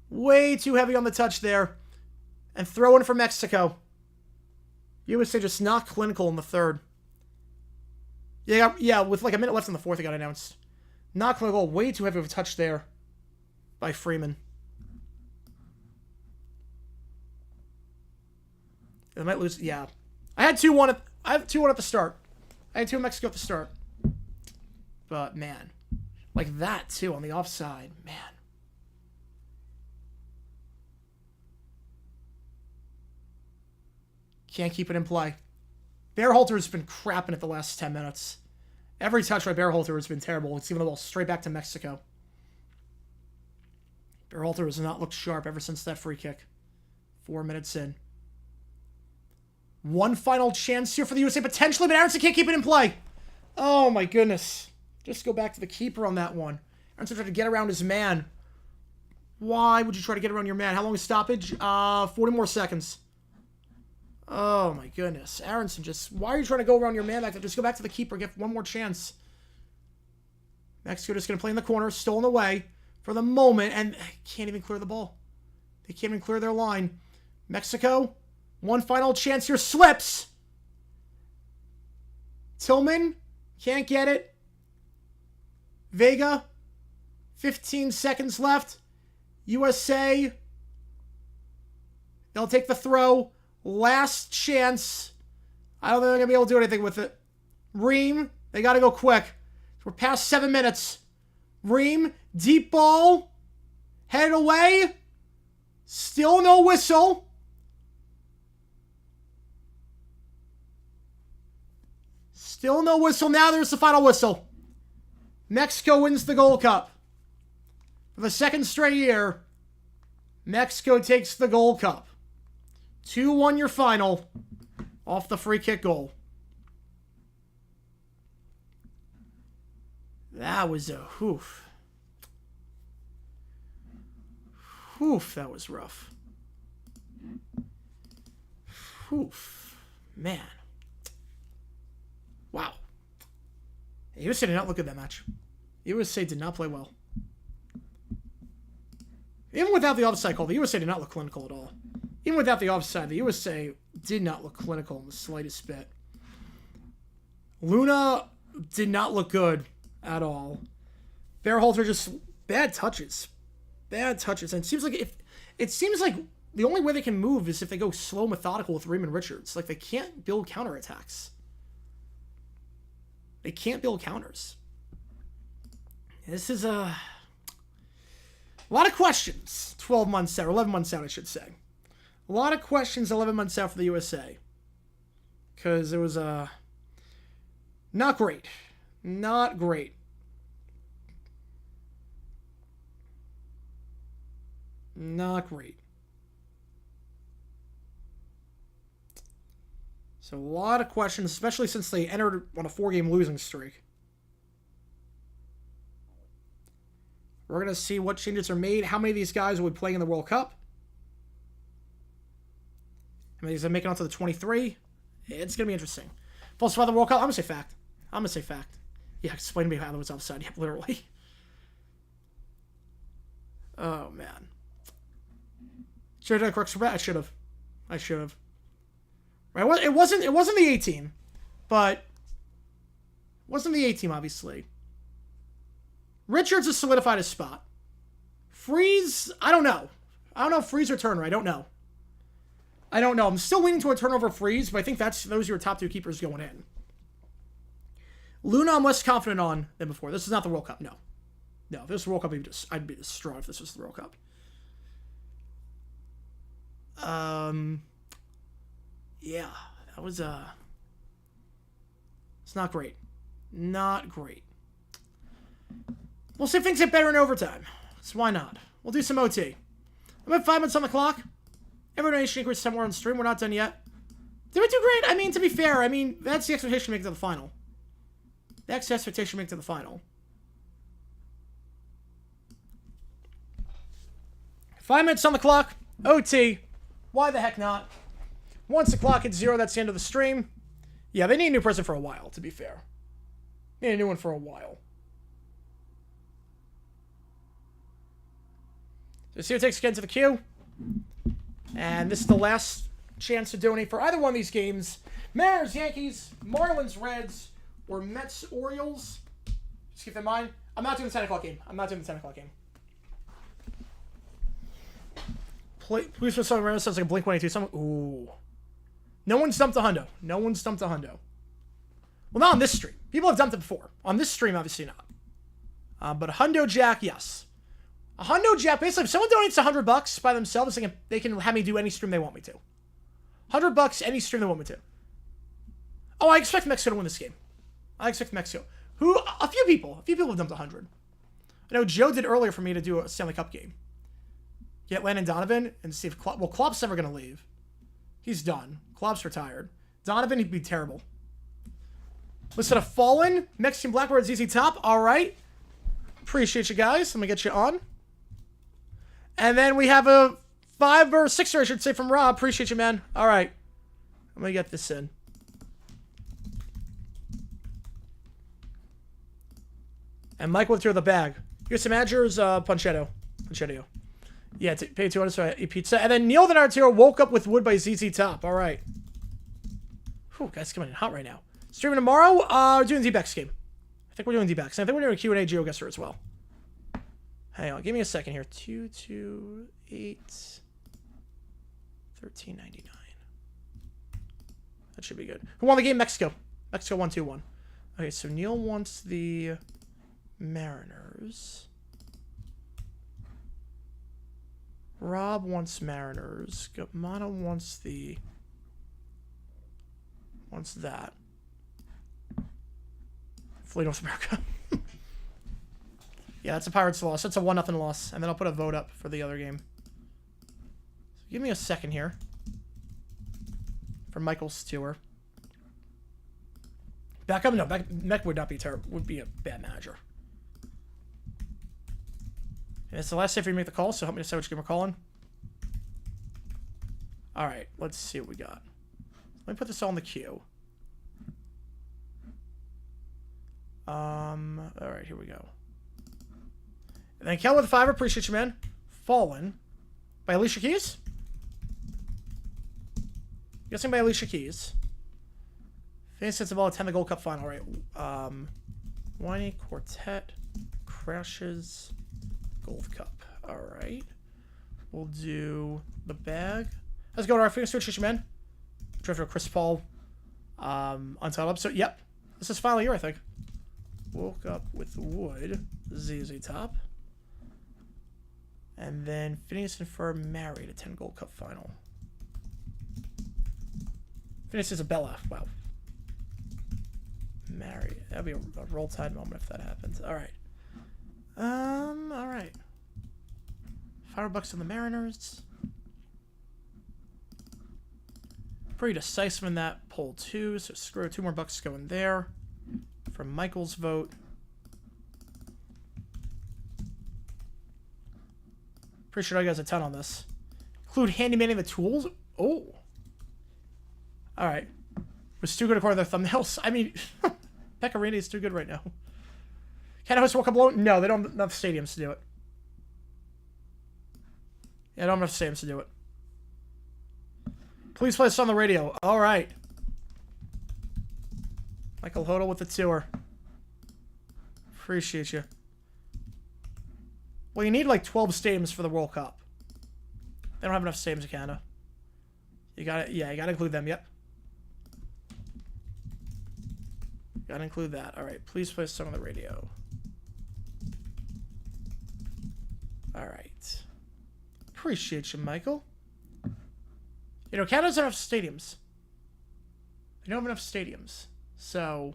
Way too heavy on the touch there. And throw in for Mexico. USA just not clinical in the third. Yeah, with like a minute left in the fourth, it got announced. Not clinical. Way too heavy of a touch there by Freeman. They might lose. Yeah. I had 2-1 at the start. I had 2 in Mexico at the start. But, man. Like that, too, on the offside. Man. Can't keep it in play. Bearhalter has been crapping it the last 10 minutes. Every touch by Bearhalter has been terrible. It's given the ball straight back to Mexico. Bearhalter has not looked sharp ever since that free kick. 4 minutes in. One final chance here for the USA, potentially, but Aronson can't keep it in play. Oh, my goodness. Just go back to the keeper on that one. Aronson tried to get around his man. Why would you try to get around your man? How long is stoppage? 40 more seconds. Oh, my goodness. Aronson, just... Why are you trying to go around your man back there? Just go back to the keeper. Get one more chance. Mexico just going to play in the corner. Stolen away for the moment. And can't even clear the ball. They can't even clear their line. Mexico, one final chance here. Slips. Tillman, can't get it. Vega, 15 seconds left. USA, they'll take the throw. Last chance. I don't think they're going to be able to do anything with it. Ream, they got to go quick. We're past 7 minutes. Ream, deep ball. Headed away. Still no whistle. Still no whistle. Now there's the final whistle. Mexico wins the Gold Cup. For the second straight year, Mexico takes the Gold Cup. 2-1 your final off the free kick goal. That was a hoof. Oof, that was rough. Oof. Man. Wow. USA did not look good that match. USA did not play well. Even without the offside call, the USA did not look clinical at all. Even without the offside, the USA did not look clinical in the slightest bit. Luna did not look good at all. Bearholter just bad touches. Bad touches. And it seems like the only way they can move is if they go slow, methodical with Raymond Richards. Like, they can't build counterattacks. They can't build counters. This is a lot of questions 12 months out, or 11 months out, I should say. A lot of questions 11 months out for the USA. Because it was not great. Not great. Not great. So a lot of questions, especially since they entered on a 4-game losing streak. We're going to see what changes are made. How many of these guys will be playing in the World Cup? How many of these are making it onto the 23? It's going to be interesting. Falsify the World Cup? I'm going to say fact. I'm going to say fact. Yeah, explain to me how that was offside. Yeah, literally. Oh, man. Should I have done a correct spread? I should have. Right? It wasn't the A team, but it wasn't the A team, obviously. Richards has solidified his spot. Freeze, I don't know. I don't know if Freeze or Turner. I don't know. I'm still leaning to a turnover Freeze, but I think those are your top 2 keepers going in. Luna, I'm less confident on than before. This is not the World Cup. No. If this was the World Cup, I'd be distraught if this was the World Cup. Yeah, that was, it's not great. Not great. We'll see if things get better in overtime. So why not? We'll do some OT. I'm at 5 minutes on the clock. Every donation equals somewhere on stream. We're not done yet. Did we do great? I mean, to be fair, that's the expectation to make it to the final. That's the expectation to make it to the final. 5 minutes on the clock. OT. Why the heck not? Once the clock hits 0, that's the end of the stream. Yeah, they need a new person for a while, to be fair. They need a new one for a while. So see what takes again to the queue. And this is the last chance to donate for either one of these games. Mariners, Yankees, Marlins, Reds, or Mets, Orioles. Just keep that in mind. I'm not doing the 10 o'clock game. Please for some random sounds like a Blink-182. Ooh. No one's dumped a hundo. Well, not on this stream. People have dumped it before. On this stream, obviously not. But a hundo jack, yes. A hundo jack, basically, if someone donates $100 by themselves, they can have me do any stream they want me to. $100, any stream they want me to. Oh, I expect Mexico to win this game. A few people have dumped 100. I know Joe did earlier for me to do a Stanley Cup game. Get Landon Donovan and see if Klopp's never going to leave. He's done. Klopp's retired. Donovan, he'd be terrible. Listen to Fallen. Mexican Blackbird, ZZ Top. All right. Appreciate you guys. Let me get you on. And then we have a 5 or 6, I should say, from Rob. Appreciate you, man. All right. I'm going to get this in. And Mike went through the bag. Here's some managers, Panchetto. Yeah, pay 200 so I eat pizza. And then Neil the Narrator woke up with wood by ZZ Top. All right. Whew, guys, coming in hot right now. Streaming tomorrow. We're doing D-Bex game. I think we're doing D-Bex. I think we're doing a Q&A GeoGuessr as well. Hang on, give me a second here. 228 13.99. That should be good. Who won the game? Mexico. Mexico 1-2-1. Okay, so Neil wants the Mariners. Rob wants Mariners. Gamana wants the... Wants that. Fleet North America. Yeah, that's a Pirates loss. That's a 1-0 loss. And then I'll put a vote up for the other game. So give me a second here. For Michael's tour. Back up? No, Mech would not be terrible. Would be a bad manager. And it's the last day for you to make the call, so help me decide which game we're calling. Alright, let's see what we got. Let me put this all in the queue. Alright, here we go. And then Kel with 5, appreciate you, man. Fallen. By Alicia Keys? Guessing by Alicia Keys. Phoenix hits the ball, attend the Gold Cup final. Alright. Whiny Quartet crashes Gold Cup. Alright. We'll do the bag. Let's go to our Phoenix Switch, man. Drifter Chris Paul. Untitled episode. Yep. This is final year, I think. Woke up with wood. ZZ Top. And then Phineas and Ferb married a 10 Gold Cup final. Phineas Isabella. Wow. Married. That'd be a Roll Tide moment if that happens. Alright. Alright. $5 on the Mariners. Pretty decisive in that poll too, so screw $2 more going there. From Michael's vote. Pretty sure I got a ton on this. Include handymanning the tools. Oh. Alright. Was too good according to their thumbnails. I mean, Pecorino is too good right now. Can I host World Cup alone? No, they don't have enough stadiums to do it. Yeah, I don't have enough stadiums to do it. Please play this on the radio. Alright. Michael Hodel with the tour. Appreciate you. Well, you need like 12 stadiums for the World Cup. They don't have enough stadiums in Canada. You gotta, yeah, you gotta include them, yep. Gotta include that. Alright, please play a song on the radio. Alright. Appreciate you, Michael. You know, Canada doesn't have stadiums. They don't have enough stadiums. So...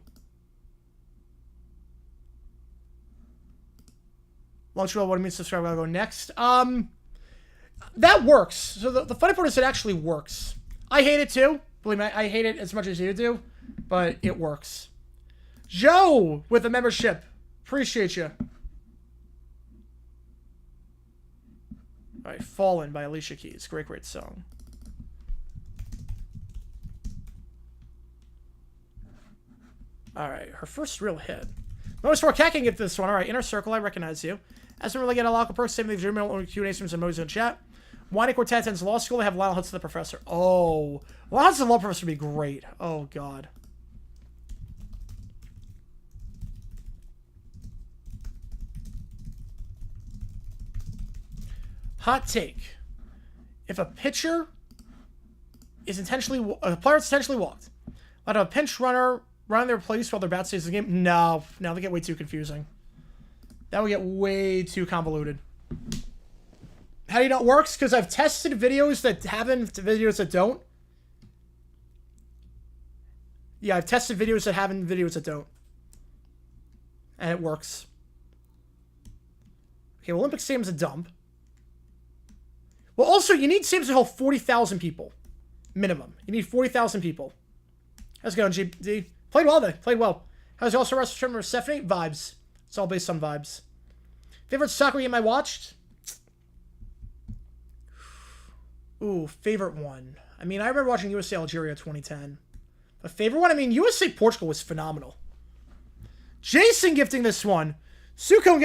Montreal, what do you mean subscribe? I'll go next. That works. So the funny part is it actually works. I hate it too. Believe me, I hate it as much as you do. But it works. Joe with a membership. Appreciate you. Alright, Fallen by Alicia Keys. Great, great song. Alright, her first real hit. Notice for Cat can get this one. Alright, Inner Circle, I recognize you. As we really get a local perks, same thing, Dream Q&A streams and emojis in chat. Whiny Quartet ends law school. They have Lionel Hutz the Professor. Oh. Lionel Hutz the Law Professor would be great. Oh, God. Hot take. If a pitcher is intentionally... A player is intentionally walked. Let a pinch runner run their place while their bat stays in the game. No. No, they get way too confusing. That would get way too convoluted. How do you know it works? Because I've tested videos that have and videos that don't. Yeah, I've tested videos that have and videos that don't. And it works. Okay, well, Olympic Stadium's a dump. Well, also, you need stadiums to hold 40,000 people. Minimum. You need 40,000 people. How's it going, GD? Played well, though. Played well. How's the All-Star Wrestling Tournament? Stephanie? Vibes. It's all based on vibes. Favorite soccer game I watched? Ooh, favorite one. I mean, I remember watching USA Algeria 2010. But favorite one? I mean, USA Portugal was phenomenal. Jason gifting this one. Suko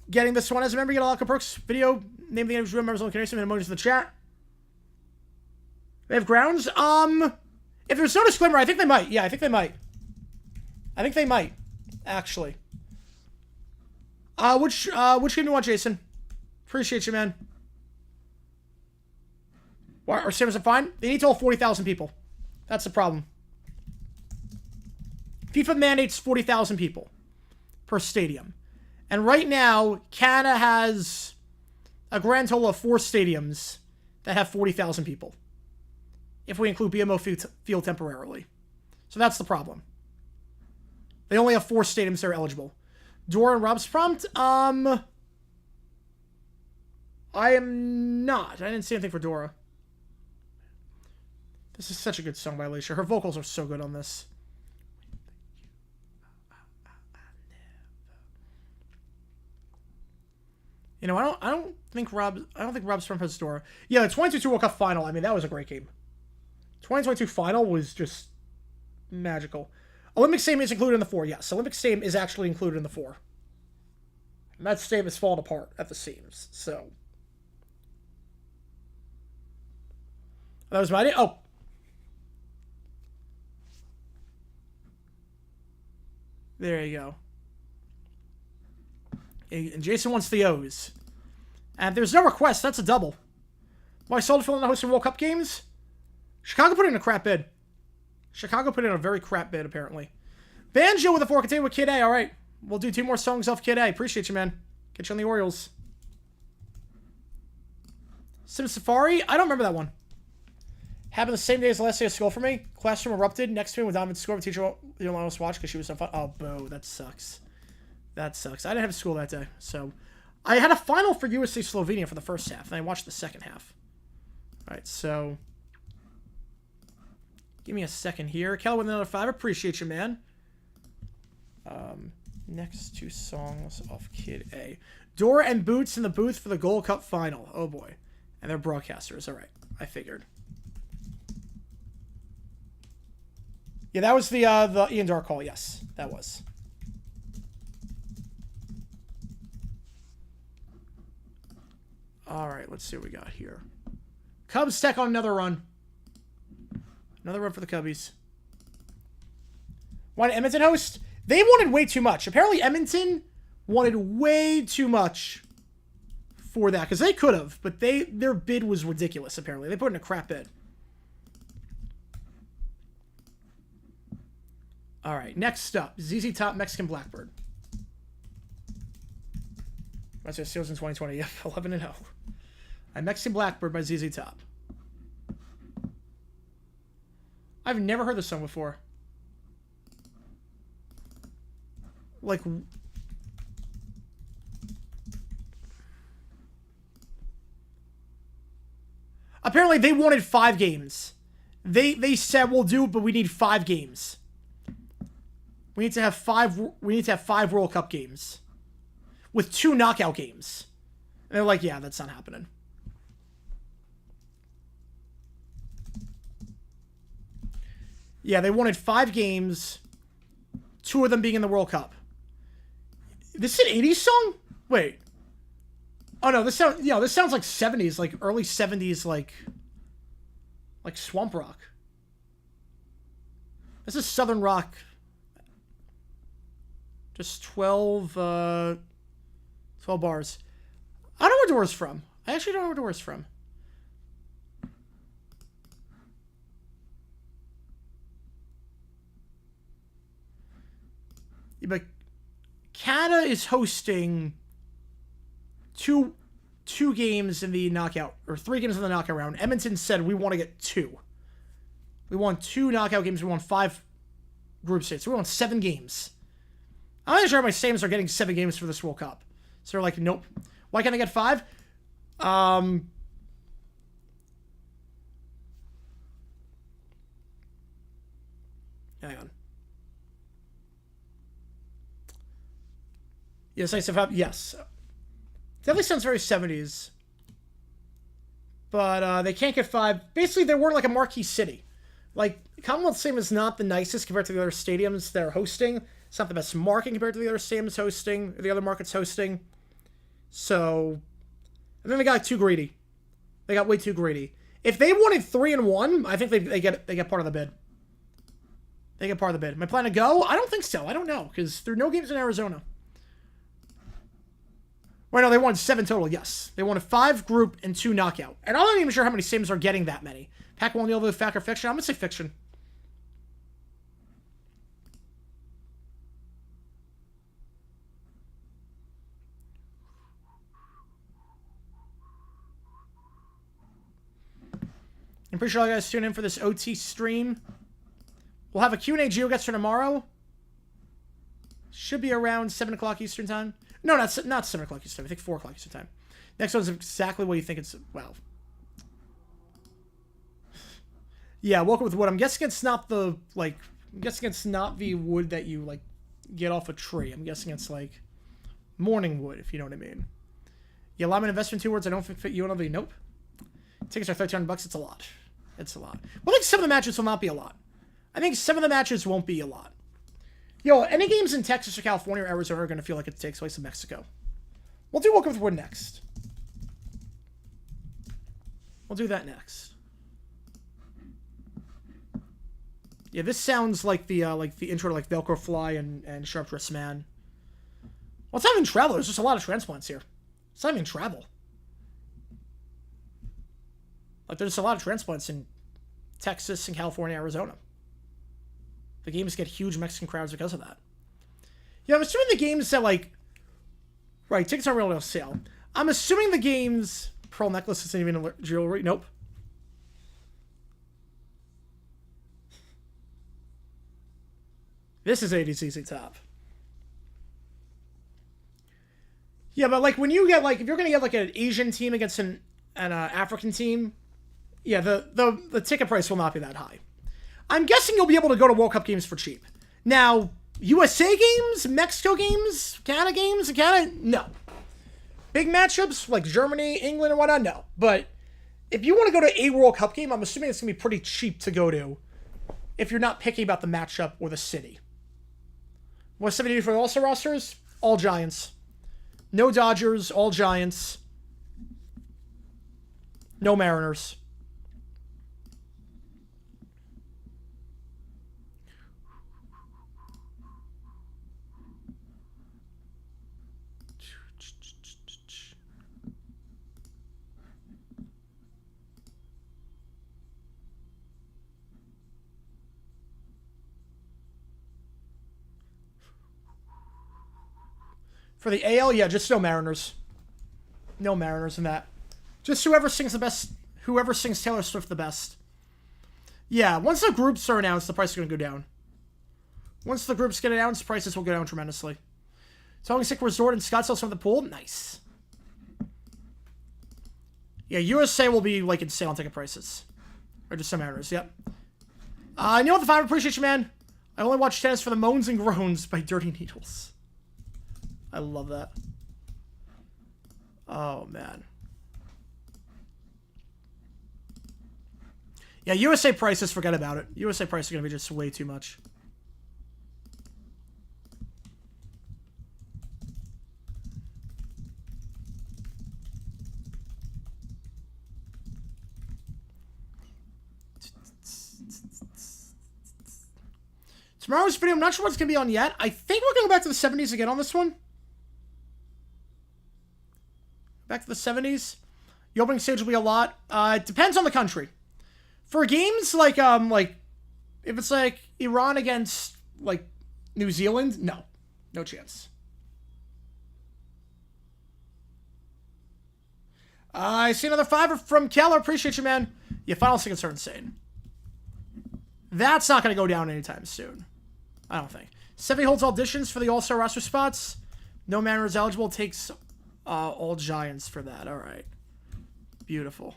getting this one. As a member, you get a lot of perks. Video, name of the game's real members, location, and emojis in the chat. They have grounds? If there's no disclaimer, I think they might. Yeah, I think they might. I think they might, actually. Which game do you want, Jason? Appreciate you, man. Are sims fine? They need to hold 40,000 people. That's the problem. FIFA mandates 40,000 people per stadium. And right now, Canada has a grand total of 4 stadiums that have 40,000 people. If we include BMO Field temporarily. So that's the problem. They only have 4 stadiums that are eligible. Dora and Rob's prompt? I am not. I didn't see anything for Dora. This is such a good song by Alicia. Her vocals are so good on this. You know, I don't think Rob's from has Dora. Yeah, the 2022 World Cup final. I mean, that was a great game. 2022 final was just magical. Olympic Stadium is included in the 4. Yes, Olympic Stadium is actually included in the 4. And that stadium is falling apart at the seams. So that was my idea. Oh. There you go. And Jason wants the O's. And if there's no request, that's a double. Why sold Phil in the hosting World Cup games? Chicago put in a crap bid. Chicago put in a very crap bid, apparently. Banjo with a 4 continue with Kid A. All right. We'll do 2 more songs off Kid A. Appreciate you, man. Get you on the Orioles. Sim Safari? I don't remember that one. Happened the same day as the last day of school for me. Classroom erupted. Next to me with Donovan score. The teacher you don't want us to watch because she was so fun. Oh, boo. That sucks. That sucks. I didn't have school that day. So, I had a final for USA Slovenia for the first half. And I watched the second half. All right, so... Give me a second here. Kel with another 5. Appreciate you, man. Next 2 songs off Kid A. Dora and Boots in the booth for the Gold Cup final. Oh, boy. And they're broadcasters. All right. I figured. Yeah, that was the Ian Dark call. Yes, that was. All right, let's see what we got here. Cubs tech on another run. Another run for the Cubbies. Why did Edmonton host? They wanted way too much. Apparently, Edmonton wanted way too much for that. Because they could have, but their bid was ridiculous, apparently. They put in a crap bid. All right, next up. ZZ Top, Mexican Blackbird. That's their sales in 2020. Yep, 11-0. Mexican Blackbird by ZZ Top. I've never heard this song before. Like... Apparently, they wanted 5 games. They said, we'll do it, but we need 5 games. We need to have 5 World Cup games. With 2 knockout games. And they're like, yeah, that's not happening. Yeah, they wanted 5 games. 2 of them being in the World Cup. This is an 80s song? Wait. Oh no, this sounds like 70s, like early 70s, like swamp rock. This is Southern rock. Just 12 bars. I don't know where Dora's from. I actually don't know where Dora's from. Yeah, but Canada is hosting two games in the knockout, or 3 games in the knockout round. Edmonton said we want to get 2. We want 2 knockout games. We want 5 group stages. So we want 7 games. I'm not sure my Sames are getting 7 games for this World Cup. So they're like, nope. Why can't I get 5? Hang on. Yes, I have. Yes. Definitely sounds very 70s. But they can't get 5. Basically, they were like a marquee city. Like, Commonwealth Stadium is not the nicest compared to the other stadiums they're hosting. It's not the best market compared to the other stadiums hosting, or the other markets hosting. So, I think they got too greedy. They got way too greedy. If they wanted 3-1, I think they get part of the bid. They get part of the bid. Am I planning to go? I don't think so. I don't know, because there are no games in Arizona. Wait, no, they won 7 total, yes. They won a 5 group and 2 knockout. And I'm not even sure how many sims are getting that many. Pack 1 deal with fact or fiction? I'm going to say fiction. I'm pretty sure you guys tune in for this OT stream. We'll have a Q&A Geo gets for tomorrow. Should be around 7 o'clock Eastern time. No, not 7 o'clock Eastern time. I think 4 o'clock Eastern time. Next one's exactly what you think it's... Well. Yeah, welcome with wood. I'm guessing it's not the, like... I'm guessing it's not the wood that you, like, get off a tree. I'm guessing it's, like, morning wood, if you know what I mean. Yeah, alignment investment 2 words. I don't think fit you and nope. Tickets are $1,300. It's a lot. It's a lot. But I think some of the matches will not be a lot. I think some of the matches won't be a lot. Yo, any games in Texas or California or Arizona are going to feel like it takes place in Mexico. We'll do Welcome with Wood next. We'll do that next. Yeah, this sounds like the intro to like Velcro Fly and Sharp Dress Man. Well, it's not even travel. There's just a lot of transplants here. It's not even travel. Like, there's a lot of transplants in Texas and California, Arizona. The games get huge Mexican crowds because of that. Yeah, I'm assuming the games that, like... Right, tickets aren't really on sale. I'm assuming the games... Pearl necklace isn't even jewelry. Nope. This is ADCC top. Yeah, but, like, when you get, like... If you're going to get, like, an Asian team against an African team... Yeah, the ticket price will not be that high. I'm guessing you'll be able to go to World Cup games for cheap. Now, USA games, Mexico games, Canada games, no. Big matchups like Germany, England, and whatnot, no. But if you want to go to a World Cup game, I'm assuming it's going to be pretty cheap to go to if you're not picky about the matchup or the city. What's 70 for the All-Star rosters? All Giants. No Dodgers, all Giants. No Mariners. For the AL, yeah, just no Mariners. No Mariners in that. Just whoever sings the best, whoever sings Taylor Swift the best. Yeah, once the groups are announced, the price is going to go down. Once the groups get announced, prices will go down tremendously. Tongue Sick Resort in Scottsdale, from the pool. Nice. Yeah, USA will be, like, insane on ticket prices. Or just some Mariners, yep. You know what, the 5 appreciate you, man. I only watch tennis for the moans and groans by Dirty Needles. I love that. Oh, man. Yeah, USA prices, forget about it. USA prices are going to be just way too much. Tomorrow's video, I'm not sure what it's going to be on yet. I think we're going to go back to the 70s again on this one. Back to the 70s. The opening stage will be a lot. It depends on the country. For games like if it's like Iran against like New Zealand, no. No chance. I see another 5 from Keller. Appreciate you, man. Yeah, final tickets are insane. That's not going to go down anytime soon. I don't think. 70 holds auditions for the All-Star roster spots. No Mariners eligible. Takes all Giants for that. All right. Beautiful.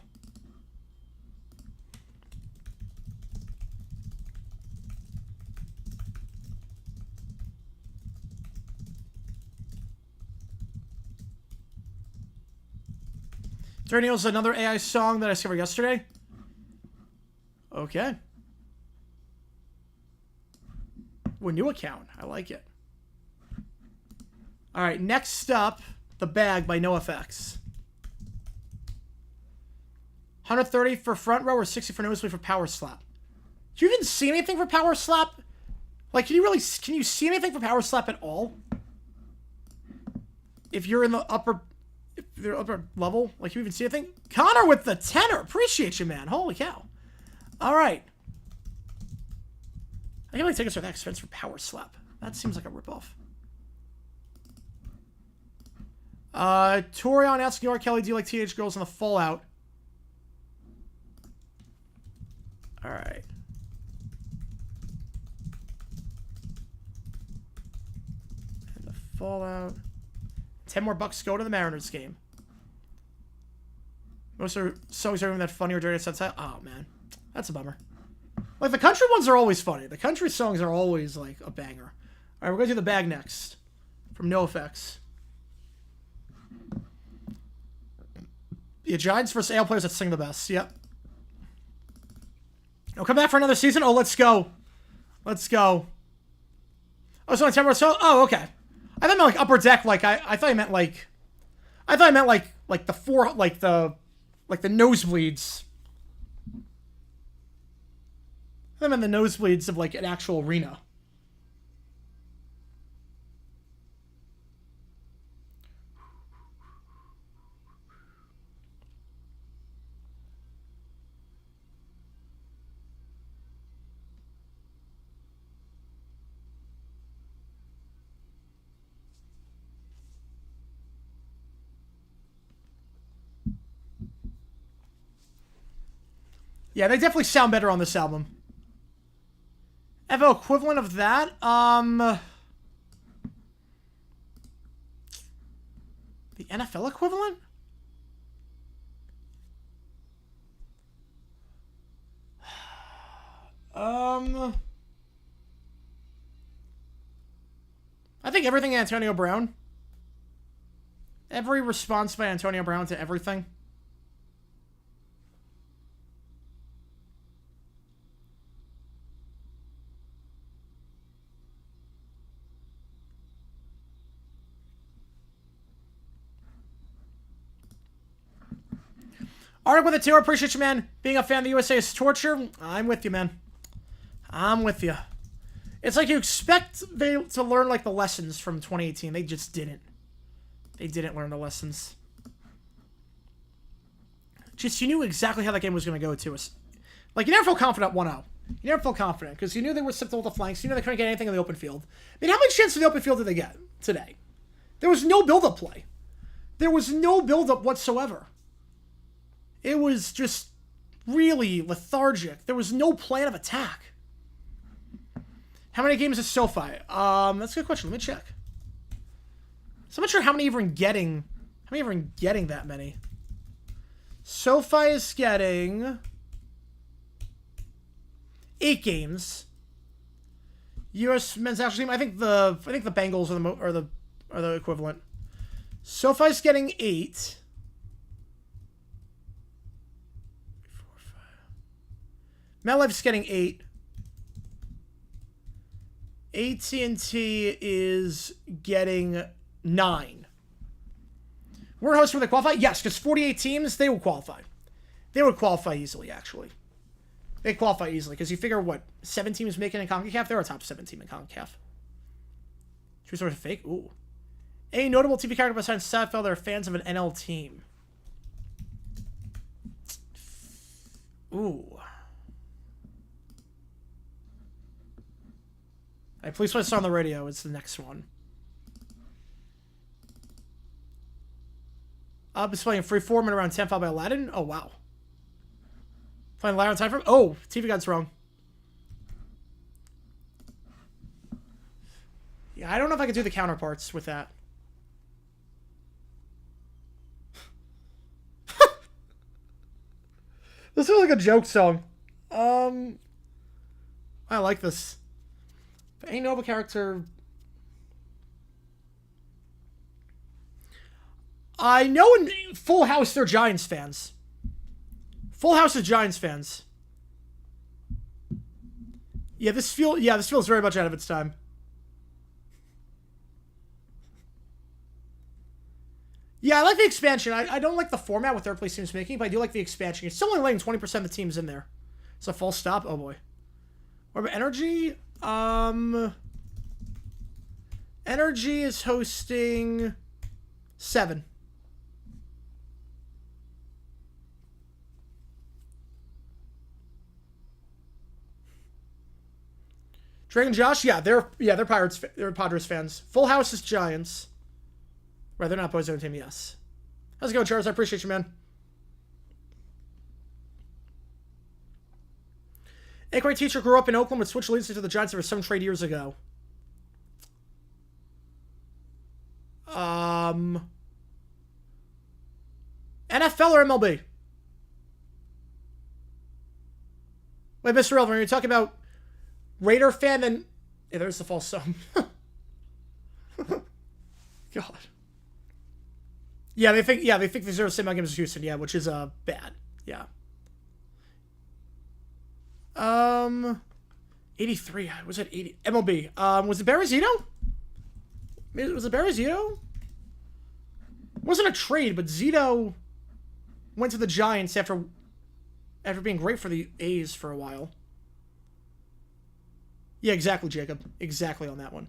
Dirty Needles is another AI song that I discovered yesterday. Okay. Ooh, a new account. I like it. All right, next up, The Bag by NoFX. 130 for front row or 60 for nosebleed for power slap. Do you even see anything for power slap? Like, can you see anything for power slap at all? If you're in the upper level, like, you even see anything? Connor with the tenor. Appreciate you, man. Holy cow. All right. I can't really take us to that expense for power slap. That seems like a ripoff. Torion asking R. Kelly, do you like teenage girls in the Fallout? All right. And the Fallout. 10 more bucks go to the Mariners game. Most of songs are even that funny or dirty sunset. Oh, man. That's a bummer. Like, the country ones are always funny. The country songs are always, like, a banger. All right, we're going to do The Bag next. From NoFX. Yeah, Giants versus AL players that sing the best. Yep. I'll come back for another season. Oh, let's go. Let's go. Oh, so on 10 or so? Oh, okay. I thought I meant like upper deck. Like I thought I meant like the four like the nosebleeds. I meant the nosebleeds of like an actual arena. Yeah, they definitely sound better on this album. Evo equivalent of that? The NFL equivalent? I think everything Antonio Brown. Every response by Antonio Brown to everything. Arctic with a 2, appreciate you, man. Being a fan of the USA is torture. I'm with you, man. I'm with you. It's like you expect they to learn, like, the lessons from 2018. They just didn't. They didn't learn the lessons. Just, you knew exactly how that game was going to go to us. Like, you never felt confident 1-0. You never felt confident, because you knew they were simple with the flanks. You knew they couldn't get anything in the open field. I mean, how many chances in the open field did they get today? There was no build-up play. There was no build-up whatsoever. It was just really lethargic. There was no plan of attack. How many games is SoFi? That's a good question. Let me check. So I'm not sure how many even getting that many. SoFi is getting 8 games. U.S. men's national team. I think the Bengals are the equivalent. SoFi's getting 8. MetLife's getting 8. AT&T is getting 9. We're a host where they qualify? Yes, because 48 teams, they will qualify. They would qualify easily, actually. They qualify easily, because you figure, what, 7 teams making in CONCACAF? They're a top 7 team in CONCACAF. True source of fake? Ooh. A notable TV character besides Seinfeld that are fans of an NL team. Ooh. Hey, please play this on the radio. It's the next one. I'll be playing Freeform in around 10 followed by Aladdin. Oh, wow. Playing Aladdin time frame? Oh, TV God's wrong. Yeah, I don't know if I could do the counterparts with that. This feels like a joke song. I like this. But ain't no character. I know in Full House they're Giants fans. Full House is Giants fans. Yeah, this feels very much out of its time. Yeah, I like the expansion. I don't like the format with third place teams making, but I do like the expansion. It's still only letting 20% of the teams in there. It's a false stop. Oh boy. What about Energy? Energy is hosting 7. Drake and Josh, they're Pirates, they're Padres fans. Full House is Giants. Right, they're not boys on the team. Yes. How's it going, Charles? I appreciate you, man. A great teacher grew up in Oakland, but switched leads to the Giants over some trade years ago. NFL or MLB? Wait, Mr. Elvin, are you talking about Raider fan? Then yeah, there's the false sum. God. Yeah, they think they deserve the same amount of games as Houston. Yeah, which is bad. Yeah. 83. Was it 80? MLB. Was it Berezino? Was it Berezino? It wasn't a trade, but Zito went to the Giants after being great for the A's for a while. Yeah, exactly, Jacob. Exactly on that one.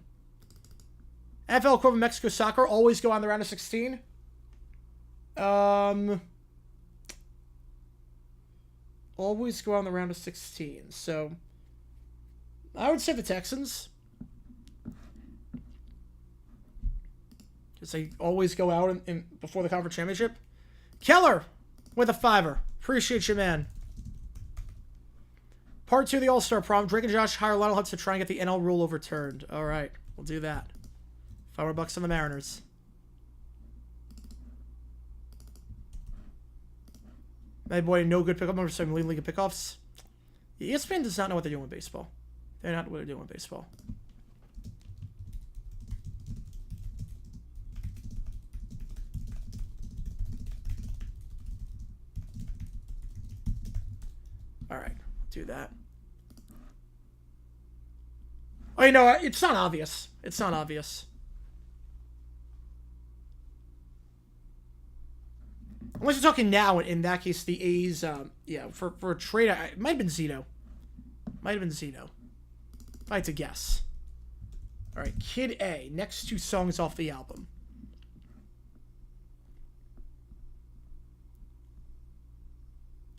NFL equivalent Mexico soccer always go on the round of 16. Always go on the round of 16. So I would say the Texans. Because they always go out in before the conference championship. Keller with a 5. Appreciate you, man. Part 2 of the All-Star Prom. Drake and Josh hire Lionel Hutz to try and get the NL rule overturned. All right, we'll do that. $500 on the Mariners. My boy, no good pickup numbers, so I'm leading league of pickoffs. ESPN does not know what they're doing with baseball. They're not what they're doing with baseball. All right, do that. Oh, you know what? It's not obvious. It's not obvious. Unless you're talking now, in that case, the A's, yeah, for a trade, it might have been Zito. Might have been Zito. If I had to guess. All right, Kid A, next 2 songs off the album.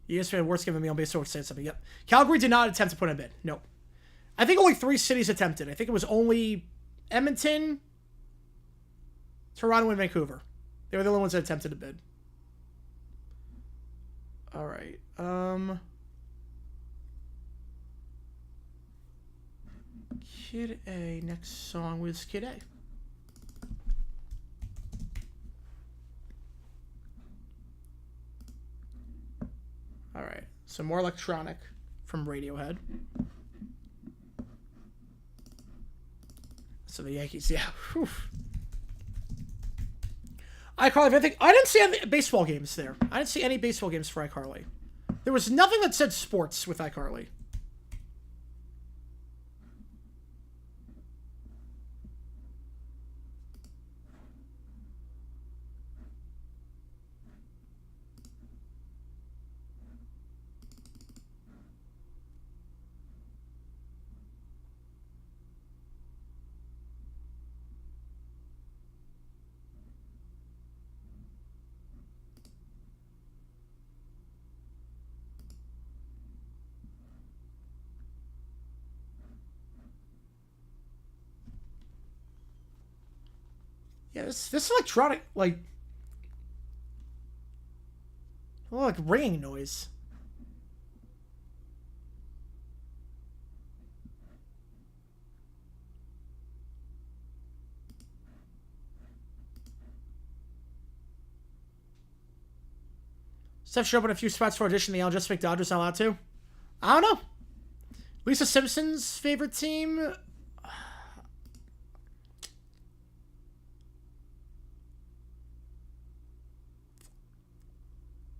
ESPN worst game of me on baseball would say something. Yep. Calgary did not attempt to put in a bid. No. I think only 3 cities attempted. I think it was only Edmonton, Toronto, and Vancouver. They were the only ones that attempted a bid. All right. Kid A, next song was Kid A. All right. Some more electronic from Radiohead. So the Yankees, yeah. Whew. iCarly, I didn't see any baseball games there. I didn't see any baseball games for iCarly. There was nothing that said sports with iCarly. Yeah, this electronic, like ringing noise. Steph showed up in a few spots for audition. The Al Just Make Dodgers not allowed to. I don't know. Lisa Simpson's favorite team.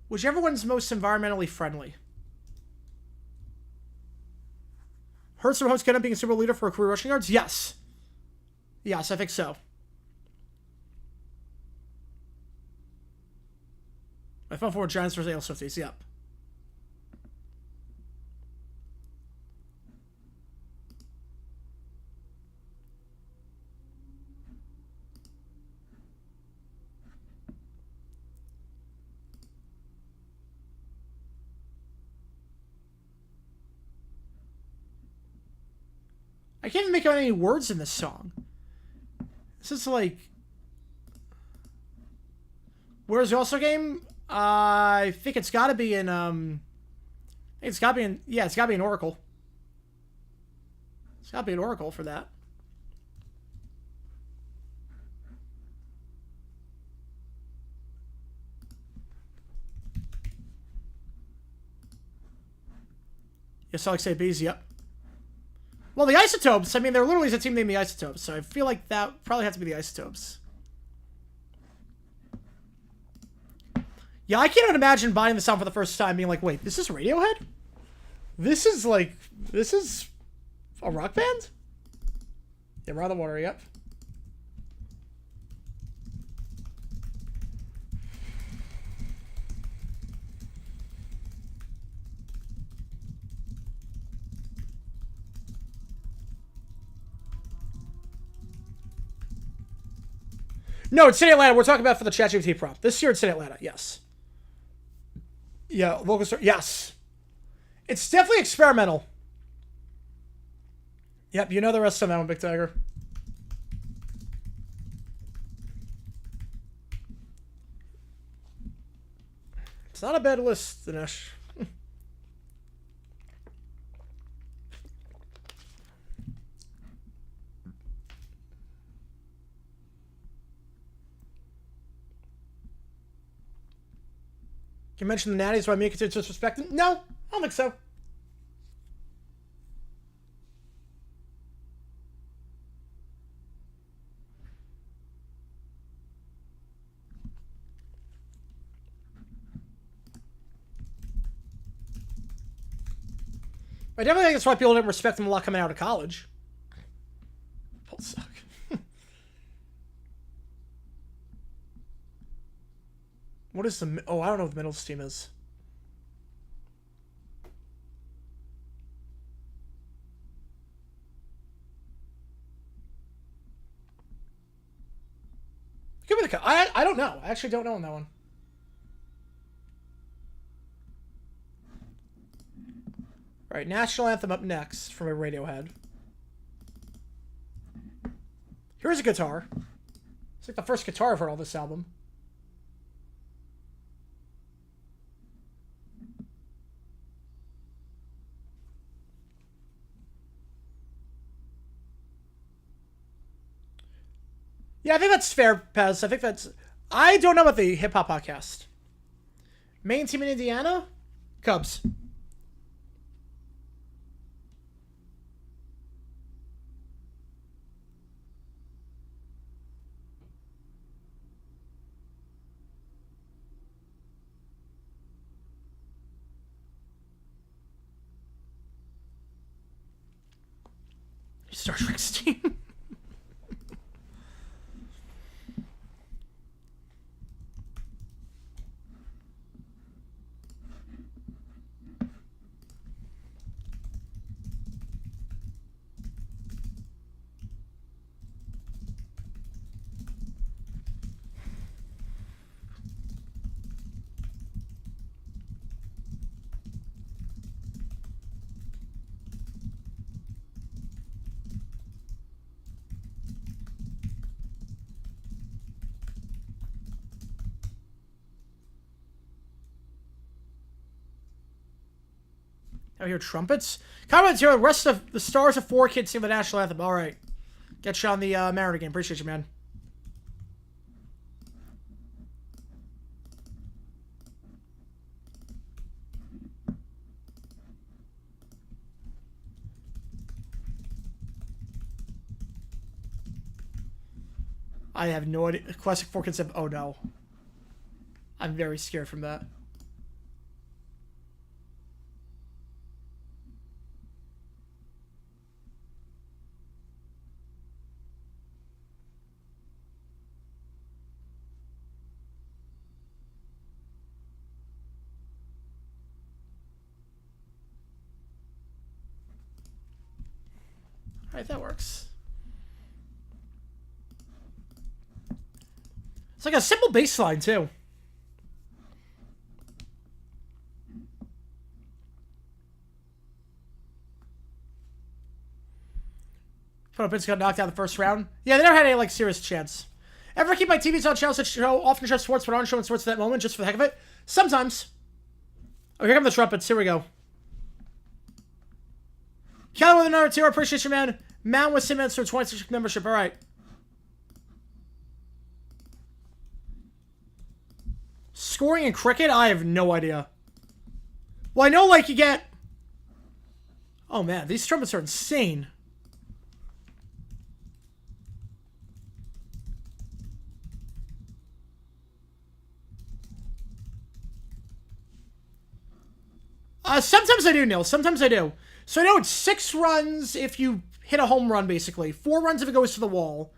Whichever one's most environmentally friendly. Hurts from host Kenneth being a super leader for career rushing yards? Yes. Yes, I think so. My phone forward Giants versus AL Swifties, yep. I can't even make out any words in this song. This is like... Where's the All-Star game? I think it's got to be in, I think it's got to be in, yeah, it's got to be in Oracle. It's got to be an Oracle for that. Yes, Alex Bees, yep. Well, the Isotopes, I mean, there literally is a team named the Isotopes, so I feel like that probably has to be the Isotopes. Yeah, I can't even imagine buying this song for the first time being like, wait, this is Radiohead? This is like, this is a rock band? Yeah, we're on the water, yep. No, it's in Atlanta. We're talking about for the ChatGPT prompt. This year it's in Atlanta, yes. Yeah, local store. Yes. It's definitely experimental. Yep, you know the rest of that one, Big Tiger. It's not a bad list, Dinesh. You mentioned the natties, why me continue to disrespect them? No, I don't think so. I definitely think that's why people didn't respect them a lot coming out of college. Both suck. What is the... Oh, I don't know what the middle team is. Give me the... I don't know. I actually don't know on that one. All right, National Anthem up next from a Radiohead. Here's a guitar. It's like the first guitar I've heard on this album. Yeah, I think that's fair, Pez. I think that's... I don't know about the hip-hop podcast. Main team in Indiana? Cubs. Star Trek Steam. I hear trumpets. Comments here. The rest of the stars of 4 kids sing the national anthem. All right. Get you on the Mariner game. Appreciate you, man. I have no idea. Classic 4 kids have... Oh, no. I'm very scared from that. Alright, that works. It's like a simple bass line, too. Philippines got knocked out in the first round. Yeah, they never had any, like, serious chance. Ever keep my TVs on channels that show often show sports but aren't showing sports at that moment just for the heck of it? Sometimes. Oh, here come the trumpets. Here we go. Kelly with another 2. I appreciate you, man. Mount with Simmons for 26 membership. All right. Scoring in cricket? I have no idea. Well, I know, like, you get... Oh, man. These trumpets are insane. Sometimes I do, Neil. Sometimes I do. So I know it's 6 runs if you hit a home run, basically. 4 runs if it goes to the wall.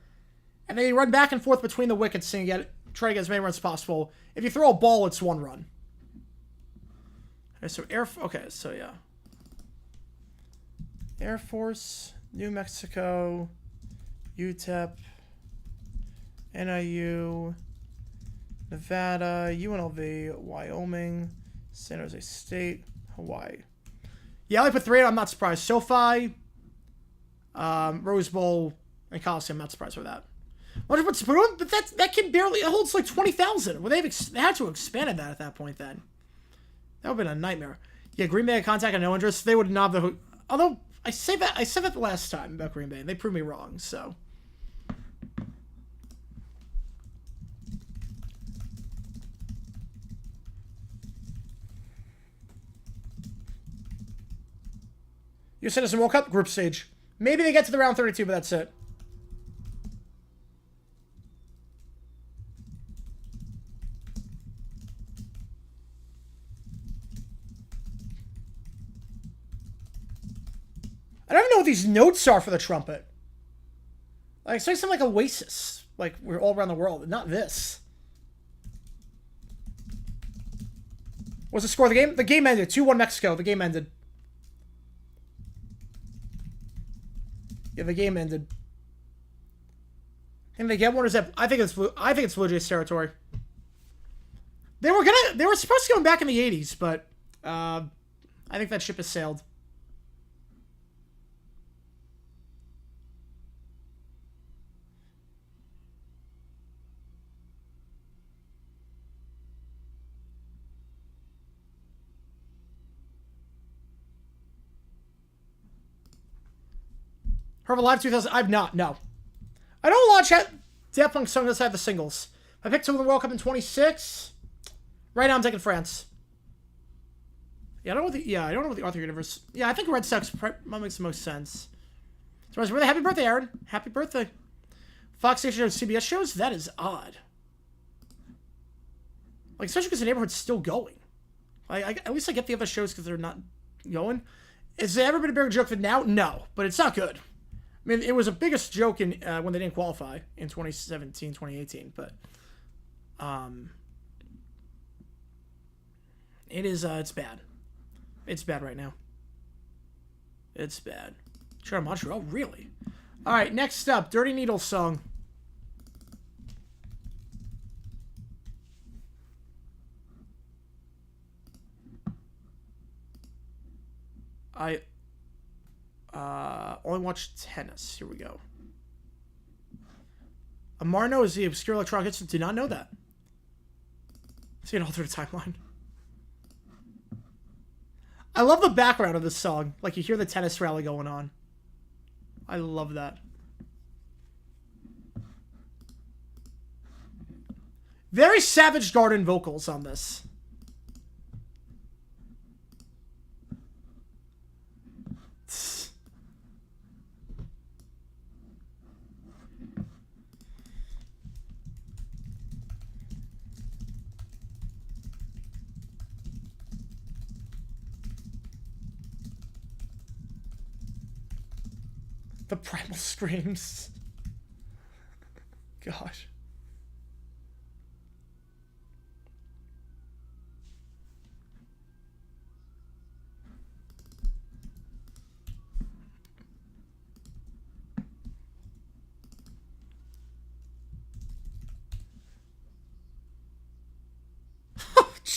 And then you run back and forth between the wickets and you try to get as many runs as possible. If you throw a ball, it's 1 run. Okay, so yeah. Air Force, New Mexico, UTEP, NIU, Nevada, UNLV, Wyoming, San Jose State, Hawaii. Yeah, I put 3. I'm not surprised. SoFi, Rose Bowl, and Coliseum. I'm not surprised with that. But that can barely. It holds like 20,000. Well, they had to have expanded that at that point. Then that would have been a nightmare. Yeah, Green Bay had contact and no interest. They would not have. Although I said that the last time about Green Bay, and they proved me wrong. So. U.S. Citizen World Cup group stage. Maybe they get to the round 32, but that's it. I don't even know what these notes are for the trumpet. Like, it's like something like Oasis. Like, we're all around the world. Not this. What's the score of the game? The game ended. 2-1 Mexico. The game ended. Yeah, the game ended. Can they get one? Or is that? I think it's Blue Jays territory. They were supposed to go back in the 80s, but I think that ship has sailed. Heard Live 2000. I've not. No. I know a lot of Daft Punk songs that have the singles. I picked to win the World Cup in 26. Right now I'm taking France. Yeah, I don't know what the Arthur Universe. Yeah, I think Red Sox might make the most sense. So, really, happy birthday, Aaron. Happy birthday. Fox Station shows, CBS shows? That is odd. Like, especially because the neighborhood's still going. At least I get the other shows because they're not going. Has there ever been a bigger joke than now? No, but it's not good. I mean, it was a biggest joke in when they didn't qualify in 2017, 2018, but it's bad. It's bad right now. It's bad. Sure, Montreal, really? All right, next up, Dirty Needles song. I only watch tennis. Here we go. Amarno is the obscure electronic instrument. Did not know that. See an alternate timeline. I love the background of this song. Like, you hear the tennis rally going on. I love that. Very Savage Garden vocals on this. The primal screams. Gosh.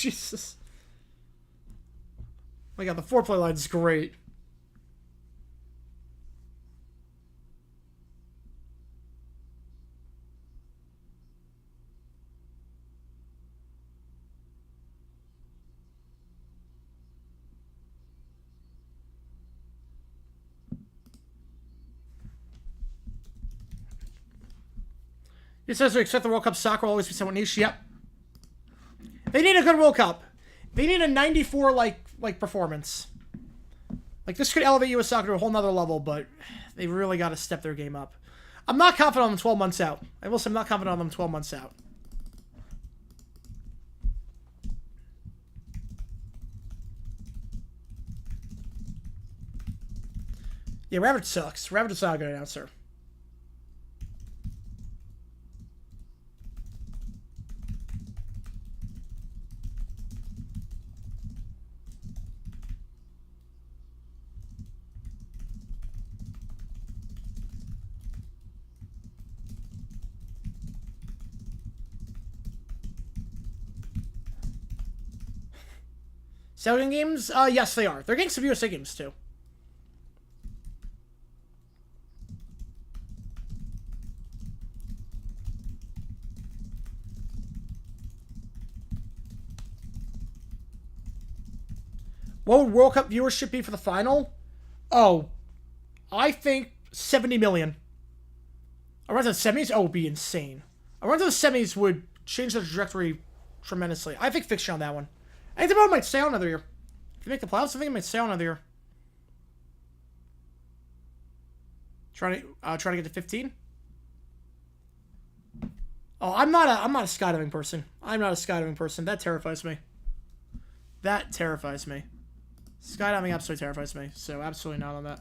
Jesus. Oh my god, the foreplay line is great. It says to accept the World Cup, soccer will always be somewhat niche. Yep. They need a good World Cup. They need a 94 like performance. Like, this could elevate U.S. soccer to a whole nother level, but they really got to step their game up. I'm not confident on them 12 months out. I will say I'm not confident on them 12 months out. Yeah, Ravage sucks. Ravage is not a good announcer. Saudi games? Yes, they are. They're getting some USA games, too. What would World Cup viewership be for the final? Oh, I think 70 million. A run to the semis? Oh, it would be insane. A run to the semis would change the trajectory tremendously. I think fiction on that one. I think the boat might stay on another year. If you make the playoffs, I think it might stay on another year. Trying to get to 15. Oh, I'm not a skydiving person. I'm not a skydiving person. That terrifies me. That terrifies me. Skydiving absolutely terrifies me. So absolutely not on that.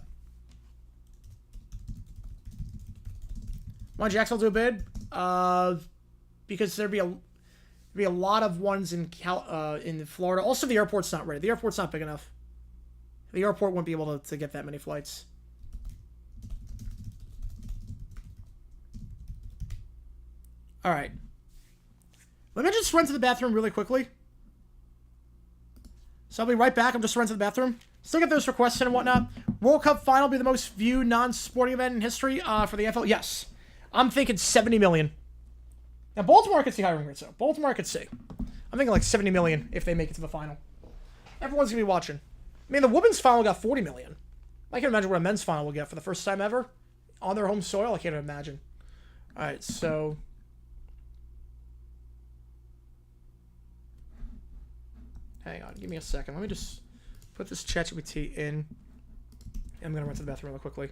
Why Jacksonville do a bid? Because there'd be a lot of ones in Florida. Also, the airport's not ready. The airport's not big enough. The airport won't be able to get that many flights. All right. Let me just run to the bathroom really quickly. So I'll be right back. I'm just running to the bathroom. Still get those requests and whatnot. World Cup final be the most viewed non-sporting event in history for the NFL? Yes. I'm thinking 70 million. Now, Baltimore could see higher rates, though. Baltimore could see. I'm thinking like 70 million if they make it to the final. Everyone's going to be watching. I mean, the women's final got 40 million. I can imagine what a men's final will get for the first time ever on their home soil. I can't imagine. All right, so... Hang on, give me a second. Let me just put this ChatGPT in. I'm going to run to the bathroom really quickly.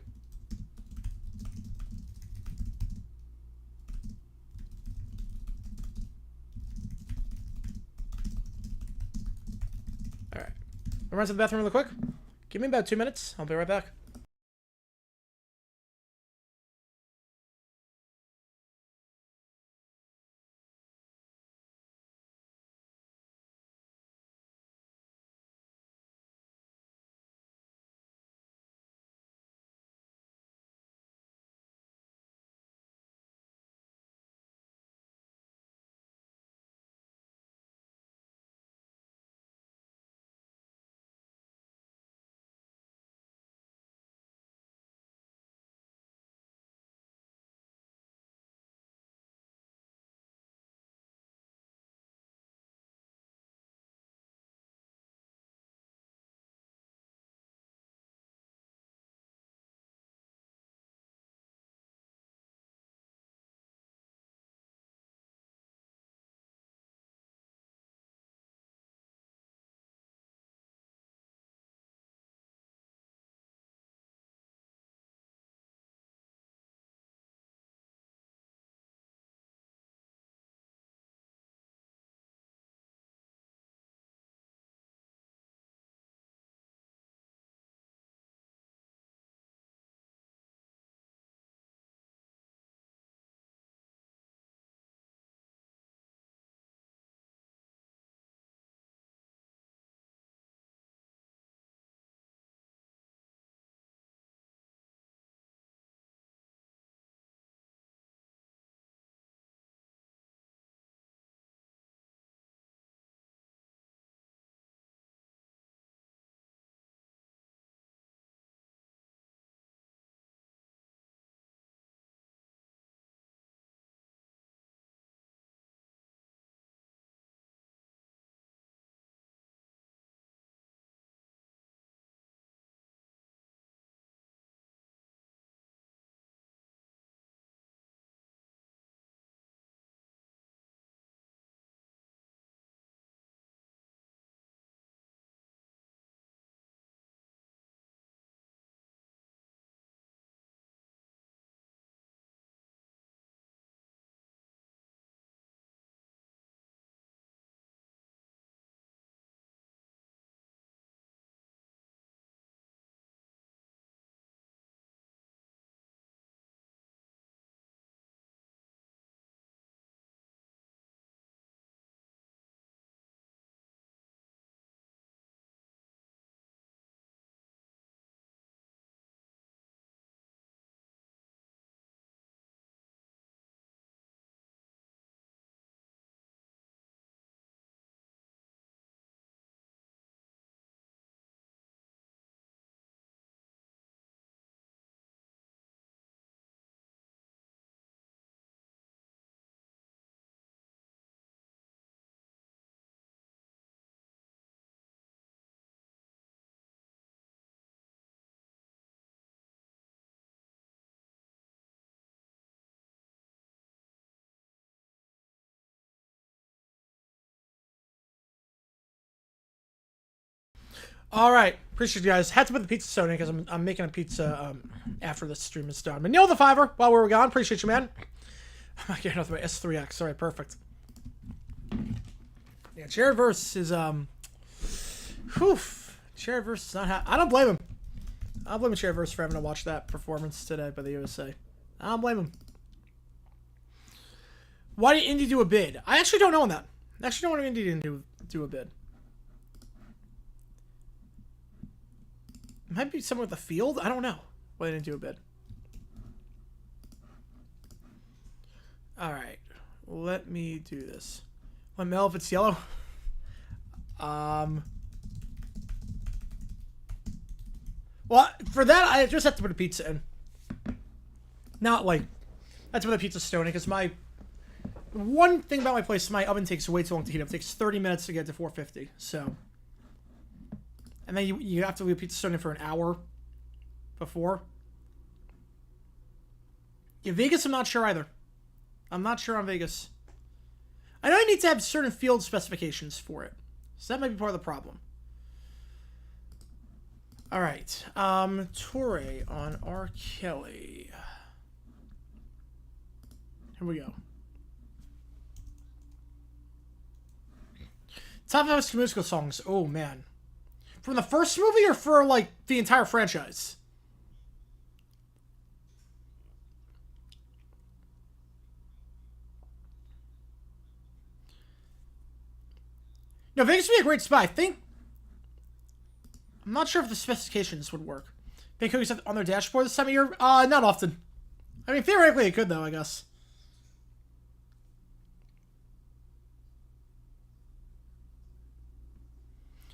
All right. I'm run to the bathroom really quick. Give me about 2 minutes. I'll be right back. All right, appreciate you guys. Had to put the pizza soda in because I'm making a pizza after this stream is done. But the $5 while we were gone. Appreciate you, man. I'm getting another S3X. All right, perfect. Yeah, Jaredverse is Jaredverse is not. I don't blame him. I don't blame Jaredverse for having to watch that performance today by the USA. I don't blame him. Why did Indy do a bid? I actually don't know on that. I actually don't know why Indy didn't do a bid. It might be someone with the field. I don't know why they didn't do a bid. All right, let me do this. Let me know if it's yellow. Well, for that I just have to put a pizza in. Not like that's where the pizza's stoning because my one thing about my place, my oven takes way too long to heat up. It takes 30 minutes to get to 450. So. And then you have to leave pizza stoning for an hour before. Yeah, Vegas, I'm not sure either. I'm not sure on Vegas. I know you need to have certain field specifications for it. So that might be part of the problem. All right. Torre on R. Kelly. Here we go. Top 5 musical songs. Oh, man. From the first movie or for, like, the entire franchise? No, Vegas would be a great spot. I think... I'm not sure if the specifications would work. Bake cookies on their dashboard this time of year? Not often. I mean, theoretically it could, though, I guess.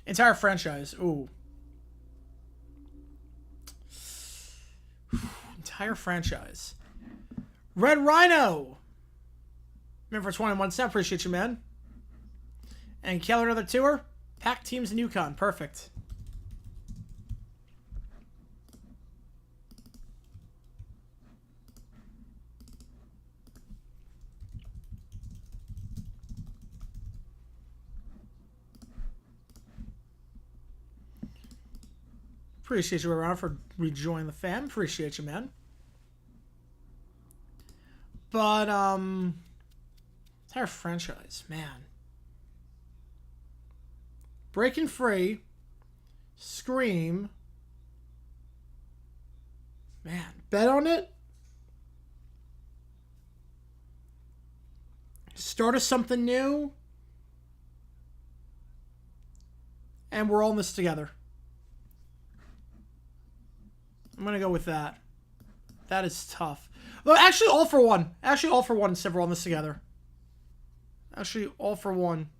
Entire franchise. Ooh. Entire franchise. Red Rhino. Remember for 21 cents. Appreciate you, man. And Keller another tour. Pack teams in Yukon. Perfect. Appreciate you around for rejoining the fam. Appreciate you, man. But, entire franchise, man. Breaking Free. Scream. Man, bet on it? Start us something new. And we're all in this together. I'm going to go with that. That is tough. Well, actually, All for One. Actually, All for One and we're all in this together. Actually, All for One.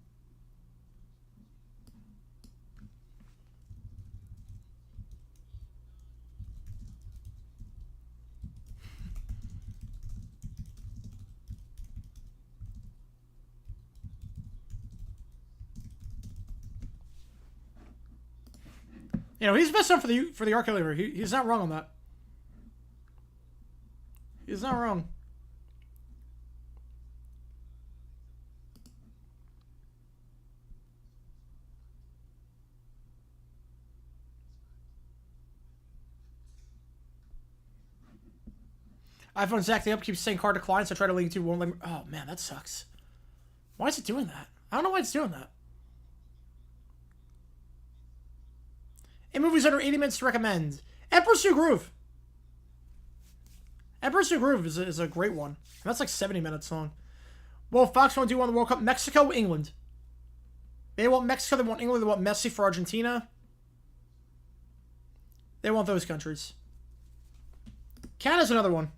You know, he's best known for the R. Kelly. He's not wrong on that. He's not wrong. iPhone's acting up, keeps saying card declined, so I try to link to won't let me. Oh man, that sucks. Why is it doing that? I don't know why it's doing that. A movie's under 80 minutes to recommend. Emperor's New Groove. Emperor's New Groove is a great one. That's like 70 minutes long. Well, Fox won't do one in the World Cup. Mexico, England. They want Mexico, they want England, they want Messi for Argentina. They want those countries. Canada's another one.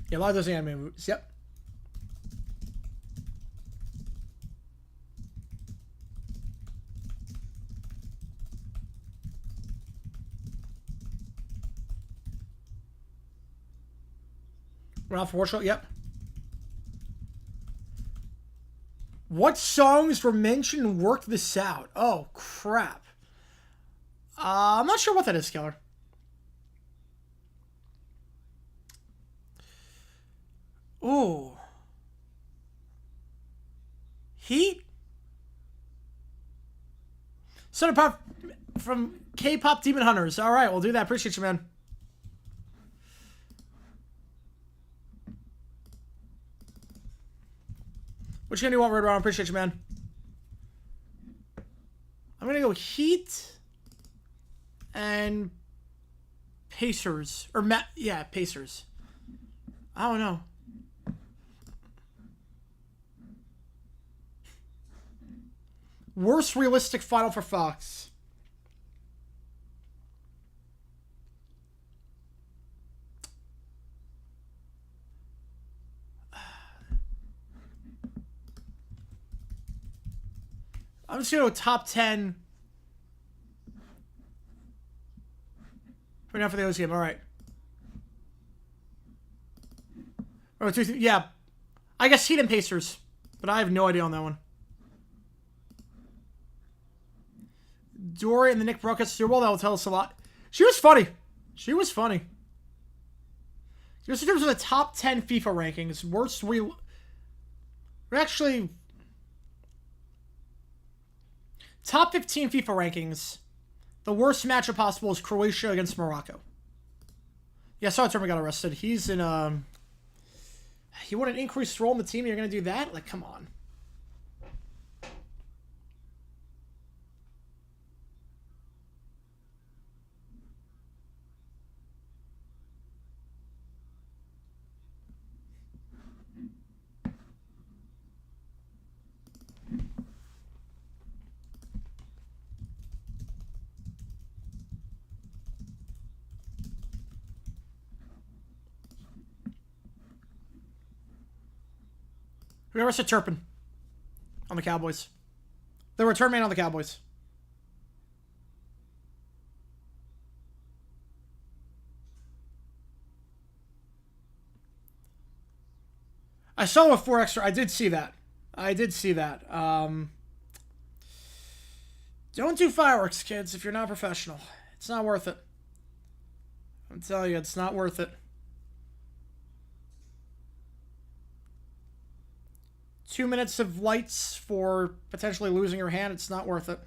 Yeah, a lot of those anime movies. Yep. Ralph Warshall, yep. What songs were mentioned and worked this out? Oh, crap. I'm not sure what that is, Killer. Ooh. Heat? Son of Pop from K-Pop Demon Hunters. All right, we'll do that. Appreciate you, man. Which game do you want, Red Round? Appreciate you, man. I'm gonna go Heat and Pacers. Or, yeah, Pacers. I don't know. Worst realistic final for Fox. I'm just going to go top 10. Right now for the O's game. All right. Oh, yeah. I guess Heat and Pacers. But I have no idea on that one. Dory and the Nick Brockets. Well, that will tell us a lot. She was funny. She was funny. Just in terms of the top 10 FIFA rankings, worst we're actually top 15 FIFA rankings. The worst matchup possible is Croatia against Morocco. Yeah, sorry, Turner got arrested. He's in he want an increased role in the team. You're gonna do that? Like, come on. We arrested Turpin on the Cowboys. The return man on the Cowboys. I saw a 4 extra. I did see that. I did see that. Don't do fireworks, kids, if you're not professional. It's not worth it. I'm telling you, it's not worth it. 2 minutes of lights for potentially losing your hand. It's not worth it.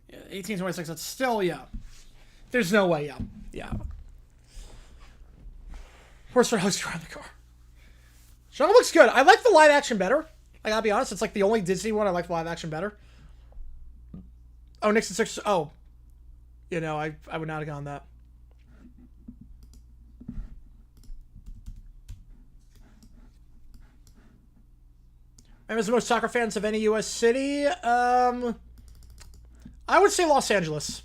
Yeah, 1826. That's still, yeah. There's no way, yeah. Yeah. Where's the host around the car? Jungle looks good. I like the live action better. I gotta be honest, it's like the only Disney one I like the live action better. Oh, Nixon 6. Oh. You know, I would not have gone that. I'm the most soccer fans of any U.S. city. I would say Los Angeles.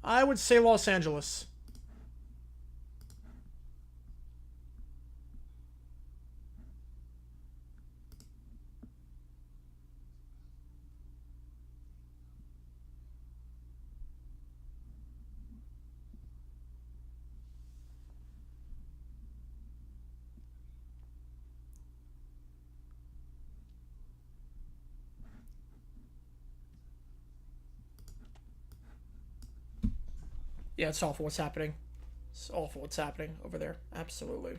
I would say Los Angeles. Yeah, it's awful what's happening. It's awful what's happening over there. Absolutely.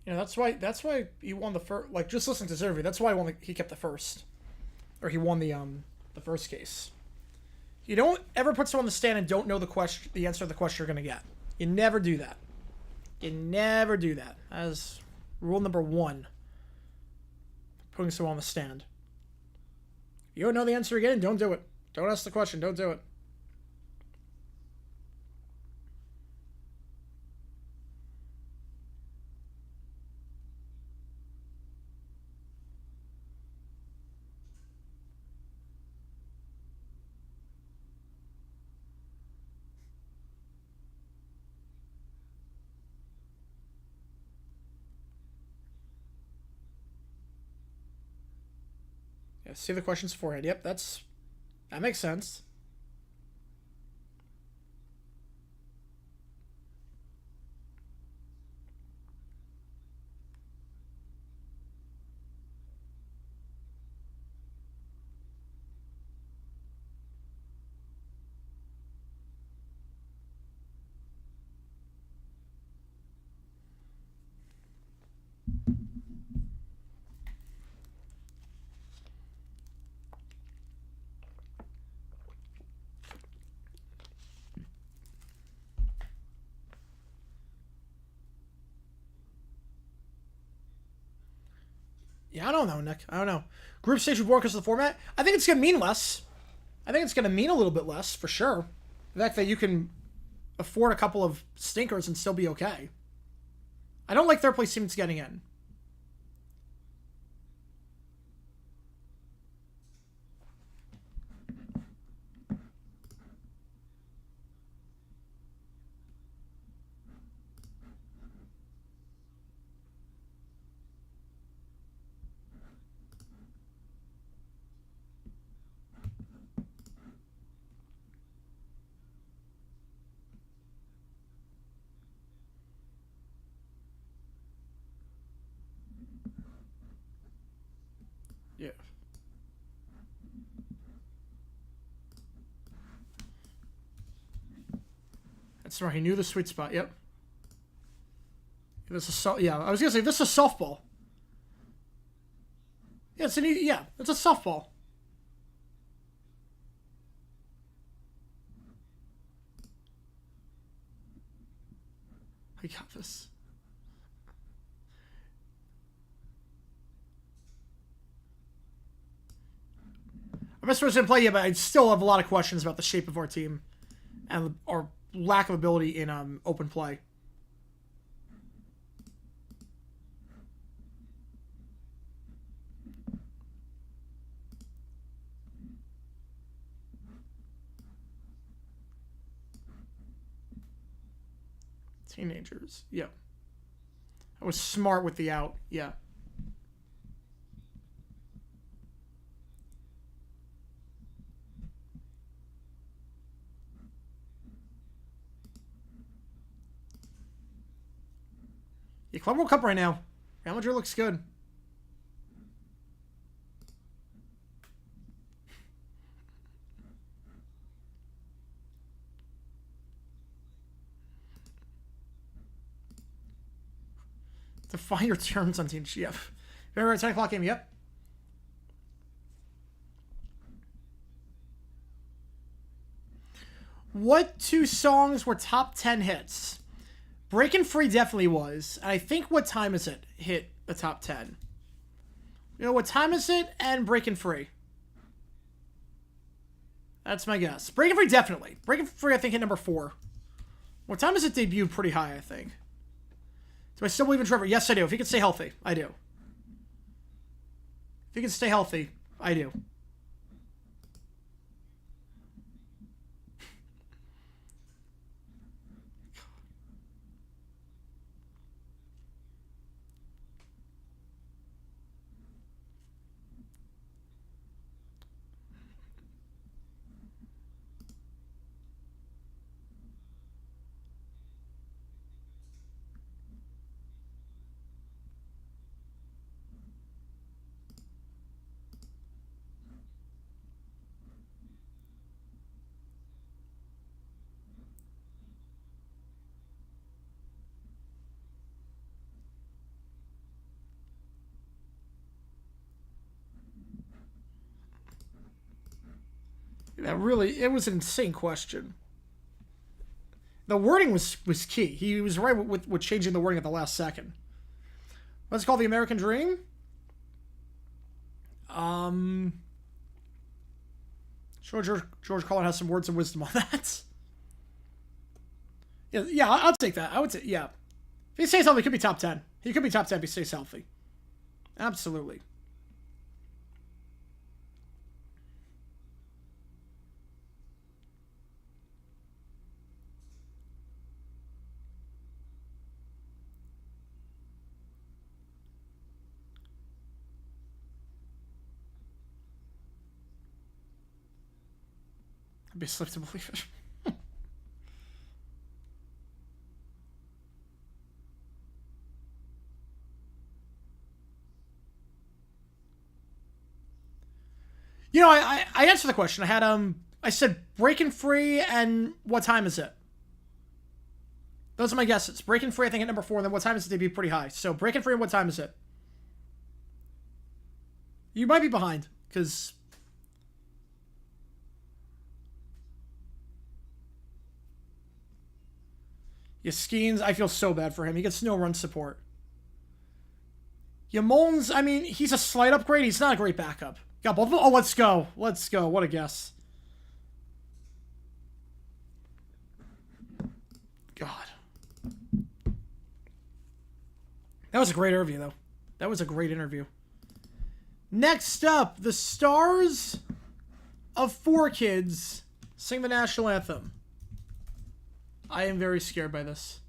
You know, that's why he won the first. Like, just listen to this interview. That's why he kept the first, or he won the first case. You don't ever put someone on the stand and don't know the answer to the question you're gonna get. You never do that. You never do that. As rule number 1. Putting someone on the stand. You don't know the answer again? Don't do it. Don't ask the question. Don't do it. Yeah, see the questions beforehand. Yep, that makes sense. Yeah, I don't know, Nick. I don't know. Group stage would work as the format. I think it's going to mean less. I think it's going to mean a little bit less, for sure. The fact that you can afford a couple of stinkers and still be okay. I don't like third place teams getting in. Yeah. That's right. He knew the sweet spot. Yep. This is yeah. I was gonna say this is a softball. Yeah, it's it's a softball. I got this. I'm not supposed to play yet, but I still have a lot of questions about the shape of our team and our lack of ability in open play. Teenagers. Yep. I was smart with the out. Yeah. Yeah, Club World Cup right now. Real Madrid looks good. Define your terms on Team GF. Remember 10 o'clock game? Yep. What two songs were top 10 hits? Breaking Free definitely was. And I think What Time Is It hit the top 10. You know, What Time Is It and Breaking Free. That's my guess. Breaking Free definitely. Breaking Free I think hit number 4. What Time Is It debuted pretty high, I think. Do I still believe in Trevor? Yes, I do. If he can stay healthy, I do. If he can stay healthy, I do. That really, it was an insane question. The wording was key. He was right with changing the wording at the last second. What's it called? The American Dream? George Carlin has some words of wisdom on that. Yeah, I'll take that. I would say, yeah. If he stays healthy, he could be top 10. He could be top 10 if he stays healthy. Absolutely. I'd be slipped to believe it. You know, I answered the question. I had I said Breaking Free and what time is it? Those are my guesses. Breaking Free, I think, at number 4, and then what time is it? They'd be pretty high. So Breaking Free and what time is it? You might be behind, because Skeens, I feel so bad for him. He gets no run support. Yamons, I mean, he's a slight upgrade. He's not a great backup. Got both of them. Oh, let's go. Let's go. What a guess. God. That was a great interview, though. That was a great interview. Next up, the stars of 4Kids sing the national anthem. I am very scared by this.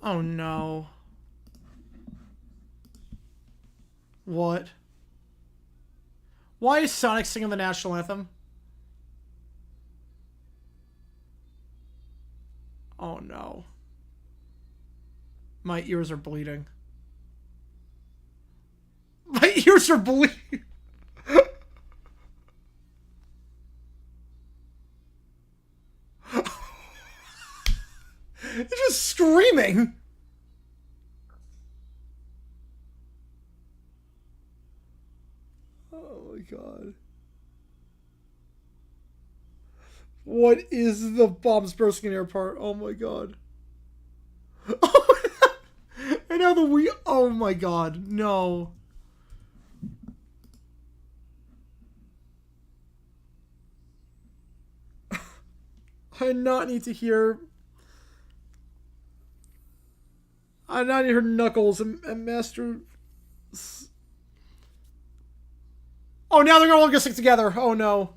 Oh no. What? Why is Sonic singing the national anthem? Oh no. My ears are bleeding. My ears are bleeding. They're just screaming. Oh my god. What is the bombs bursting in air part? Oh my god. Oh, and now the we. Oh my god. No. I not need to hear. I not hear Knuckles and Master. Oh, now they're gonna all get stick together. Oh no.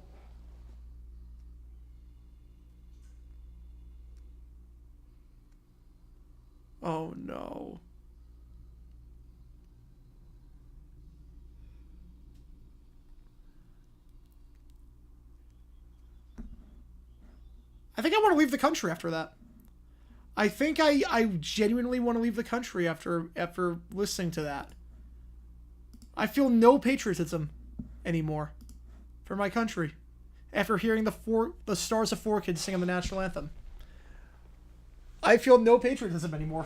Oh no. I think I want to leave the country after that. I think I genuinely want to leave the country after listening to that. I feel no patriotism anymore for my country after hearing the stars of 4Kids singing the national anthem. I feel no patriotism anymore.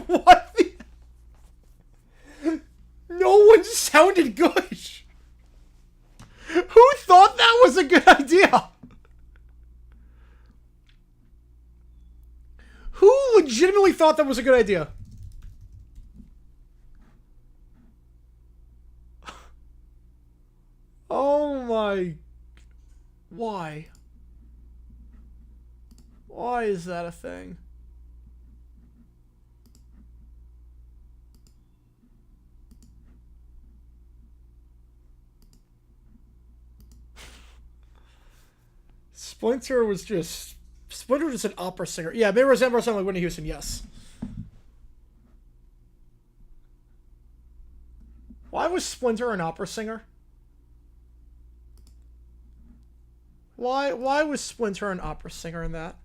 What? No one sounded good. Who thought that was a good idea? Who legitimately thought that was a good idea? Oh my... Why? Why is that a thing? Splinter was just an opera singer. Yeah, they resemble something like Whitney Houston, yes. Why was Splinter an opera singer? Why was Splinter an opera singer in that?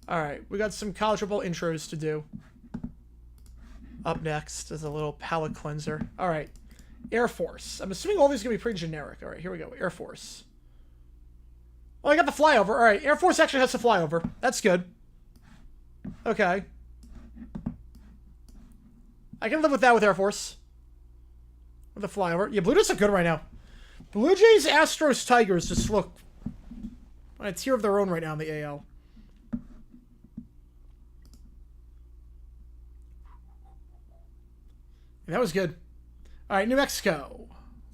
Alright, we got some college football intros to do. Up next is a little palate cleanser. Alright. Air Force. I'm assuming all these are going to be pretty generic. Alright, here we go. Air Force. Oh, I got the flyover. Alright, Air Force actually has the flyover. That's good. Okay. I can live with that with Air Force. With the flyover. Yeah, Blue Jays look good right now. Blue Jays, Astros, Tigers just look on a tier of their own right now in the AL. That was good. All right, New Mexico.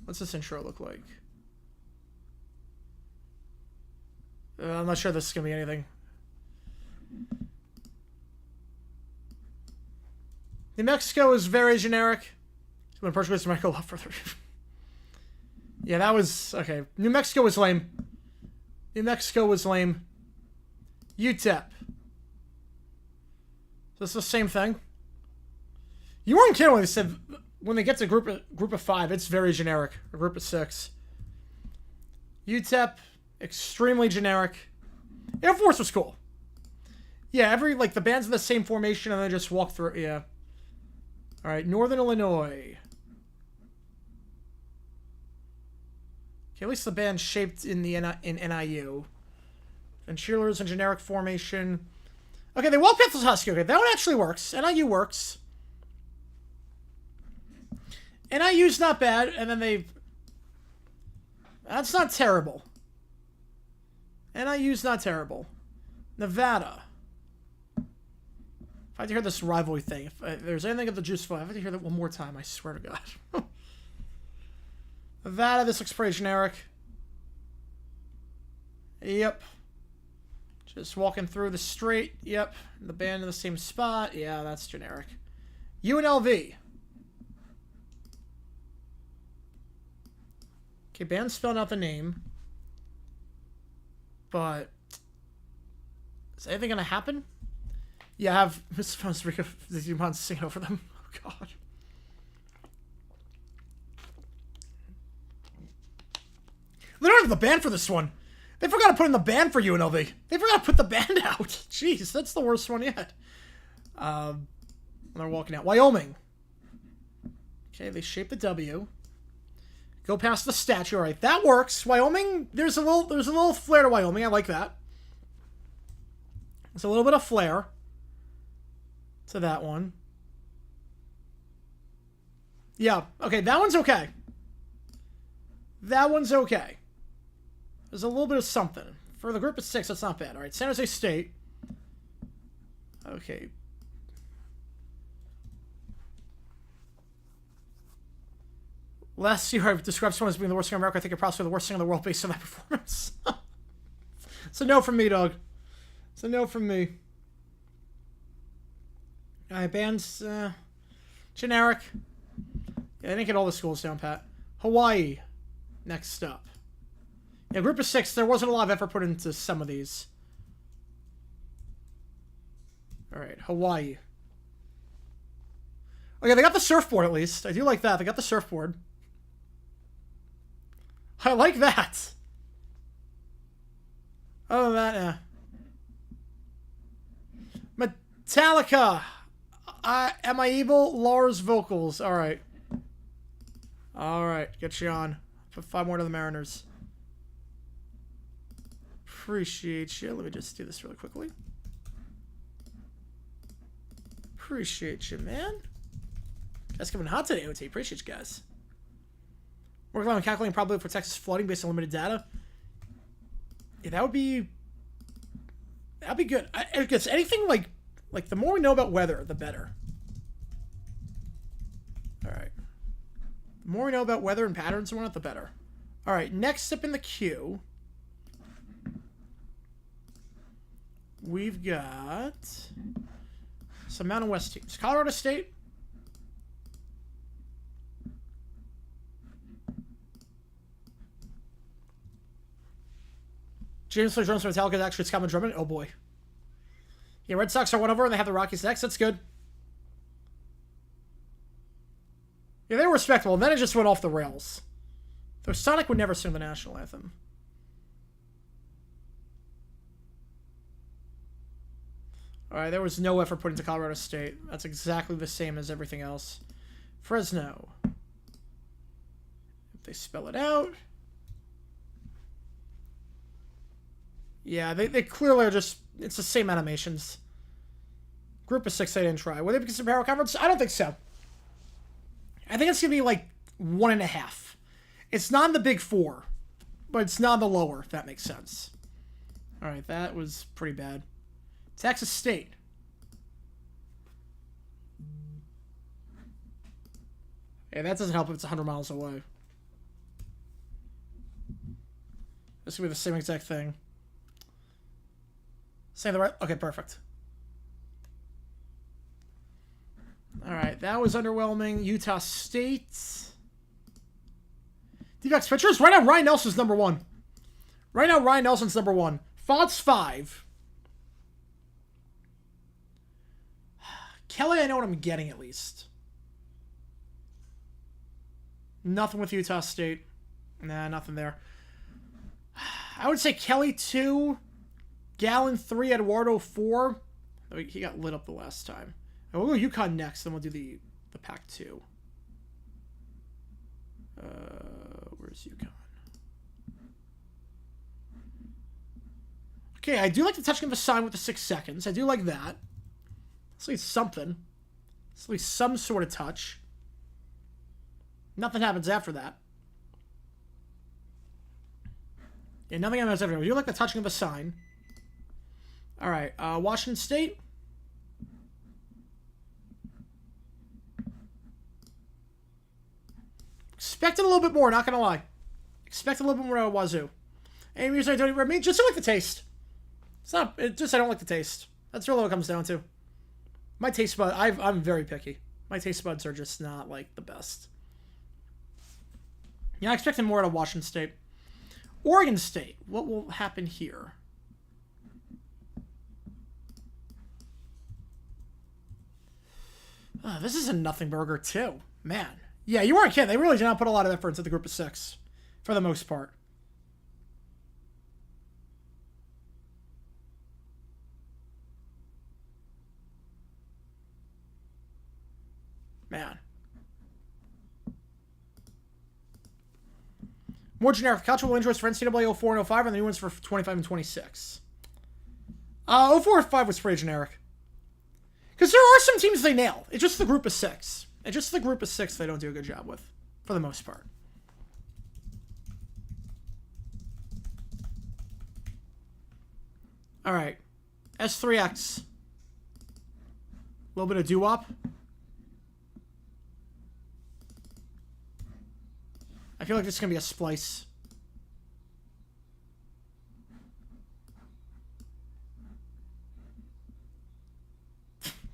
What's this intro look like? I'm not sure this is going to be anything. New Mexico is very generic. When Portuguese might go a lot further. Yeah, that was... Okay, New Mexico was lame. New Mexico was lame. UTEP. So it's the same thing. You weren't kidding when they said when they get to group of 5, it's very generic. Or group of 6. UTEP, extremely generic. Air Force was cool. Yeah, the band's in the same formation and they just walk through. Yeah. All right, Northern Illinois. Okay, at least the band's shaped in the NIU. And cheerleaders in generic formation. Okay, they walk past the Husky. Okay, that one actually works. NIU works. NIU's not bad, and then they... That's not terrible. NIU's not terrible. Nevada. If I had to hear this rivalry thing, if there's anything of the Juice Fund, I have to hear that one more time, I swear to God. Nevada, this looks pretty generic. Yep. Just walking through the street. Yep. The band in the same spot. Yeah, that's generic. UNLV. Okay, band spelling out the name. But is anything gonna happen? Yeah, I have Miss Rico singing over them. Oh God. They don't have the band for this one. They forgot to put in the band for UNLV. They forgot to put the band out. Jeez, that's the worst one yet. They're walking out. Wyoming. Okay, they shape the W. Go past the statue. All right, that works. Wyoming. There's a little flair to Wyoming. I like that. There's a little bit of flair to that one. Yeah. Okay, that one's okay. That one's okay. There's a little bit of something. For the group of 6, that's not bad. All right, San Jose State. Okay. Last year, I described someone as being the worst singer in America. I think you're possibly the worst singer in the world based on that performance. It's a no from me, dog. It's a no from me. All right, bands, generic. Yeah, they didn't get all the schools down, Pat. Hawaii, next up. Yeah, group of 6, there wasn't a lot of effort put into some of these. All right, Hawaii. Okay, they got the surfboard at least. I do like that. They got the surfboard. I like that. Other than that, Metallica. Am I evil? Lars vocals. All right. All right, get you on. Put 5 more to the Mariners. Appreciate you. Let me just do this really quickly. Appreciate you, man. Guys coming hot today, OT. Appreciate you guys. Working on calculating probability for Texas flooding based on limited data. Yeah, that'd be good. If it's anything like the more we know about weather, the better. All right. The more we know about weather and patterns and whatnot, the better. All right, next up in the queue, we've got some Mountain West teams. Colorado State. James Lee Jones from Metallica actually Scott Drummond. Oh boy. Yeah, Red Sox are 1 over and they have the Rockies next. That's good. Yeah, they were respectable. And then it just went off the rails. Though Sonic would never sing the national anthem. Alright, there was no effort put into Colorado State. That's exactly the same as everything else. Fresno. If they spell it out. Yeah, they clearly are just... It's the same animations. Group of 6 they didn't try. Will they be considered Power Conference? I don't think so. I think it's going to be like 1.5. It's not in the Big 4. But it's not in the lower, if that makes sense. Alright, that was pretty bad. Texas State. Hey, that doesn't help if it's 100 miles away. This will be the same exact thing. Say the right... Okay, perfect. Alright, that was underwhelming. Utah State. Defects pitchers. Right now, Ryan Nelson's number 1. Right now, Ryan Nelson's number 1. Fodd's 5. Kelly, I know what I'm getting at least. Nothing with Utah State. Nah, nothing there. I would say Kelly 2. Gallon 3. Eduardo 4. Oh, he got lit up the last time. And we'll go UConn next, then we'll do the Pac 2. Where's UConn? Okay, I do like the touching of a sign with the 6 seconds. I do like that. It's at least something. It's at least some sort of touch. Nothing happens after that. Yeah, nothing happens after that. We do like the touching of a sign. Alright, Washington State. Expected a little bit more, not gonna lie. Expected a little bit more out of Wazoo. And music I don't even just don't like the taste. It's not, it just I don't like the taste. That's really what it comes down to. My taste bud, I'm very picky. My taste buds are just not like the best. Yeah, I expected more out of Washington State. Oregon State. What will happen here? This is a nothing burger too. Man. Yeah, you weren't kidding. They really did not put a lot of effort into the group of 6. For the most part. Man. More generic. Cultural interest for NCAA 04 and 05 and the new ones for 25 and 26. 04 and 5 was pretty generic. Because there are some teams they nail. It's just the group of 6. It's just the group of 6 they don't do a good job with. For the most part. Alright. S3X. A little bit of doo-wop. I feel like this is going to be a splice.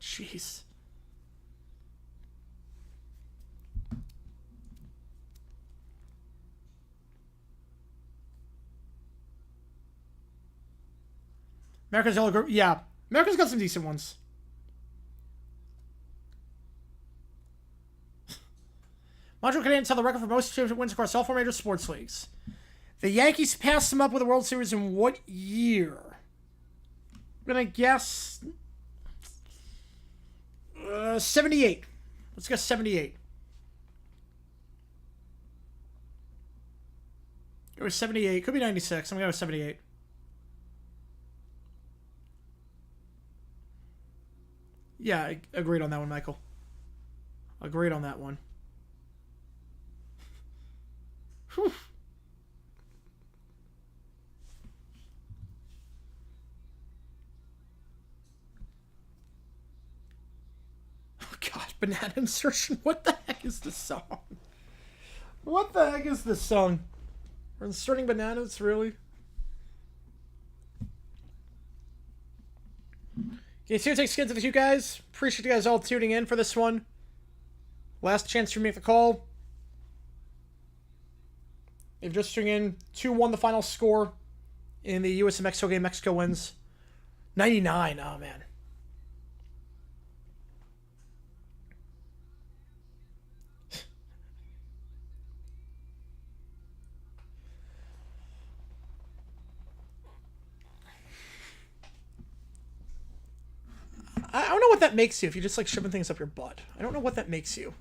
Jeez. America's Yellow Group. Yeah. America's got some decent ones. Montreal Canadiens held the record for most championship wins across all 4 major sports leagues. The Yankees passed them up with the World Series in what year? I'm going to guess... 78. Let's guess 78. It was 78. Could be 96. I'm going to go with 78. Yeah, I agreed on that one, Michael. Agreed on that one. Whew. Oh, God. Banana insertion? What the heck is this song? What the heck is this song? We're inserting bananas, really? Okay, so takes skins with you guys. Appreciate you guys all tuning in for this one. Last chance to make the call. If you're just tuning in, 2-1 the final score in the U.S. and Mexico game. Mexico wins 99. Oh, man. I don't know what that makes you if you just like shoving things up your butt. I don't know what that makes you.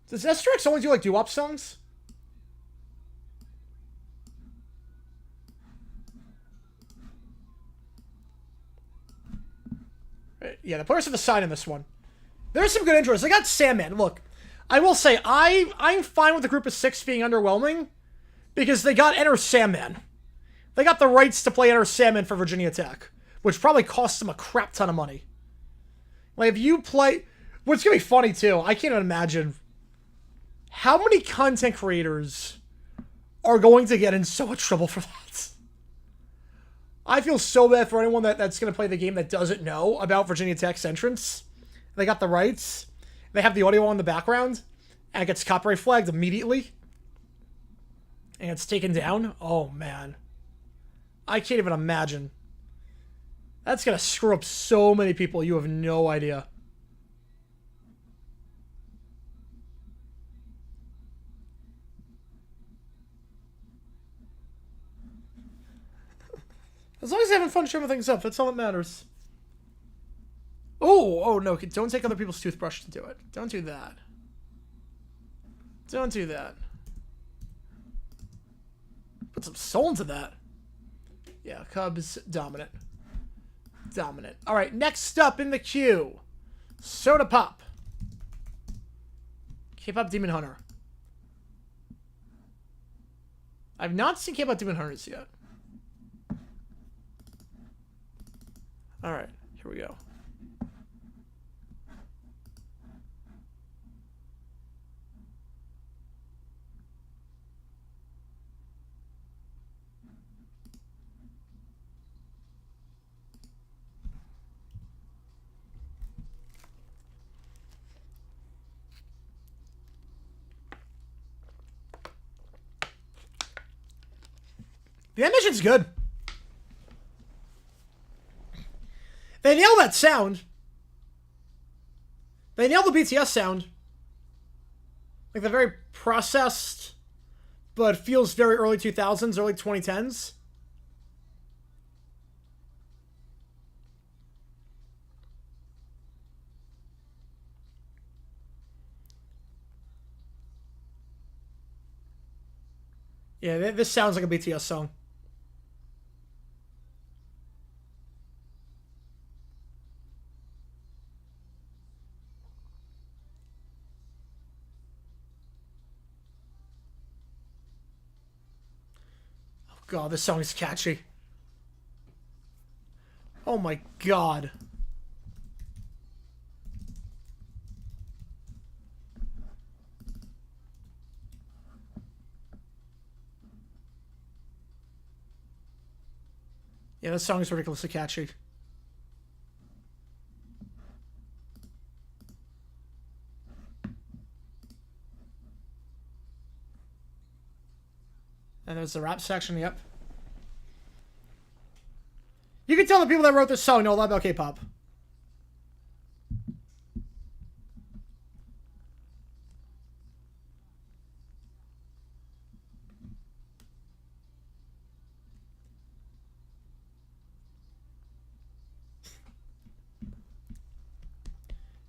Does Asterix only do like doo-wop songs? Yeah, the players have the side in this one. There's some good intros. They got Sandman. Look. I will say, I'm fine with the group of 6 being underwhelming, Because they got Enter Sandman. They got the rights to play Enter Sandman for Virginia Tech, which probably costs them a crap ton of money. Like, if you play... What's going to be funny, too, I can't even imagine how many content creators are going to get in so much trouble for that. I feel so bad for anyone that's going to play the game that doesn't know about Virginia Tech's entrance. They got the rights. They have the audio on in the background. And it gets copyright flagged immediately. And it's taken down. Oh, man. I can't even imagine. That's going to screw up so many people. You have no idea. As long as you're having fun showing things up, that's all that matters. Oh no, don't take other people's toothbrush to do it. Don't do that. Don't do that. Put some soul into that. Yeah, Cubs dominant. Dominant. Alright, next up in the queue. Soda Pop. K-Pop Demon Hunter. I've not seen K-Pop Demon Hunters yet. Alright, here we go. The animation's good. They nailed that sound. They nailed the BTS sound. Like the very processed, but feels very early 2000s, early 2010s. Yeah, this sounds like a BTS song. God, this song is catchy. Oh my god. Yeah, this song is ridiculously catchy. And there's the rap section, yep. You can tell the people that wrote this song know a lot about K-pop.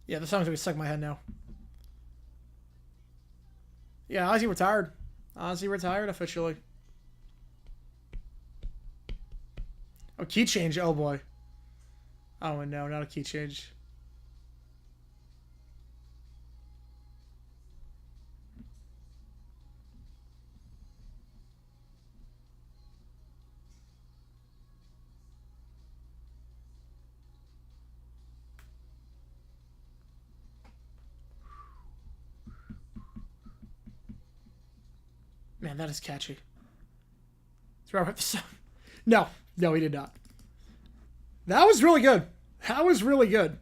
Yeah, the song's gonna be stuck in my head now. Yeah, Ozzy retired. Ozzy retired officially. Oh, key change. Oh, boy. Oh, no, not a key change. Man, that is catchy. Throw up the song. No, he did not. That was really good. That was really good.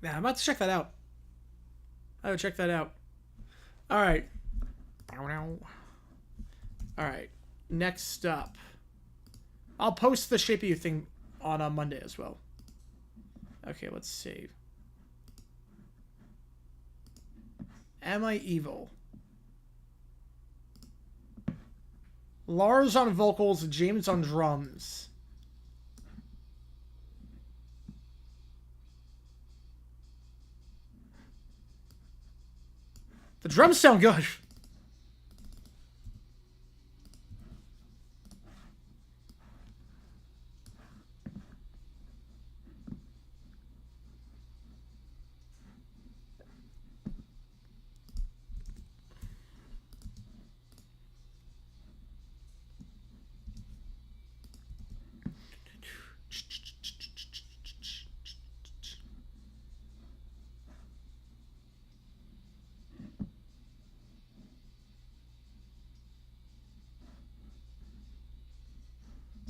Man, I'm about to check that out. I would check that out. All right. All right. Next up. I'll post the Shape of You thing on Monday as well. Okay, let's see. Am I Evil? Lars on vocals, James on drums. The drums sound good.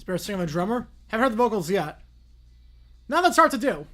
Better sing on the drummer. Haven't heard the vocals yet. Now that's hard to do.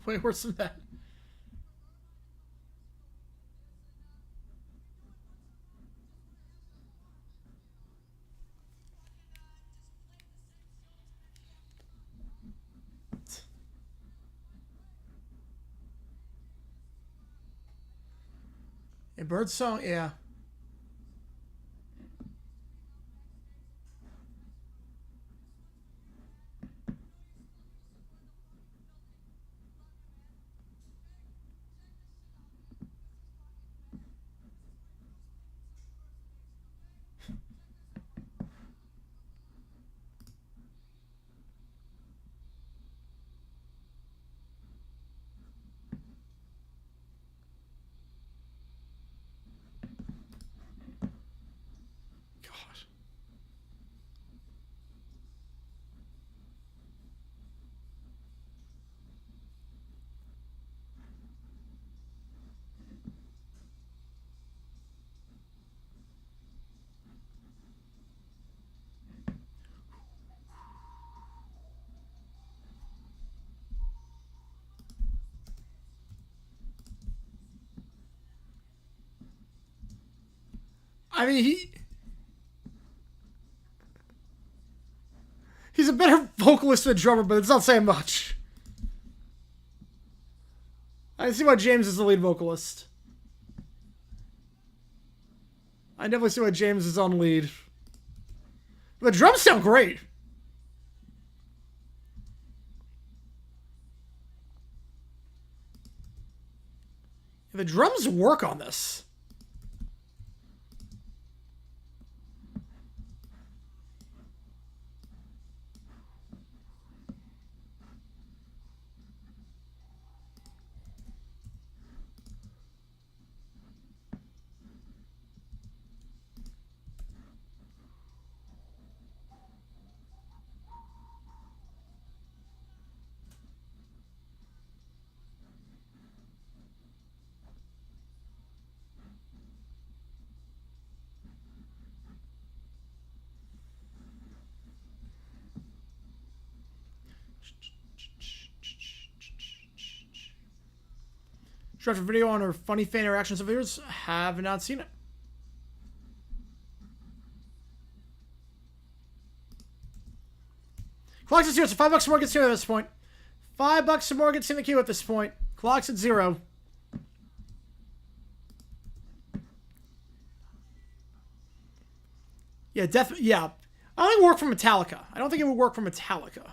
Way worse than that. A bird song, yeah. I mean, he's a better vocalist than drummer, but it's not saying much. I see why James is the lead vocalist. I definitely see why James is on lead. The drums sound great. The drums work on this. Should have a video on her funny fan interactions of yours. Have not seen it. Clock's at 0, so $5 more gets in at this point. $5 more gets in the queue at this point. Clock's at 0. Yeah, definitely. Yeah, I don't think it would work for Metallica. I don't think it would work for Metallica.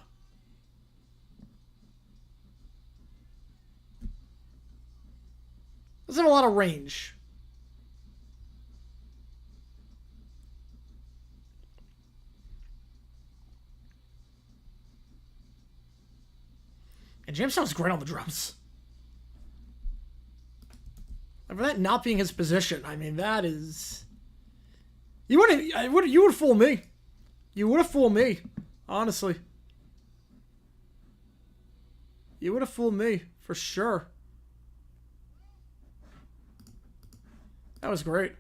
Doesn't have a lot of range. And James sounds great on the drums. And for that not being his position, I mean, that is... You would fool me. You would have fooled me, honestly. You would have fooled me, for sure. That was great.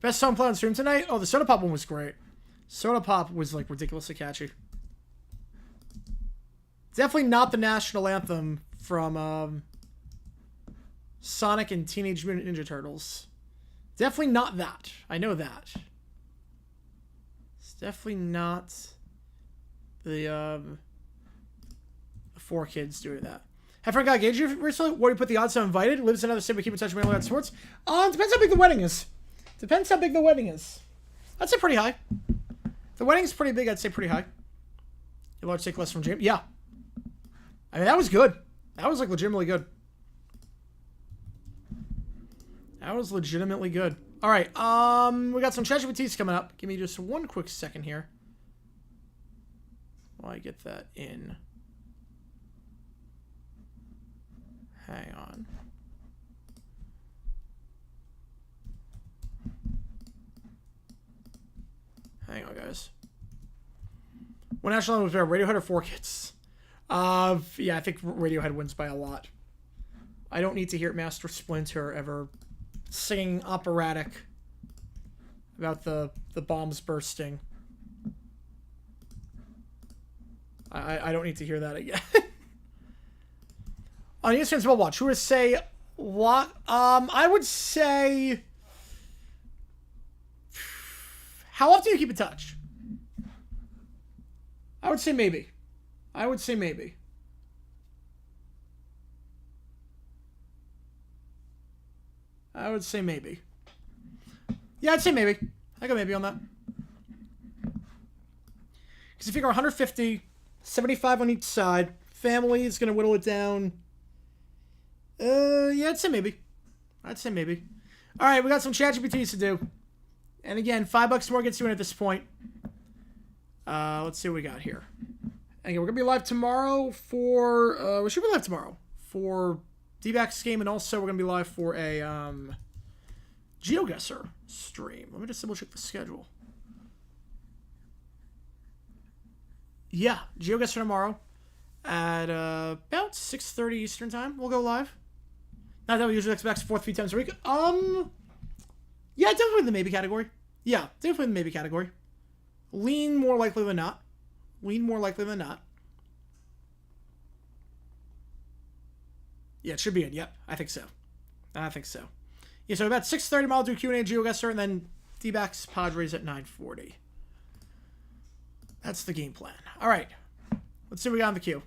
Best song played on stream tonight? Oh, the Soda Pop one was great. Soda Pop was, like, ridiculously catchy. Definitely not the national anthem from Sonic and Teenage Mutant Ninja Turtles. Definitely not that. I know that. It's definitely not the 4 kids doing that. Have friend got engaged recently? Where do you put the odds on invited? Lives in another city, but keep in touch with mainly on sports. Depends how big the wedding is. Depends how big the wedding is. I'd say pretty high. If the wedding's pretty big, I'd say pretty high. Your large take less from Jim. Yeah. I mean, that was good. That was like legitimately good. That was legitimately good. All right. We got some ChatGPTs coming up. Give me just one quick second here while I get that in. Hang on. Hang on, guys. What national anthem was better, Radiohead or 4 Kids? Yeah, I think Radiohead wins by a lot. I don't need to hear Master Splinter ever singing operatic about the bombs bursting. I don't need to hear that again. On ESPN's World Watch, who would say what? I would say, how often do you keep in touch? I would say maybe. I would say maybe. I would say maybe. Yeah, I'd say maybe. I go maybe on that. Because you figure 150, 75 on each side. Family is going to whittle it down. Yeah, I'd say maybe. I'd say maybe. All right, we got some ChatGPTs to do. And again, $5 more gets you in at this point. Let's see what we got here. Again, we're going to be live tomorrow for... we should be live tomorrow for D-backs game, and also we're going to be live for a GeoGuessr stream. Let me just double check the schedule. Yeah, GeoGuessr tomorrow at about 6:30 Eastern time. We'll go live. Not that we usually expect 4 to 3 times a week. Yeah, definitely in the maybe category. Yeah, definitely in the maybe category. Lean more likely than not. Lean more likely than not. Yeah, it should be in. Yep, I think so. I think so. Yeah, so about 6:30 I'll do Q&A and GeoGuessr, and then D-backs Padres at 9:40. That's the game plan. All right. Let's see what we got on the queue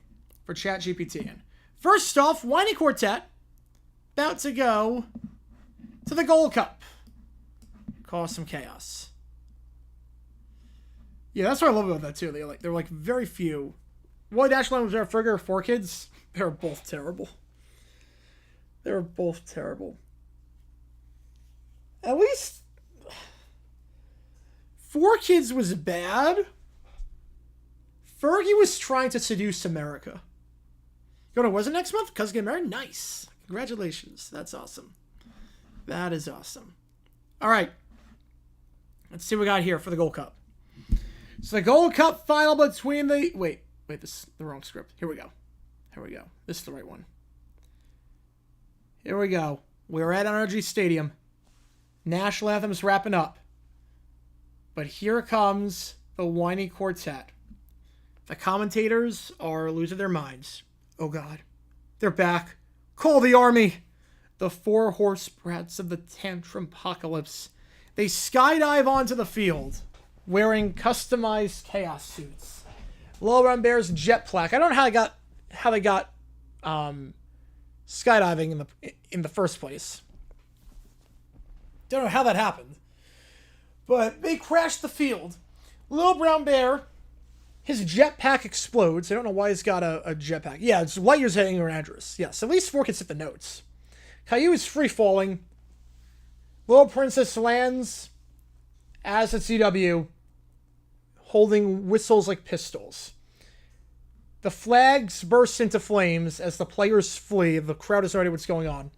for ChatGPT. First off, Whiny Quartet about to go to the Gold Cup. Cause some chaos. Yeah, that's what I love about that too. They're like very few. What national anthem was there? Frigga or 4 Kids? They're both terrible. They're both terrible. At least 4 Kids was bad. Fergie was trying to seduce America. You know what it was next month? Cuz get married? Nice. Congratulations. That's awesome. That is awesome. All right. Let's see what we got here for the Gold Cup. So the Gold Cup final between the... Wait, this is the wrong script. Here we go. This is the right one. Here we go. We're at NRG Stadium. National Anthem's wrapping up. But here comes the Whiny Quartet. The commentators are losing their minds. Oh, God. They're back. Call the army. The 4 horse brats of the tantrum apocalypse. They skydive onto the field wearing customized chaos suits. Little Brown Bear's jet plaque. I don't know how they got skydiving in the first place. Don't know how that happened. But they crashed the field. Little Brown Bear, his jetpack explodes. I don't know why he's got a jetpack. Yeah, it's light years heading or address. Yes, at least 4 Kids hit the notes. Caillou is free falling. Little Princess lands as a CW, holding whistles like pistols. The flags burst into flames as the players flee. The crowd has already what's going on.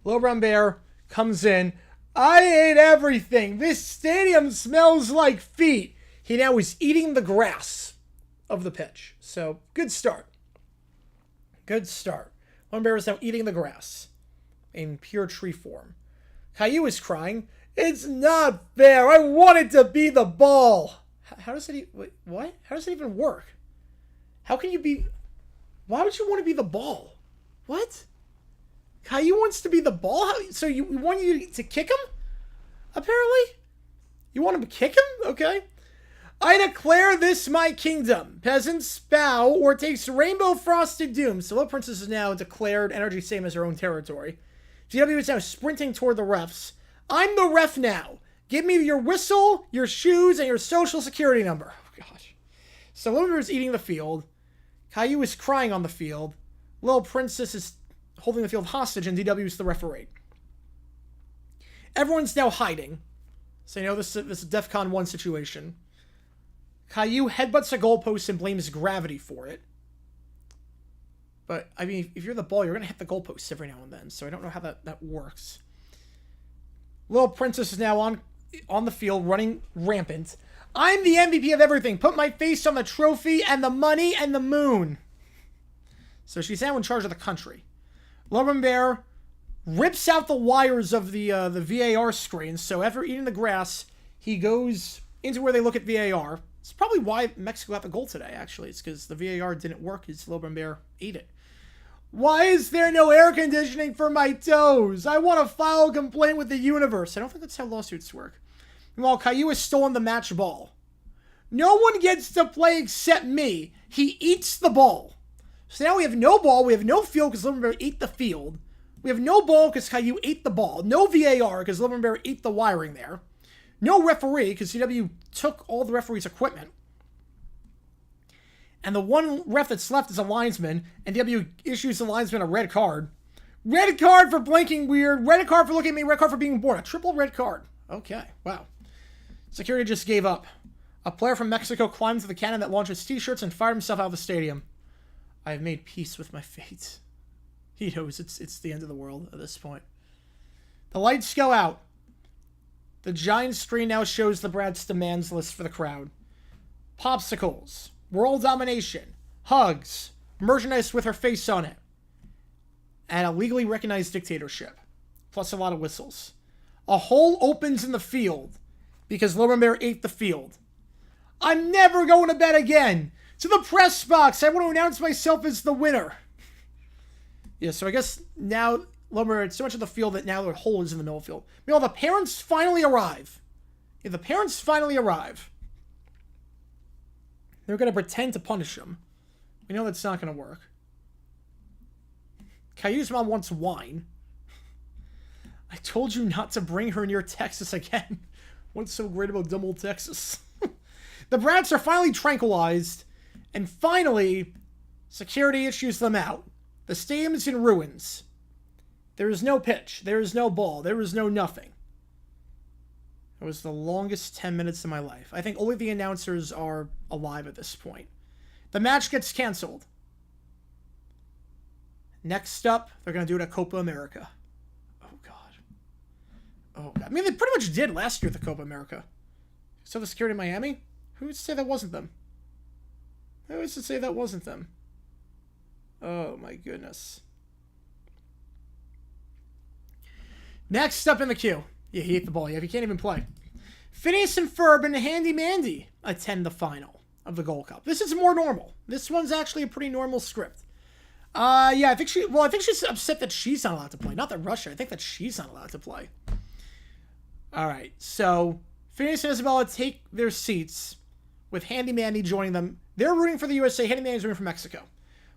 Little Brown Bear comes in. I ate everything. This stadium smells like feet. He now is eating the grass of the pitch. So, good start. Good start. Little Bear is now eating the grass in pure tree form. Caillou is crying. It's not fair. I wanted to be the ball. How does it... Wait, what? How does it even work? How can you be... Why would you want to be the ball? What? Caillou wants to be the ball? So you want you to kick him? Apparently? You want him to kick him? Okay. I declare this my kingdom. Peasants bow or takes rainbow frosted doom. So Little Princess is now declared energy same as her own territory. GW is now sprinting toward the refs. I'm the ref now. Give me your whistle, your shoes, and your social security number. Oh, gosh. So Little Bear is eating the field. Caillou is crying on the field. Little Princess is holding the field hostage, and DW is the referee. Everyone's now hiding. So you know this is a DEFCON 1 situation. Caillou headbutts a goalpost and blames gravity for it. But, I mean, if you're the ball, you're going to hit the goalposts every now and then. So I don't know how that works. Little Princess is now on the field, running rampant. I'm the MVP of everything. Put my face on the trophy and the money and the moon. So she's now in charge of the country. Logan Bear rips out the wires of the VAR screen. So after eating the grass, he goes into where they look at VAR. It's probably why Mexico got the goal today, actually. It's because the VAR didn't work because Logan Bear ate it. Why is there no air conditioning for my toes? I want to file a complaint with the universe. I don't think that's how lawsuits work. Meanwhile, Caillou has stolen the match ball. No one gets to play except me. He eats the ball. So now we have no ball. We have no field because Logan Bear ate the field. We have no ball because Caillou ate the ball. No VAR because Logan Bear ate the wiring there. No referee because CW took all the referee's equipment. And the one ref that's left is a linesman, and DW issues the linesman a red card. Red card for blinking weird, red card for looking at me, red card for being bored. A triple red card. Okay, wow. Security just gave up. A player from Mexico climbed to the cannon that launches t-shirts and fired himself out of the stadium. I have made peace with my fate. He knows it's the end of the world at this point. The lights go out. The giant screen now shows the Bratz demands list for the crowd. Popsicles, world domination, hugs, merchandise with her face on it, and a legally recognized dictatorship, plus a lot of whistles. A hole opens in the field because Logan Bear ate the field. I'm never going to bed again. To the press box, I want to announce myself as the winner. Yeah, so I guess now Logan Bear ate so much of the field that now the hole is in the middle of the field. Meanwhile, the parents finally arrive. Yeah, the parents finally arrive. They're going to pretend to punish him. We know that's not going to work. Caillou's mom wants wine. I told you not to bring her near Texas again. What's so great about dumb old Texas? The Bratz are finally tranquilized, and finally, security issues them out. The stadium is in ruins. There is no pitch. There is no ball. There is no nothing. It was the longest 10 minutes of my life. I think only the announcers are alive at this point. The match gets canceled. Next up, they're going to do it at Copa America. Oh, God. Oh, God. I mean, they pretty much did last year at the Copa America. So the security in Miami? Who would say that wasn't them? Who would say that wasn't them? Oh, my goodness. Next up in the queue. Yeah, he ate the ball. Yeah, he can't even play. Phineas and Ferb and Handy Mandy attend the final of the Gold Cup. This is more normal. This one's actually a pretty normal script. Yeah, I think she's upset that she's not allowed to play. Not that Russia. I think that she's not allowed to play. All right, so Phineas and Isabella take their seats with Handy Mandy joining them. They're rooting for the USA. Handy Mandy's rooting for Mexico.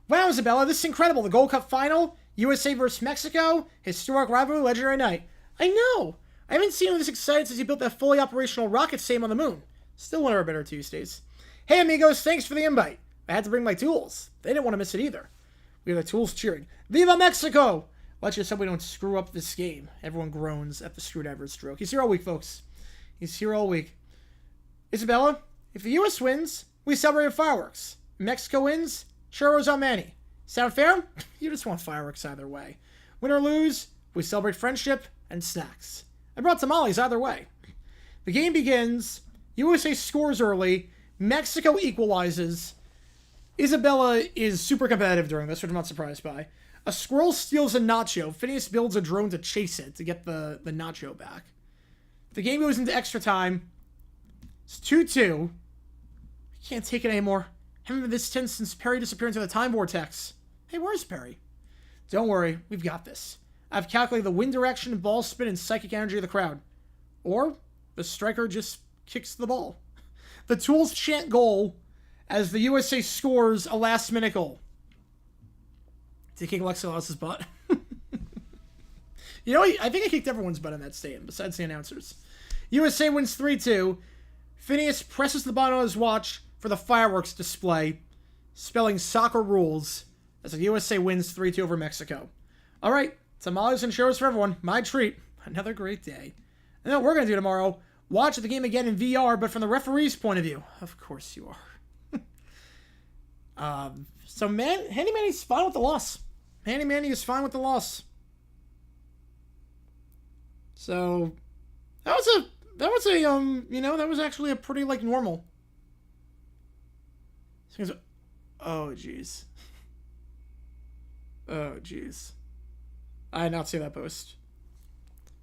Wow, Isabella, this is incredible. The Gold Cup final, USA versus Mexico, historic rivalry, legendary night. I know. I haven't seen him this excited since he built that fully operational rocket same on the moon. Still one of our better Tuesdays. Hey, amigos, thanks for the invite. I had to bring my tools. They didn't want to miss it either. We have the tools cheering. Viva Mexico! Let's just hope we don't screw up this game. Everyone groans at the screwdriver stroke. He's here all week, folks. He's here all week. Isabella, if the U.S. wins, we celebrate with fireworks. If Mexico wins, churros on Manny. Sound fair? You just want fireworks either way. Win or lose, we celebrate friendship and snacks. I brought tamales either way. The game begins. USA scores early. Mexico equalizes. Isabella is super competitive during this, which I'm not surprised by. A squirrel steals a nacho. Phineas builds a drone to chase it to get the nacho back. The game goes into extra time. It's 2-2. I can't take it anymore. Haven't been this tense since Perry disappeared into the time vortex. Hey, where's Perry? Don't worry, we've got this. I've calculated the wind direction, ball spin, and psychic energy of the crowd. Or the striker just kicks the ball. The Tools chant goal as the USA scores a last-minute goal. Did he kick Alexis' butt? You know, I think I kicked everyone's butt in that stadium, besides the announcers. USA wins 3-2. Phineas presses the button on his watch for the fireworks display, spelling soccer rules, as the USA wins 3-2 over Mexico. All right, tamales and churros for everyone. My treat. Another great day. And then what we're going to do tomorrow, watch the game again in VR, but from the referee's point of view. Of course you are. So Handy Manny's fine with the loss. Handy Manny is fine with the loss. So that was actually a pretty normal. Oh jeez. Oh jeez. I did not see that post.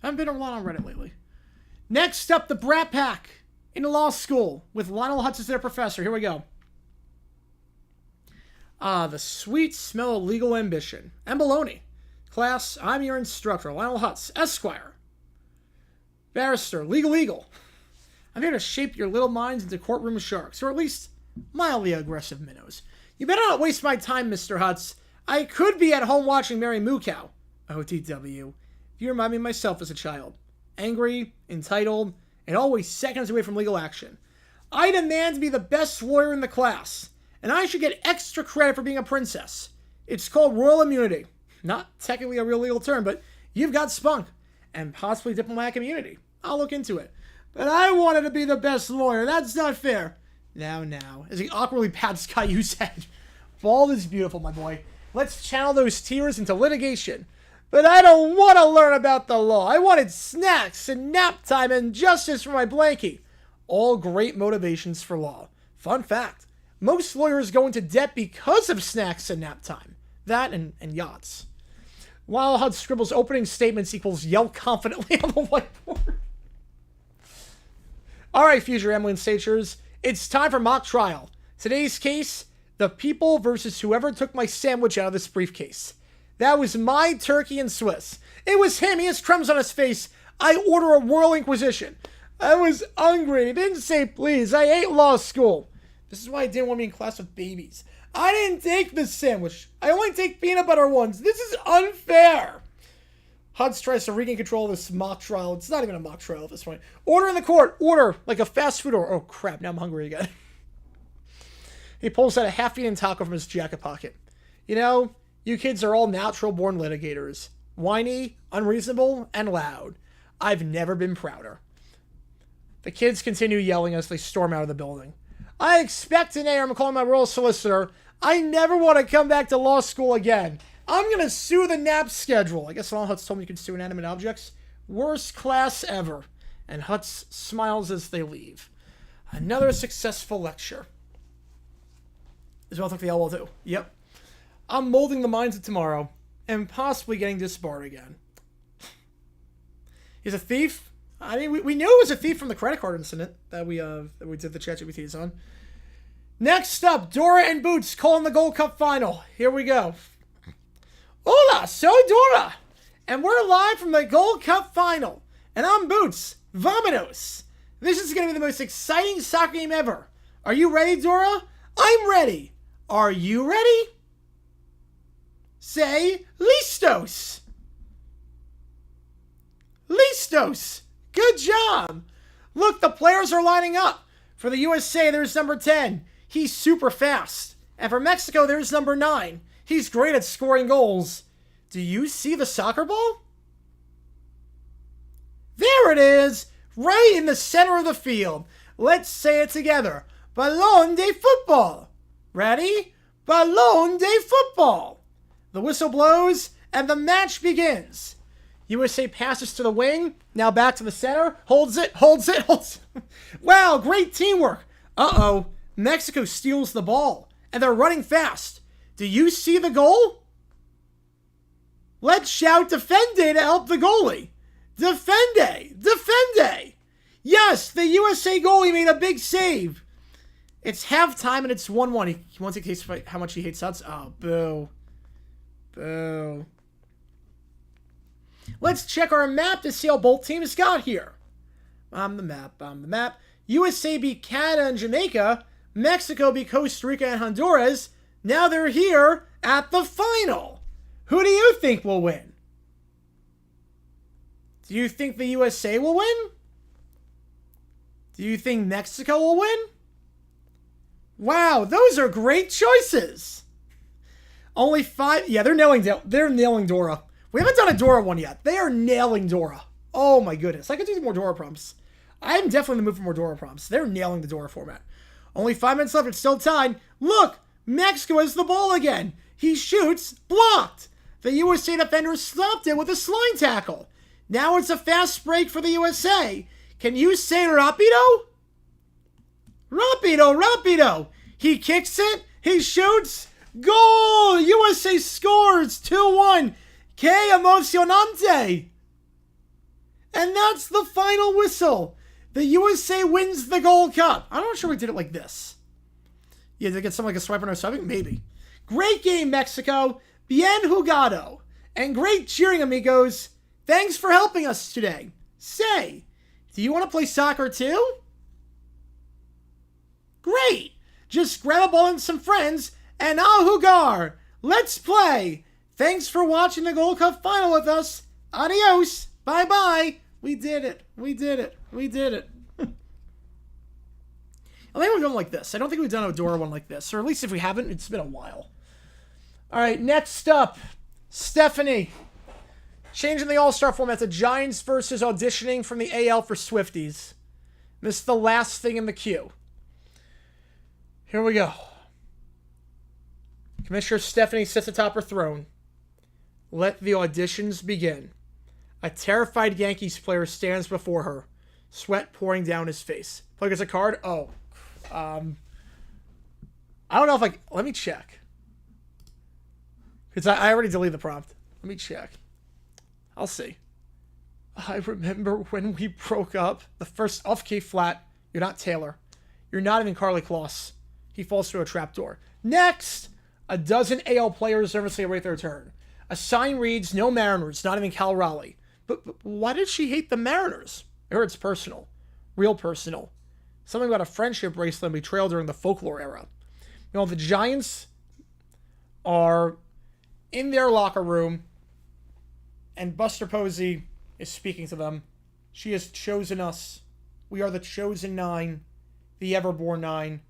I haven't been a lot on Reddit lately. Next up, the Brat Pack into law school with Lionel Hutz as their professor. Here we go. The sweet smell of legal ambition. And baloney. Class, I'm your instructor, Lionel Hutz, Esquire. Barrister, legal eagle. I'm here to shape your little minds into courtroom sharks, or at least mildly aggressive minnows. You better not waste my time, Mr. Hutz. I could be at home watching Mary Moo Cow. OTW. You remind me of myself as a child. Angry, entitled, and always seconds away from legal action. I demand to be the best lawyer in the class, and I should get extra credit for being a princess. It's called royal immunity. Not technically a real legal term, but you've got spunk, and possibly diplomatic immunity. I'll look into it. But I wanted to be the best lawyer. That's not fair. Now, as he awkwardly pats Caillou's head. Bald is beautiful, my boy. Let's channel those tears into litigation. But I don't want to learn about the law. I wanted snacks and nap time and justice for my blankie. All great motivations for law. Fun fact. Most lawyers go into debt because of snacks and nap time. That and yachts. While Hutz scribbles opening statements equals yell confidently on the whiteboard. Alright, future Emily and Satchers. It's time for mock trial. Today's case, the people versus whoever took my sandwich out of this briefcase. That was my turkey and Swiss. It was him. He has crumbs on his face. I order a royal inquisition. I was hungry. He didn't say please. I ate law school. This is why I didn't want to be in class with babies. I didn't take this sandwich. I only take peanut butter ones. This is unfair. Hutz tries to regain control of this mock trial. It's not even a mock trial at this point. Order in the court. Order. Like a fast food order. Oh, crap. Now I'm hungry again. He pulls out a half-eaten taco from his jacket pocket. You know, you kids are all natural-born litigators. Whiny, unreasonable, and loud. I've never been prouder. The kids continue yelling as they storm out of the building. I expect an heir. I'm calling my royal solicitor. I never want to come back to law school again. I'm going to sue the nap schedule. I guess Lionel Hutz told me you could sue inanimate objects. Worst class ever. And Hutz smiles as they leave. Another successful lecture. As well, I think they all will too. Yep. I'm molding the minds of tomorrow and possibly getting disbarred again. He's a thief. I mean, we knew he was a thief from the credit card incident that we did the ChatGPTs on. Next up, Dora and Boots calling the Gold Cup final. Here we go. Hola, soy Dora, and we're live from the Gold Cup final. And I'm Boots. Vamonos. This is going to be the most exciting soccer game ever. Are you ready, Dora? I'm ready. Are you ready? Say, listos. Listos. Good job. Look, the players are lining up. For the USA, there's number 10. He's super fast. And for Mexico, there's number 9. He's great at scoring goals. Do you see the soccer ball? There it is, right in the center of the field. Let's say it together. Ballon de football. Ready? Ballon de football. The whistle blows, and the match begins. USA passes to the wing, now back to the center, holds it. Wow, great teamwork. Uh-oh, Mexico steals the ball, and they're running fast. Do you see the goal? Let's shout Defende to help the goalie. Defende. Yes, the USA goalie made a big save. It's halftime and it's 1-1. He wants to taste how much he hates Hutz. Oh, boo. Let's check our map to see how both teams got here. On the map. USA beat Canada and Jamaica. Mexico beat Costa Rica and Honduras. Now they're here at the final. Who do you think will win? Do you think the USA will win? Do you think Mexico will win? Wow, those are great choices. Only 5. Yeah, they're nailing Dora. We haven't done a Dora one yet. They are nailing Dora. Oh my goodness. I could do some more Dora prompts. I'm definitely in the mood for more Dora prompts. They're nailing the Dora format. Only 5 minutes left. It's still tied. Look, Mexico has the ball again. He shoots, blocked. The USA defender stopped it with a slide tackle. Now it's a fast break for the USA. Can you say Rapido? Rapido. He kicks it. He shoots. Goal! USA scores 2-1. Que emocionante. And that's the final whistle. The USA wins the Gold Cup. I'm not sure we did it like this. Yeah, did it get something like a swipe or no swiping? Maybe. Great game, Mexico. Bien jugado. And great cheering, amigos. Thanks for helping us today. Say, do you want to play soccer too? Great. Just grab a ball and some friends and a jugar. Let's play. Thanks for watching the Gold Cup final with us. Adios. Bye-bye. We did it. I think we've done like this. I don't think we've done a Dora one like this. Or at least if we haven't, it's been a while. All right, next up, Stephanie. Changing the All-Star format to Giants versus auditioning from the AL for Swifties. This is the last thing in the queue. Here we go. Commissioner Stephanie sits atop her throne. Let the auditions begin. A terrified Yankees player stands before her, sweat pouring down his face. Player gets a card? Oh. I don't know if let me check. Because I already deleted the prompt. Let me check. I'll see. I remember when we broke up. The first off-key flat. You're not Taylor. You're not even Carly Kloss. He falls through a trapdoor. Next! A dozen AL players nervously await their turn. A sign reads, no Mariners, not even Cal Raleigh. But why did she hate the Mariners? I heard it's personal. Real personal. Something about a friendship bracelet and betrayal during the folklore era. You know, the Giants are in their locker room, and Buster Posey is speaking to them. She has chosen us. We are the chosen 9, the everborn 9.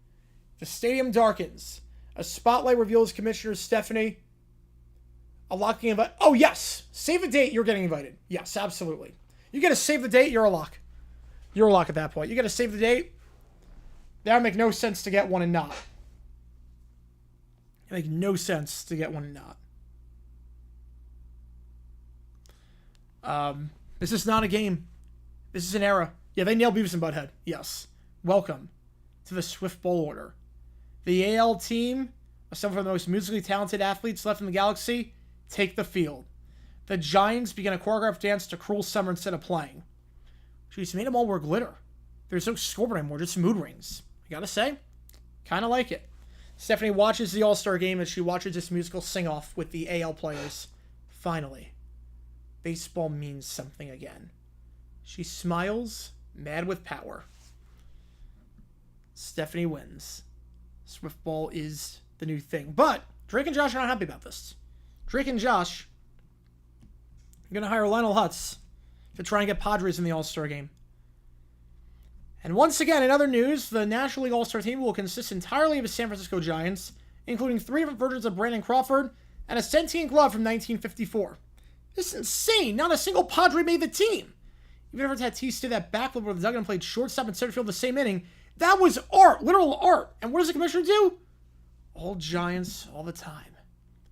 The stadium darkens. A spotlight reveals Commissioner Stephanie. A locking invite. Oh, yes. Save the date. You're getting invited. Yes, absolutely. You got to save the date. You're a lock. You're a lock at that point. You got to save the date. That would make no sense to get one and not. It would make no sense to get one and not. This is not a game. This is an era. Yeah, they nailed Beavis and Butthead. Yes. Welcome to the Swift Bowl order. The AL team, some of the most musically talented athletes left in the galaxy, take the field. The Giants begin a choreographed dance to Cruel Summer instead of playing. She's made them all wear glitter. There's no scoreboard anymore, just mood rings. I gotta say, kind of like it. Stephanie watches the All-Star game as she watches this musical sing-off with the AL players. Finally, baseball means something again. She smiles, mad with power. Stephanie wins. Swift Ball is the new thing. But Drake and Josh are not happy about this. Drake and Josh are going to hire Lionel Hutz to try and get Padres in the All-Star game. And once again, in other news, the National League All-Star team will consist entirely of the San Francisco Giants, including 3 different versions of Brandon Crawford and a sentient glove from 1954. This is insane. Not a single Padre made the team. Even if Tatis did that backflip where the Duggan played shortstop and center field the same inning, that was art, literal art. And what does the commissioner do? All Giants, all the time.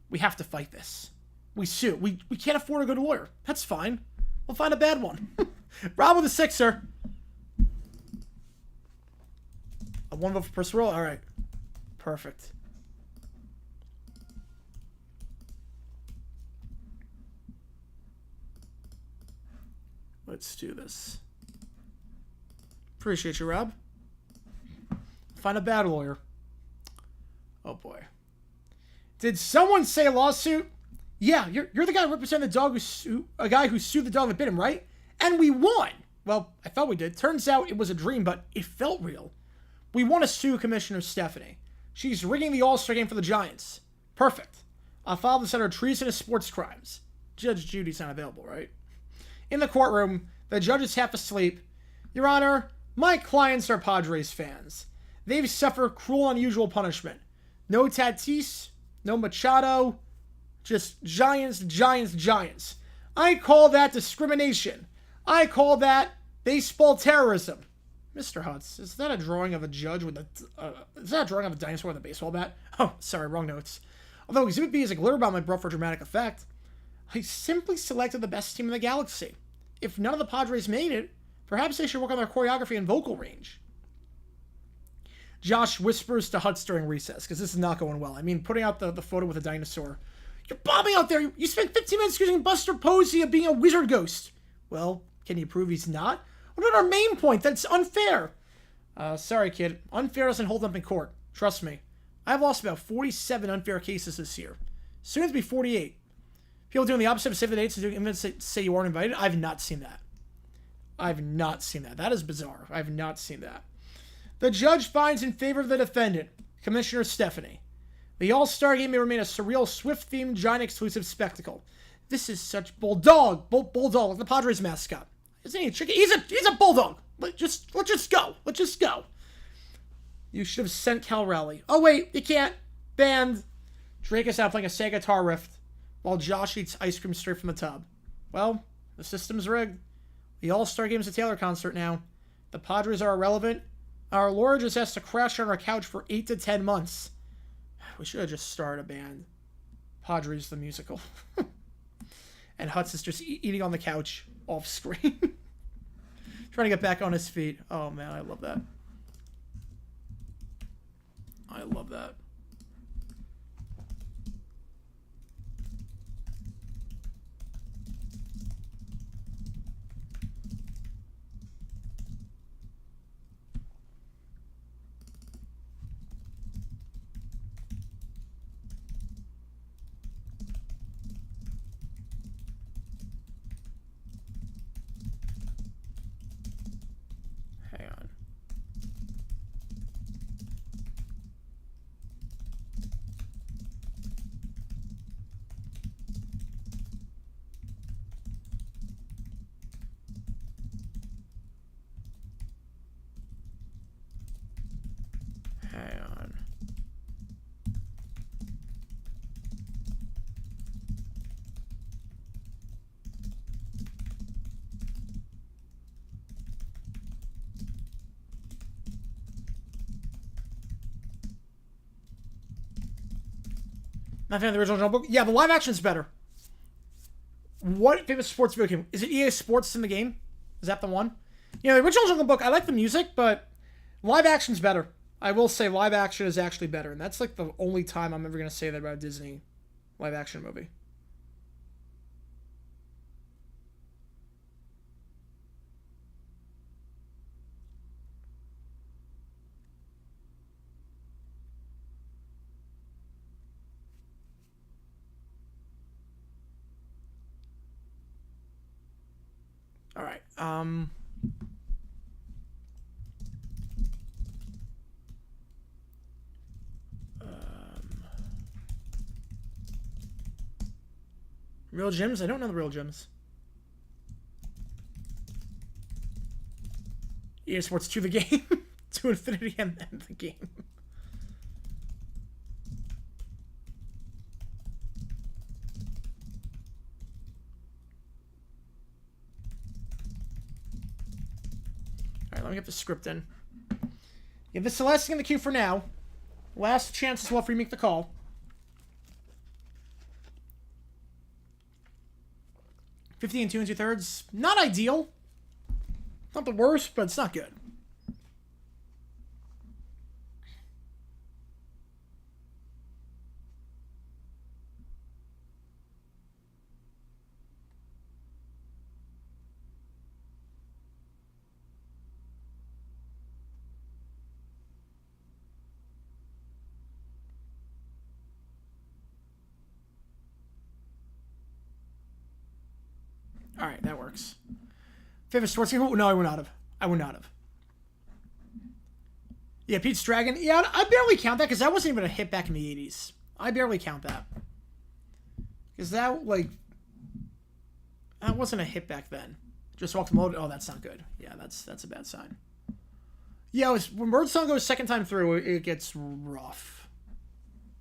We have to fight this. We sue. We can't afford a good lawyer. That's fine. We'll find a bad one. Rob with a 6er. A 1 vote for personal roll? All right. Perfect. Let's do this. Appreciate you, Rob. Find a bad lawyer. Oh, boy. Did someone say lawsuit? Yeah, you're the guy representing the dog a guy who sued the dog that bit him, right? And we won. Well, I thought we did. Turns out it was a dream, but it felt real. We want to sue Commissioner Stephanie. She's rigging the All-Star game for the Giants. Perfect. I'll file this under treasonous sports crimes. Judge Judy's not available, right? In the courtroom, the judge is half asleep. Your Honor, my clients are Padres fans. They've suffered cruel, unusual punishment. No Tatis, no Machado, just Giants, Giants, Giants. I call that discrimination. I call that baseball terrorism. Mr. Hutz, is that a drawing of a judge with a... is that a drawing of a dinosaur with a baseball bat? Oh, sorry, wrong notes. Although Exhibit B is a glitter bomb I brought for dramatic effect, I simply selected the best team in the galaxy. If none of the Padres made it, perhaps they should work on their choreography and vocal range. Josh whispers to Hutz during recess, because this is not going well. I mean, putting out the photo with a dinosaur. You're bombing out there! You spent 15 minutes accusing Buster Posey of being a wizard ghost! Well, can you prove he's not? What about our main point? That's unfair! Sorry, kid. Unfair doesn't hold up in court. Trust me. I've lost about 47 unfair cases this year. Soon to be 48. People doing the opposite of save the dates and say you aren't invited? I've not seen that. I've not seen that. That is bizarre. I've not seen that. The judge finds in favor of the defendant, Commissioner Stephanie. The All-Star Game may remain a surreal, Swift-themed, giant-exclusive spectacle. This is such bulldog, like the Padres mascot. Isn't he a chicken? He's a bulldog. Let's just go. Let's just go. You should have sent Cal Raleigh. Oh wait, you can't. Banned. Drake is out playing a Sega guitar riff while Josh eats ice cream straight from the tub. Well, the system's rigged. The All-Star Game's a Taylor concert now. The Padres are irrelevant. Our Laura just has to crash on our couch for 8 to 10 months. We should have just started a band. Padres the musical. And Hutz is just eating on the couch off screen. Trying to get back on his feet. Oh man, I love that. I love that. Hang on. Hang on. Not fan of the original Jungle Book? Yeah, the live action's better. What famous sports video game? Is it EA Sports in the game? Is that the one? You know, the original Jungle Book, I like the music, but live action's better. I will say live action is actually better, and that's like the only time I'm ever going to say that about a Disney live action movie. All right. Real gems? I don't know the real gems. EA Sports 2 the game. To Infinity and the game. Alright, let me get the script in. Yeah, this is the last thing in the queue for now. Last chance as well for you to make the call. 15 2 2/3. Not ideal. Not the worst, but it's not good. All right, that works. Favorite sports game? No, I would not have. I would not have. Yeah, Pete's Dragon. Yeah, I barely count that because that wasn't even a hit back in the 80s. I barely count that. Because that, like, that wasn't a hit back then. Just walked mode. Oh, that's not good. Yeah, that's a bad sign. Yeah, when Birdsong goes second time through, it gets rough.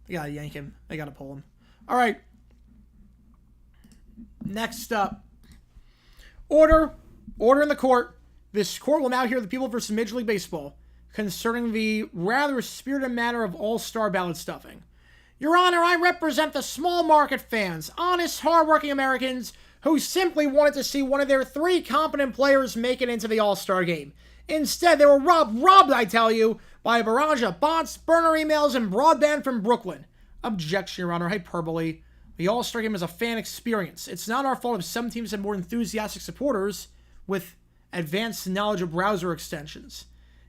I gotta yank him. I gotta pull him. All right. Next up. Order in the court. This court will now hear the people versus Major League Baseball concerning the rather spirited matter of all-star ballot stuffing. Your Honor, I represent the small market fans, honest, hardworking Americans who simply wanted to see one of their 3 competent players make it into the All-Star game. Instead, they were robbed, I tell you, by a barrage of bots, burner emails, and broadband from Brooklyn. Objection, Your Honor, hyperbole. The All-Star game is a fan experience. It's not our fault if some teams have more enthusiastic supporters with advanced knowledge of browser extensions.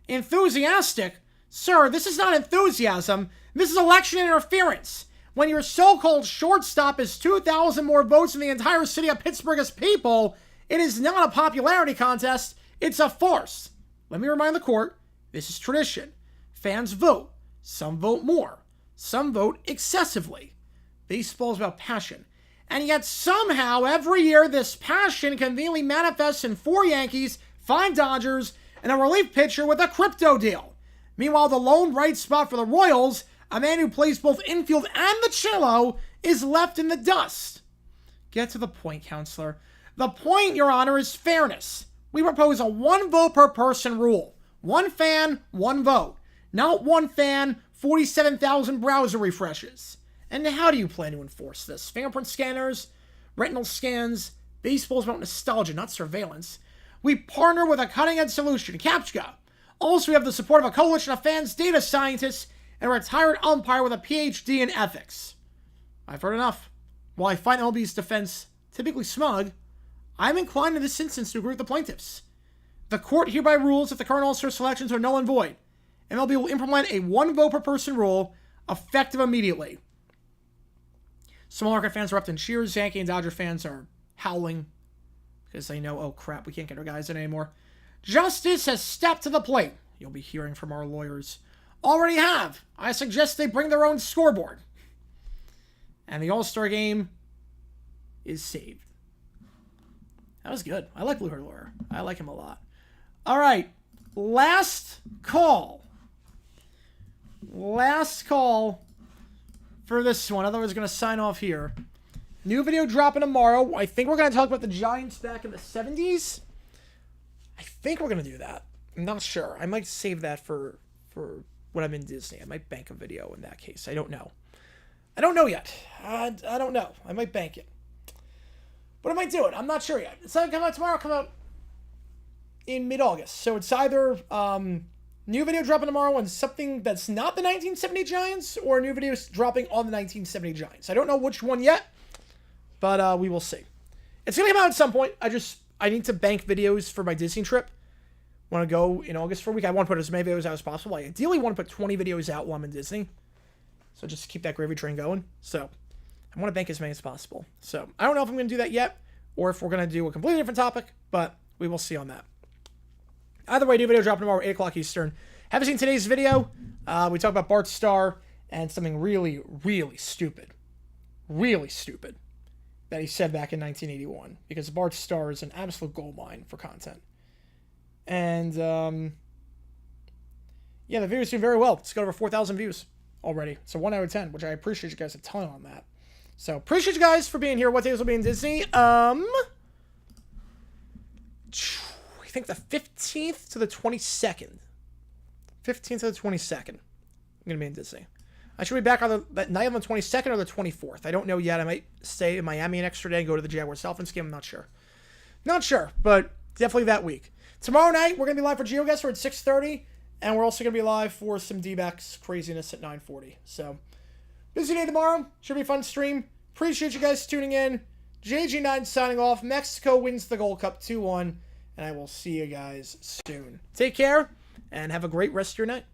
Enthusiastic? Sir, this is not enthusiasm. This is election interference. When your so-called shortstop has 2,000 more votes than the entire city of Pittsburgh as people, it is not a popularity contest. It's a farce. Let me remind the court, this is tradition. Fans vote. Some vote more. Some vote excessively. Baseball is about passion. And yet somehow every year this passion conveniently manifests in 4 Yankees, 5 Dodgers, and a relief pitcher with a crypto deal. Meanwhile, the lone right spot for the Royals, a man who plays both infield and the cello, is left in the dust. Get to the point, counselor. The point, Your Honor, is fairness. We propose a 1 vote per person rule. 1 fan, 1 vote. Not 1 fan, 47,000 browser refreshes. And how do you plan to enforce this? Fingerprint scanners? Retinal scans? Baseball's about nostalgia, not surveillance. We partner with a cutting-edge solution, CAPTCHA. Also, we have the support of a coalition of fans, data scientists, and a retired umpire with a PhD in ethics. I've heard enough. While I find MLB's defense typically smug, I'm inclined in this instance to agree with the plaintiffs. The court hereby rules that the current All-Star selections are null and void. MLB will implement a 1 vote per person rule, effective immediately. Small market fans are up in cheers. Yankee and Dodger fans are howling because they know, oh crap, we can't get our guys in anymore. Justice has stepped to the plate. You'll be hearing from our lawyers. Already have. I suggest they bring their own scoreboard. And the All-Star game is saved. That was good. I like Blue Hair Lawyer. I like him a lot. All right. Last call. Last call for this one. Otherwise, we're going to sign off here. New video dropping tomorrow. I think we're going to talk about the Giants back in the 70s. I think we're going to do that. I'm not sure. I might save that for when I'm in Disney. I might bank a video in that case. I don't know. I don't know yet. I don't know. I might bank it. But I might do it. I'm not sure yet. It's not going to come out tomorrow. It'll come out in mid-August. So it's either new video dropping tomorrow on something that's not the 1970 Giants, or a new video dropping on the 1970 Giants. I don't know which one yet, but we will see. It's going to come out at some point. I need to bank videos for my Disney trip. Want to go in August for a week. I want to put as many videos out as possible. I ideally want to put 20 videos out while I'm in Disney. So just keep that gravy train going. So I want to bank as many as possible. So I don't know if I'm going to do that yet, or if we're going to do a completely different topic, but we will see on that. Either way, new video dropping tomorrow, 8 o'clock Eastern. Haven't seen today's video? We talk about Bart Starr and something really, really stupid. Really stupid that he said back in 1981. Because Bart Starr is an absolute goldmine for content. And, yeah, the video's doing very well. It's got over 4,000 views already. So 1 out of 10, which I appreciate you guys a ton on that. So, appreciate you guys for being here. What days will be in Disney? I think the 15th to the 22nd. 15th to the 22nd. I'm going to be in Disney. I should be back on that night on the 22nd or the 24th. I don't know yet. I might stay in Miami an extra day and go to the Jaguars Dolphins game. I'm not sure. Not sure, but definitely that week. Tomorrow night, we're going to be live for GeoGuessr at 6:30, and we're also going to be live for some D-backs craziness at 9:40. So, busy day tomorrow. Should be a fun stream. Appreciate you guys tuning in. JG9 signing off. Mexico wins the Gold Cup 2-1, and I will see you guys soon. Take care, and have a great rest of your night.